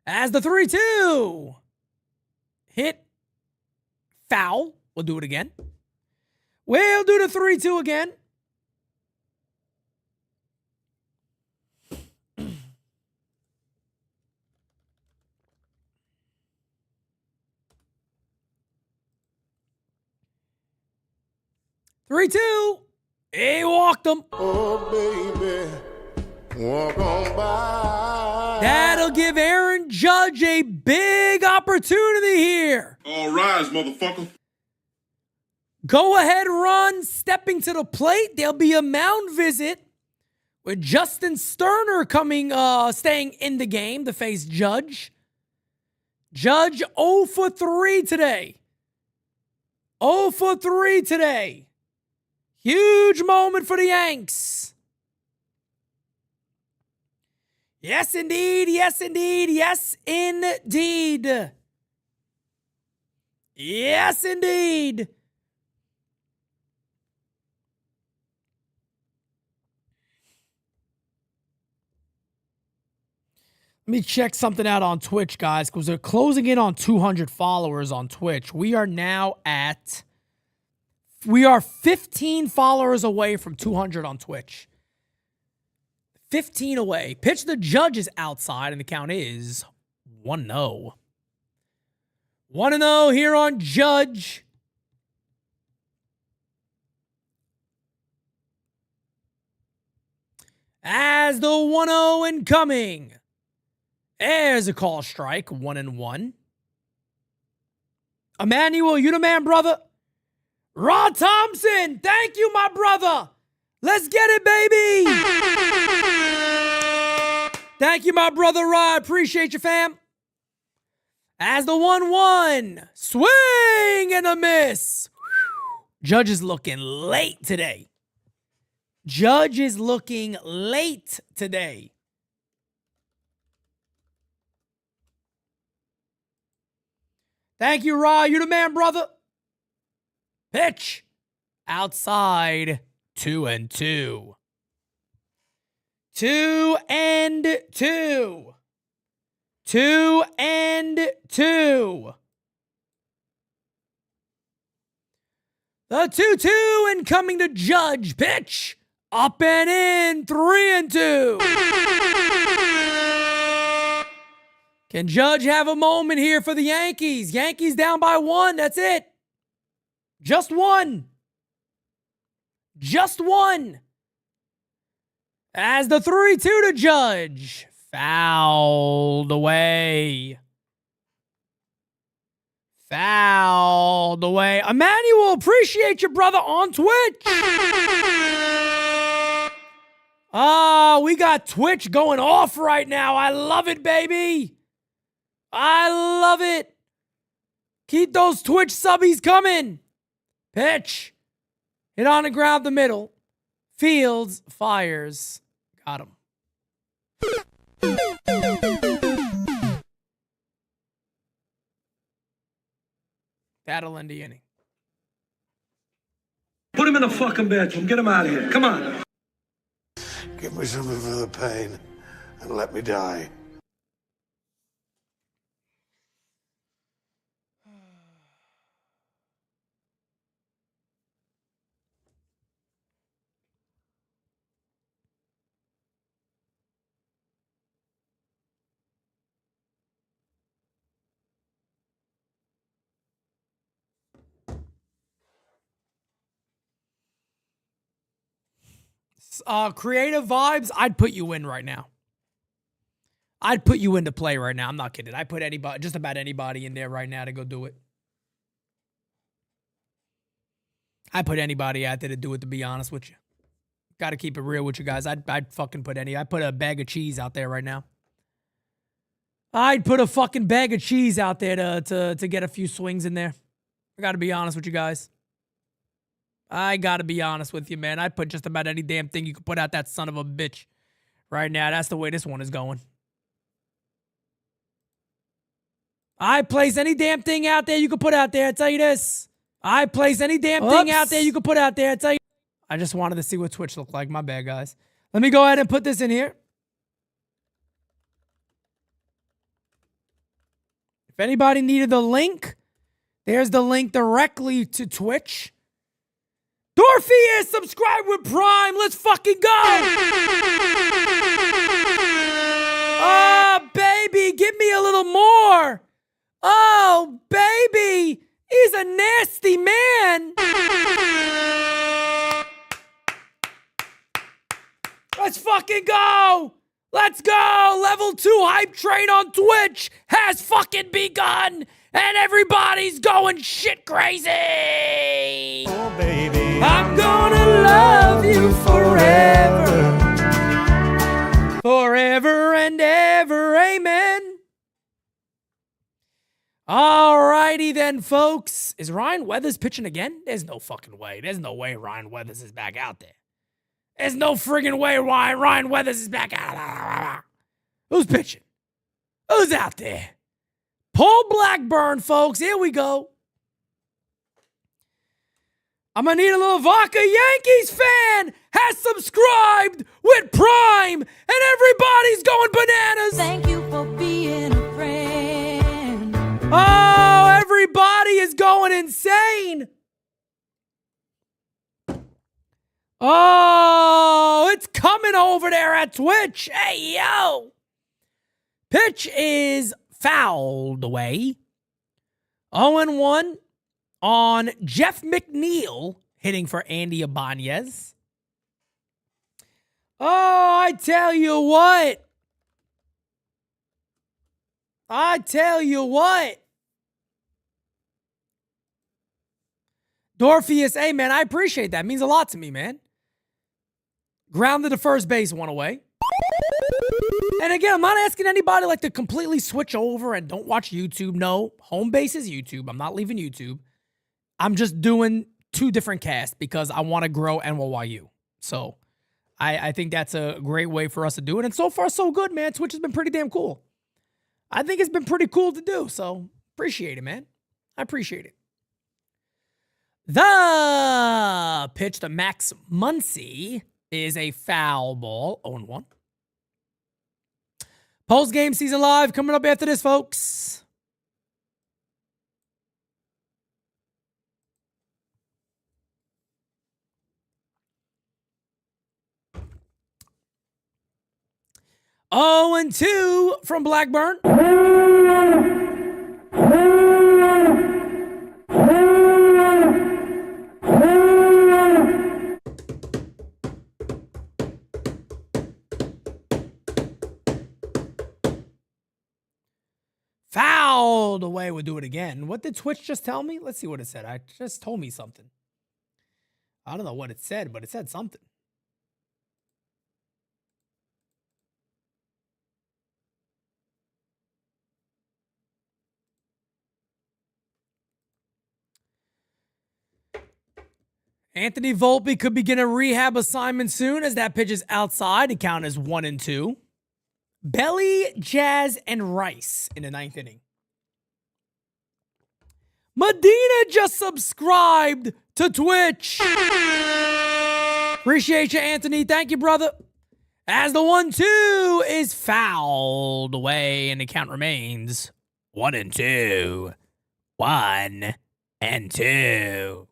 As the 3-2 hit foul. We'll do it again. We'll do the 3-2 again. He walked him. Oh, baby, walk on by. That'll give Aaron Judge a big opportunity here. All rise, motherfucker. Go ahead run, stepping to the plate. There'll be a mound visit with Justin Sterner staying in the game to face Judge. Judge 0 for 3 today. 0 for 3 today. Huge moment for the Yanks. Yes, indeed. Yes, indeed. Yes, indeed. Yes, indeed. Let me check something out on Twitch, guys, because they're closing in on 200 followers on Twitch. We are 15 followers away from 200 on Twitch. 15 away. Pitch the Judge is outside, and the count is 1-0. 1-0 here on Judge. As the 1-0 incoming. There's a call strike, 1-1. Emmanuel, you the man, brother. Rod Thompson, thank you, my brother. Let's get it, baby. Thank you, my brother Rod. Appreciate you, fam. As the 1-1, swing and a miss. Judge is looking late today. Judge is looking late today. Thank you, Rod. You the man, brother. Pitch. Outside. 2-2. 2-2. 2-2. The 2-2 incoming to Judge. Pitch. Up and in. 3-2. Can Judge have a moment here for the Yankees? Yankees down by 1. That's it. Just 1. Just 1. As the 3-2 to Judge. Fouled away. Fouled away. Emmanuel, appreciate you, brother, on Twitch. We got Twitch going off right now. I love it, baby. I love it. Keep those Twitch subbies coming. Pitch. Hit on the ground the middle. Fields fires. Got him. That'll end the inning. Put him in a fucking bedroom. Get him out of here. Come on. Give me something for the pain and let me die. Creative vibes, I'd put you in right now. I'd put you into play right now. I'm not kidding. I put anybody, just about anybody in there right now to go do it. I put anybody out there to do it, to be honest with you. Got to keep it real with you guys. I'd fucking put I'd put a bag of cheese out there right now. I'd put a fucking bag of cheese out there to get a few swings in there. I got to be honest with you guys. I gotta be honest with you, man. I'd put just about any damn thing you could put out that son of a bitch right now. That's the way this one is going. I place any damn thing out there you could put out there. I tell you this. I place any damn thing out there you could put out there. I tell you. I just wanted to see what Twitch looked like. My bad, guys. Let me go ahead and put this in here. If anybody needed the link, there's the link directly to Twitch. Dorpheus, subscribe with Prime. Let's fucking go. Oh, baby, give me a little more. Oh, baby, he's a nasty man. Let's fucking go. Let's go. Level 2 hype train on Twitch has fucking begun. And everybody's going shit crazy. Oh, baby. I'm gonna love you forever. Forever and ever. Amen. Alrighty then, folks. Is Ryan Weathers pitching again? There's no fucking way. There's no way Ryan Weathers is back out there. There's no friggin' way Ryan Weathers is back out. Who's pitching? Who's out there? Paul Blackburn, folks. Here we go. I'm going to need a little vodka. Yankees fan has subscribed with Prime, and everybody's going bananas. Thank you for being a friend. Oh, everybody is going insane. Oh, it's coming over there at Twitch. Hey, yo. Pitch is fouled away. 0-1 on Jeff McNeil hitting for Andy Ibanez. Oh, I tell you what. Dorpheus, hey, man, I appreciate that. It means a lot to me, man. Grounded to first base, one away. And again, I'm not asking anybody like to completely switch over and don't watch YouTube. No, home base is YouTube. I'm not leaving YouTube. I'm just doing 2 different casts because I want to grow NYU. So I think that's a great way for us to do it. And so far, so good, man. Twitch has been pretty damn cool. I think it's been pretty cool to do. So appreciate it, man. I appreciate it. The pitch to Max Muncy is a foul ball. 0-1. Post-game season live coming up after this, folks. Oh, and 2 from Blackburn. Fouled away. We'll do it again. What did Twitch just tell me? Let's see what it said. It just told me something. I don't know what it said, but it said something. Anthony Volpe could begin a rehab assignment soon as that pitch is outside. The count is 1-2. Belly, Jazz, and Rice in the 9th inning. Medina just subscribed to Twitch. Appreciate you, Anthony. Thank you, brother. As the 1-2 is fouled away and the count remains 1-2. 1-2.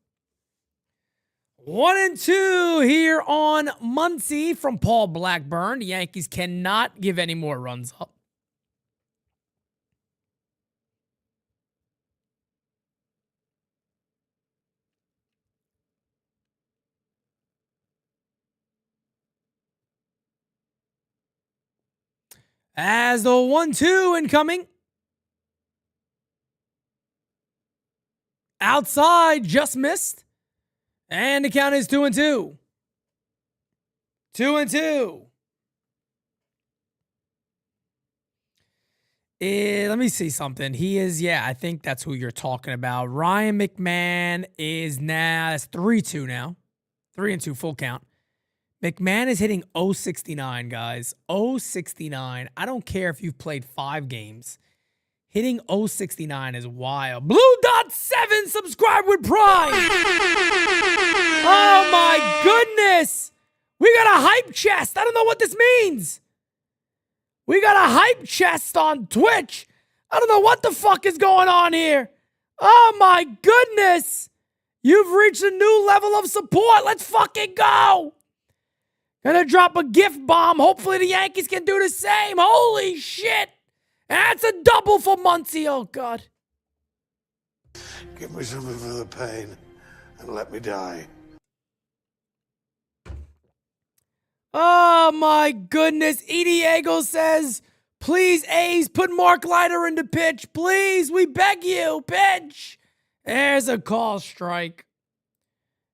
1-2 here on Muncie from Paul Blackburn. The Yankees cannot give any more runs up. As the 1-2 incoming. Outside, just missed. And the count is 2-2. 2-2. Let me see something. He is, yeah, I think that's who you're talking about. Ryan McMahon is now, that's 3-2 now. 3-2, full count. McMahon is hitting 069, guys. 069. I don't care if you've played 5 games. Hitting 069 is wild. Blue Dot 7 subscribe with Prime. Oh my goodness. We got a hype chest. I don't know what this means. We got a hype chest on Twitch. I don't know what the fuck is going on here. Oh my goodness. You've reached a new level of support. Let's fucking go. Gonna drop a gift bomb. Hopefully the Yankees can do the same. Holy shit. That's a double for Muncie. Oh, God. Give me something for the pain and let me die. Oh, my goodness. Diego says, please, A's, put Mark Leiter into pitch. Please, we beg you. Pitch. There's a call strike.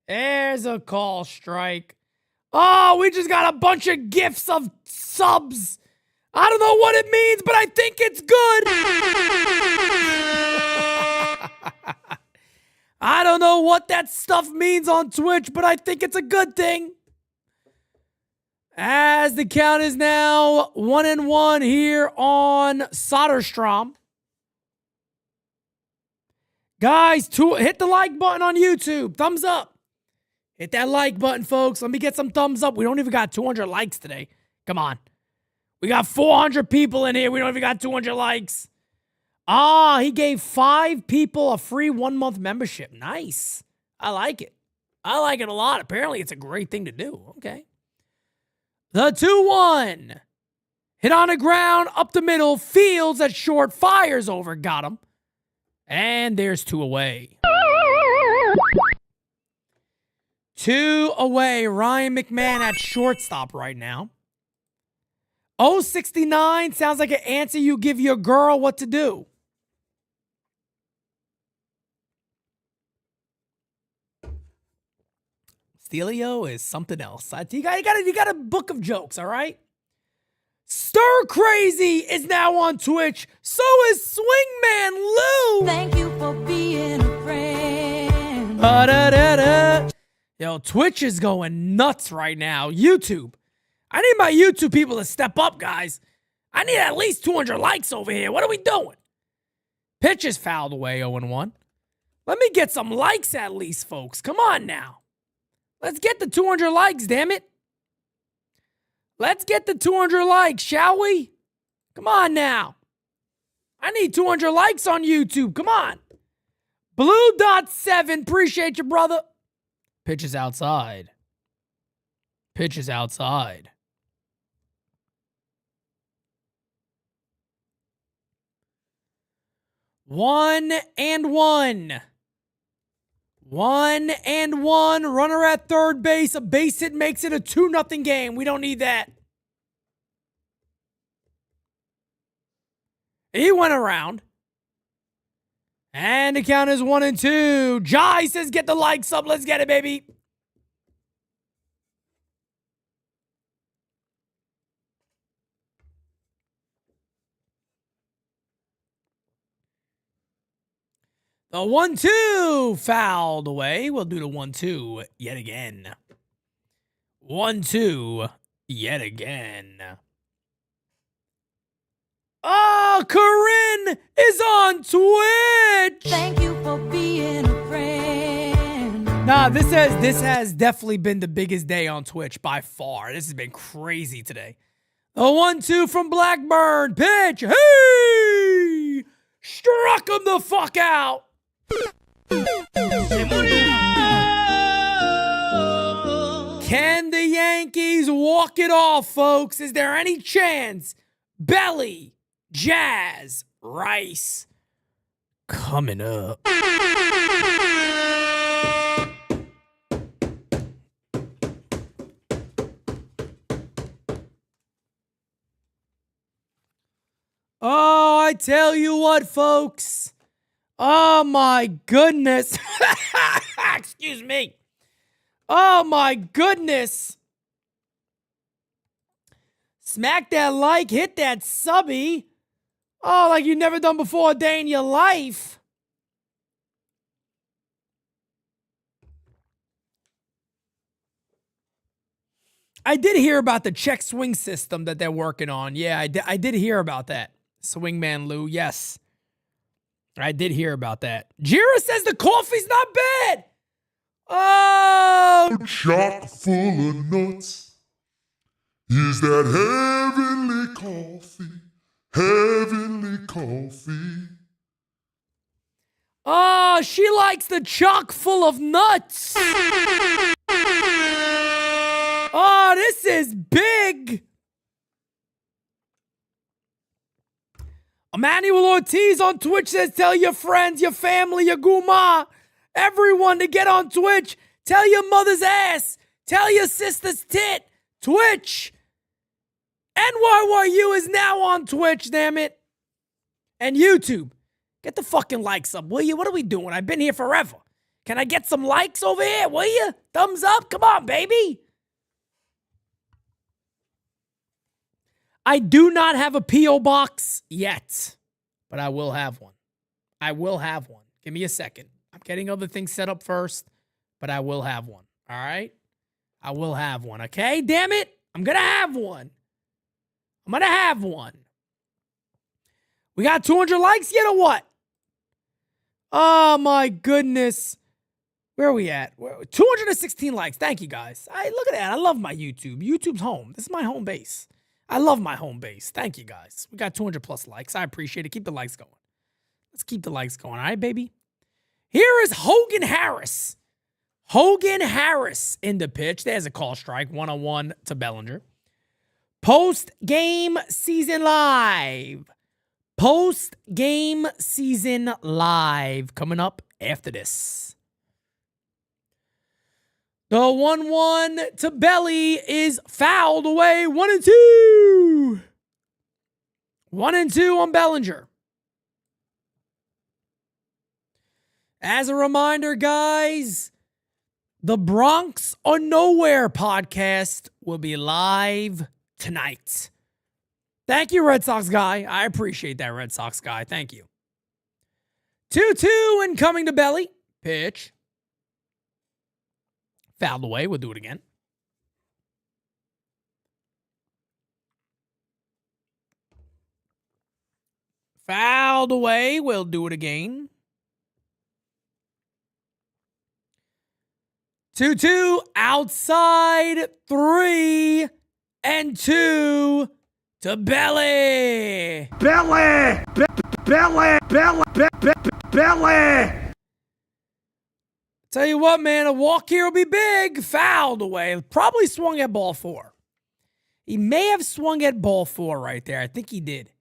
There's a call strike. Oh, we just got a bunch of gifts of subs. I don't know what it means, but I think it's good. I don't know what that stuff means on Twitch, but I think it's a good thing. As the count is now 1-1 here on Soderstrom. Guys, hit the like button on YouTube. Thumbs up. Hit that like button, folks. Let me get some thumbs up. We don't even got 200 likes today. Come on. We got 400 people in here. We don't even got 200 likes. Ah, he gave 5 people a free 1-month membership. Nice. I like it. I like it a lot. Apparently, it's a great thing to do. Okay. The 2-1. Hit on the ground, up the middle. Fields at short. Fires over. Got him. And there's 2 away. 2 away. Ryan McMahon at shortstop right now. 069 sounds like an answer you give your girl what to do. Stelio is something else. You got a book of jokes, all right? Stir Crazy is now on Twitch. So is Swingman Lou. Thank you for being a friend. Ba-da-da-da. Yo, Twitch is going nuts right now. YouTube. I need my YouTube people to step up, guys. I need at least 200 likes over here. What are we doing? Pitch is fouled away 0-1. Let me get some likes at least, folks. Come on now. Let's get the 200 likes, damn it. Let's get the 200 likes, shall we? Come on now. I need 200 likes on YouTube. Come on. Blue Dot 7. Appreciate you, brother. Pitch is outside. Pitch is outside. One and one. 1-1. Runner at third base. A base hit makes it a 2-0 game. We don't need that. He went around. And the count is 1-2. Jai says, get the likes up. Let's get it, baby. The 1-2 fouled away. We'll do the 1-2 yet again. 1-2 yet again. Oh, Corinne is on Twitch. Thank you for being a friend. Nah, this has definitely been the biggest day on Twitch by far. This has been crazy today. A 1-2 from Blackburn. Pitch. Hey! Struck him the fuck out. Can the Yankees walk it off, folks? Is there any chance? Belly, Jazz, Rice. Coming up. Oh, I tell you what, folks. Oh, my goodness. Excuse me. Oh, my goodness. Smack that like, hit that subby. Oh, like you've never done before a day in your life. I did hear about the check swing system that they're working on. Yeah, I did hear about that. Swingman Lou, yes. I did hear about that. Jira says the coffee's not bad. Oh. Chock full of nuts. Is that heavenly coffee? Heavenly coffee. Oh, she likes the chock full of nuts. Oh, this is big. Emmanuel Ortiz on Twitch says, tell your friends, your family, your guma, everyone to get on Twitch. Tell your mother's ass. Tell your sister's tit. Twitch. NYYU is now on Twitch, damn it. And YouTube. Get the fucking likes up, will you? What are we doing? I've been here forever. Can I get some likes over here, will you? Thumbs up? Come on, baby. I do not have a P.O. box yet, but I will have one. I will have one. Give me a second. I'm getting other things set up first, but I will have one. All right? I will have one, okay? Damn it. I'm going to have one. I'm going to have one. We got 200 likes yet or what? Oh, my goodness. Where are we at? 216 likes. Thank you, guys. Look at that. I love my YouTube. YouTube's home. This is my home base. I love my home base. Thank you, guys. We got 200 plus likes. I appreciate it. Keep the likes going. Let's keep the likes going. All right, baby? Here is Hogan Harris. Hogan Harris in the pitch. There's a call strike. 1-1 to Bellinger. Post-game season live. Post-game season live. Coming up after this. The 1-1 to Belly is fouled away. 1-2. 1-2 on Bellinger. As a reminder, guys, the Bronx or Nowhere podcast will be live tonight. Thank you, Red Sox guy. I appreciate that, Red Sox guy. Thank you. 2-2 and coming to Belly. Pitch. Fouled away. We'll do it again. Fouled away. We'll do it again. 2-2 outside 3-2 to Belly. Belly! Belly! Tell you what, man, a walk here will be big. Fouled away. Probably swung at ball 4. He may have swung at ball 4 right there. I think he did.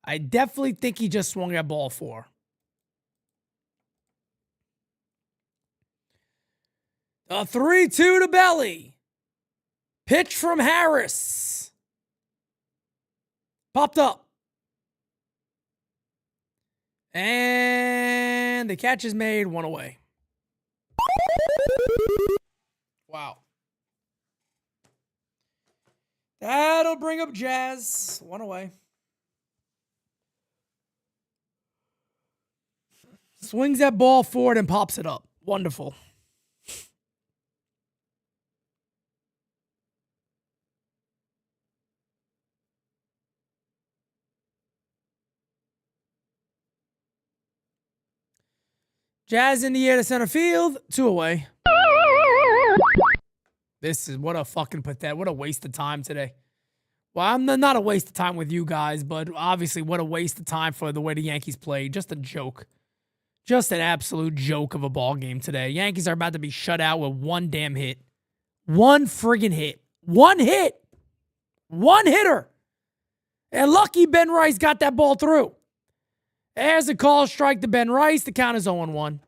I definitely think he just swung at ball 4. A 3-2 to Belly. Pitch from Harris. Popped up. And the catch is made. 1 away. Wow. That'll bring up Jazz. 1 away. Swings that ball forward and pops it up. Wonderful. Jazz in the air to center field. 2 away. This is what a fucking pathetic. What a waste of time today. Well, I'm not a waste of time with you guys, but obviously what a waste of time for the way the Yankees played. Just a joke. Just an absolute joke of a ball game today. Yankees are about to be shut out with one damn hit. One friggin' hit. One hit. One hitter. And lucky Ben Rice got that ball through. There's a call strike to Ben Rice. The count is 0-1.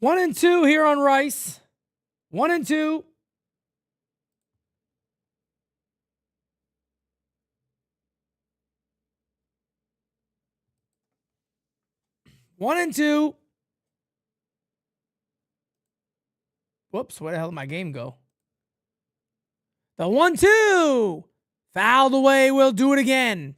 One and two here on Rice. 1-2. One and two. Whoops, where the hell did my game go? The 1-2. Fouled away. We'll do it again.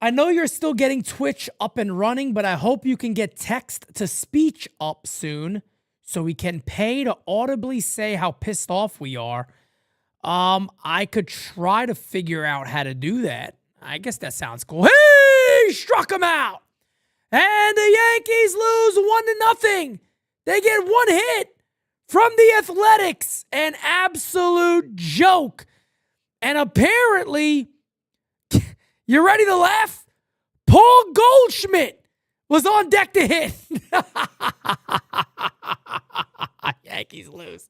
I know you're still getting Twitch up and running, but I hope you can get text to speech up soon so we can pay to audibly say how pissed off we are. I could try to figure out how to do that. I guess that sounds cool. Hey, struck him out. And the Yankees lose 1-0. They get one hit from the Athletics. An absolute joke. And apparently, you ready to laugh? Paul Goldschmidt was on deck to hit. Yankees lose.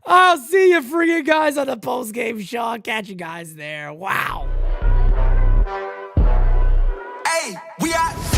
I'll see you freaking guys on the post-game show. I'll catch you guys there. Wow. Hey, we outside.